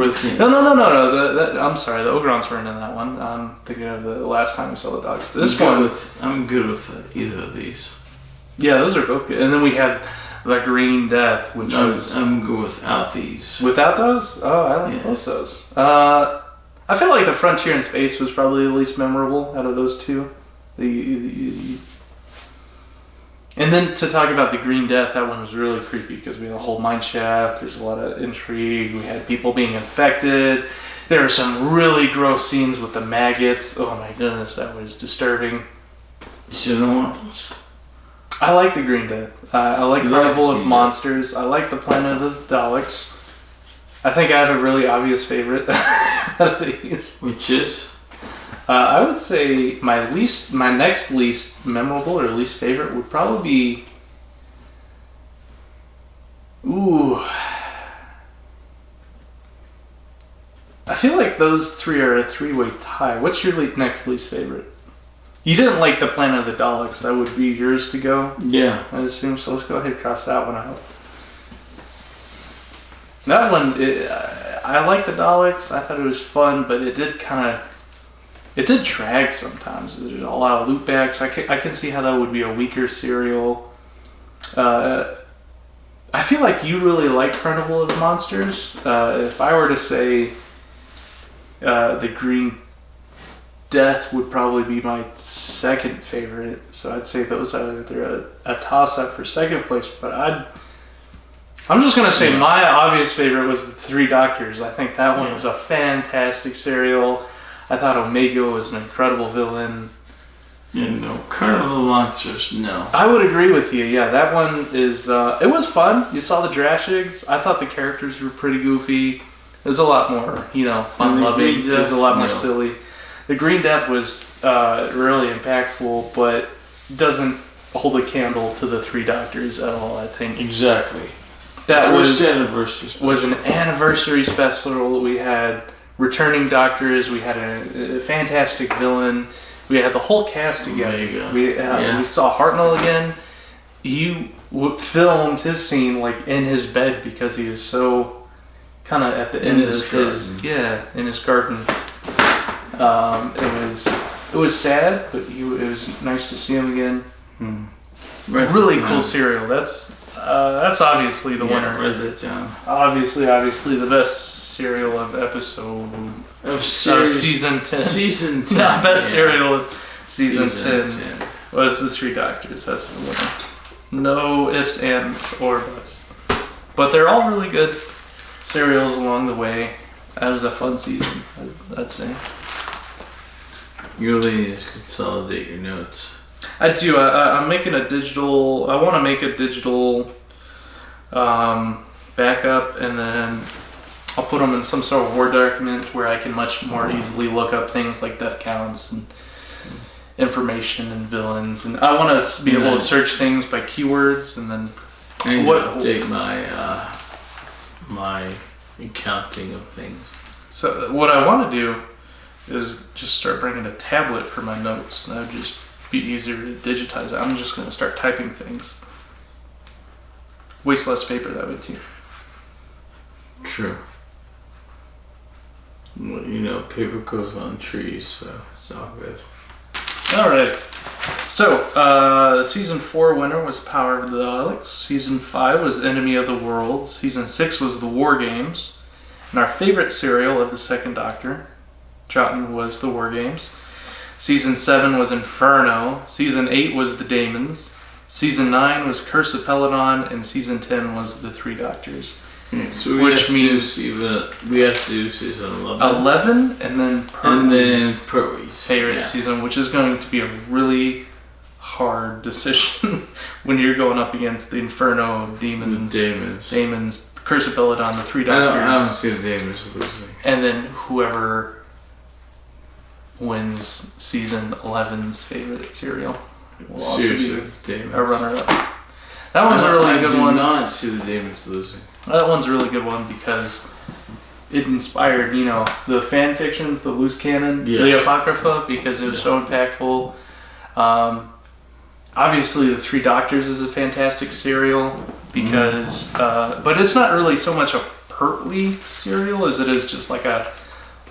I'm sorry, the Ogrons weren't in that one. I'm thinking of the last time we saw the Daleks. I'm good with either of these. Yeah, those are both good. And then we had the Green Death, which I'm good without these. Without those? Oh, I like both those. I feel like the Frontier in Space was probably the least memorable out of those two. And then to talk about the Green Death, that one was really creepy because we had a whole mine shaft. There's a lot of intrigue. We had people being infected. There were some really gross scenes with the maggots. Oh my goodness, that was disturbing. You should have want those. I like the Green Death. I like Carnival of Monsters. I like the Planet of the Daleks. I think I have a really obvious favorite out of these. Which is? I would say my next least memorable or least favorite would probably be. Ooh. I feel like those three are a three-way tie. What's your next least favorite? You didn't like the Planet of the Daleks. That would be yours to go. Yeah. I assume so. Let's go ahead and cross that one out. That one, I like the Daleks. I thought it was fun, but it did drag sometimes. There's a lot of loopbacks. I can see how that would be a weaker serial. I feel like you really like Carnival of Monsters. If I were to say the Green Death would probably be my second favorite. So I'd say those are a toss-up for second place. But I'm just going to say my obvious favorite was the Three Doctors. I think that one was a fantastic serial. I thought Omega was an incredible villain. Yeah, no. Carnival of Monsters, no. I would agree with you. Yeah, that one is. It was fun. You saw the Drashigs. I thought the characters were pretty goofy. It was a lot more, fun-loving. It was a lot more silly. The Green Death was really impactful, but doesn't hold a candle to the Three Doctors at all, I think. Exactly. That was an anniversary special. We had returning doctors. We had a fantastic villain. We had the whole cast together. We saw Hartnell again. He filmed his scene like in his bed because he was so kind of at the end of in his garden. It was sad, but it was nice to see him again. Really cool serial. That's obviously the winner. Obviously the best serial of episode of season 10. Season 10. Not best serial of season 10 was the Three Doctors. That's the winner. No ifs, ands, or buts. But they're all really good serials along the way. That was a fun season, I'd say. You really need to consolidate your notes. I do. I'm making a digital. I want to make a digital backup, and then I'll put them in some sort of Word document where I can much more easily look up things like death counts and information and villains. And I want to be able to search things by keywords, and then update my accounting of things. So what I want to do is just start bringing a tablet for my notes, and that would just be easier to digitize. I'm just going to start typing things. Waste less paper that way too. True. Well, paper grows on trees, so it's all good. Alright. So, Season 4 winner was Power of the Daleks. Season 5 was Enemy of the World. Season 6 was The War Games. And our favorite serial of the Second Doctor, Troughton, was The War Games. Season 7 was Inferno. Season 8 was The Daemons. Season 9 was Curse of Peladon. And Season 10 was The Three Doctors. So which means we have to do season 11. 11 and then Pertwee's favorite season, which is going to be a really hard decision when you're going up against the Inferno, Daemons, Curse of Peladon, the Three Doctors. I don't see the Daemons losing. And then whoever wins season 11's favorite serial will also be a runner-up. That one's a really good one. I do not see the Daemons losing. That one's a really good one because it inspired, the fan fictions, the loose canon, the Apocrypha, because it was so impactful. Obviously, the Three Doctors is a fantastic serial because, but it's not really so much a Pertwee serial as it is just like an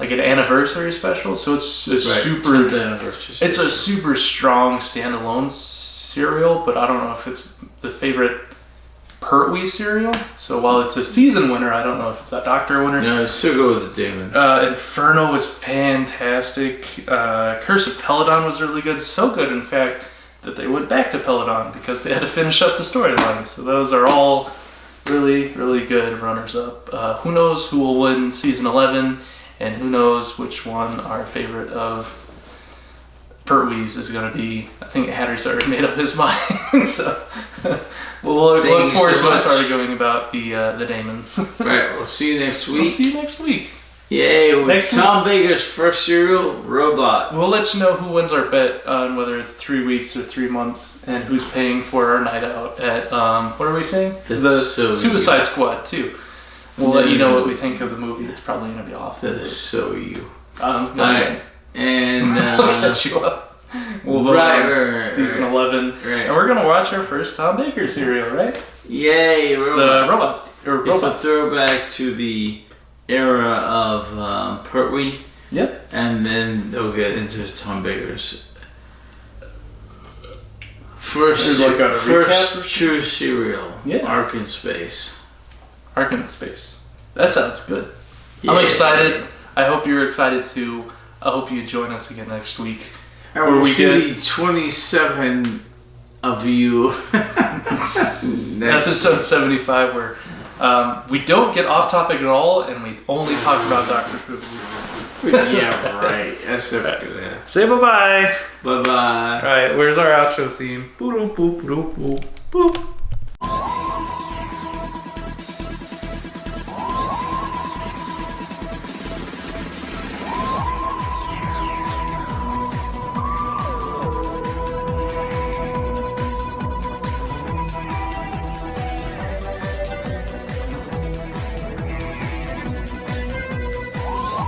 anniversary special. So it's a it's a super strong standalone serial, but I don't know if it's the favorite Pertwee serial. So while it's a season winner, I don't know if it's a Doctor winner. No, still go with the Daemons. Inferno was fantastic. Curse of Peladon was really good. So good, in fact, that they went back to Peladon because they had to finish up the storyline. So those are all really, really good runners-up. Who knows who will win season 11, and who knows which one our favorite of Pertwee's is going to be. I think Hatter's already made up his mind. So we'll look forward to us arguing about the Daemons. Right, we'll see you next week. We'll see you next week. Yay, with Tom Baker's first serial, Robot. We'll let you know who wins our bet on whether it's 3 weeks or 3 months, and who's paying for our night out at, what are we saying? The Suicide Squad, too. We'll let you know what we think of the movie. It's probably going to be awful. That is so you. Alright. And we'll catch you up. We'll vote on season 11. Right. And we're going to watch our first Tom Baker serial, right? Yay, The Robots. It's a throwback to the era of Pertwee. Yep. And then they'll get into Tom Baker's first true serial. Yeah. Ark in Space. Ark in Space. That sounds good. Yeah. I'm excited. I hope you're excited too. I hope you join us again next week. And we'll see 27 of you. Episode 75, where We don't get off topic at all, and we only talk about Doctor Who. Yeah, right. That's yeah. Say bye-bye. Bye-bye. All right, where's our outro theme? Boop, boop, boop, boop, boop.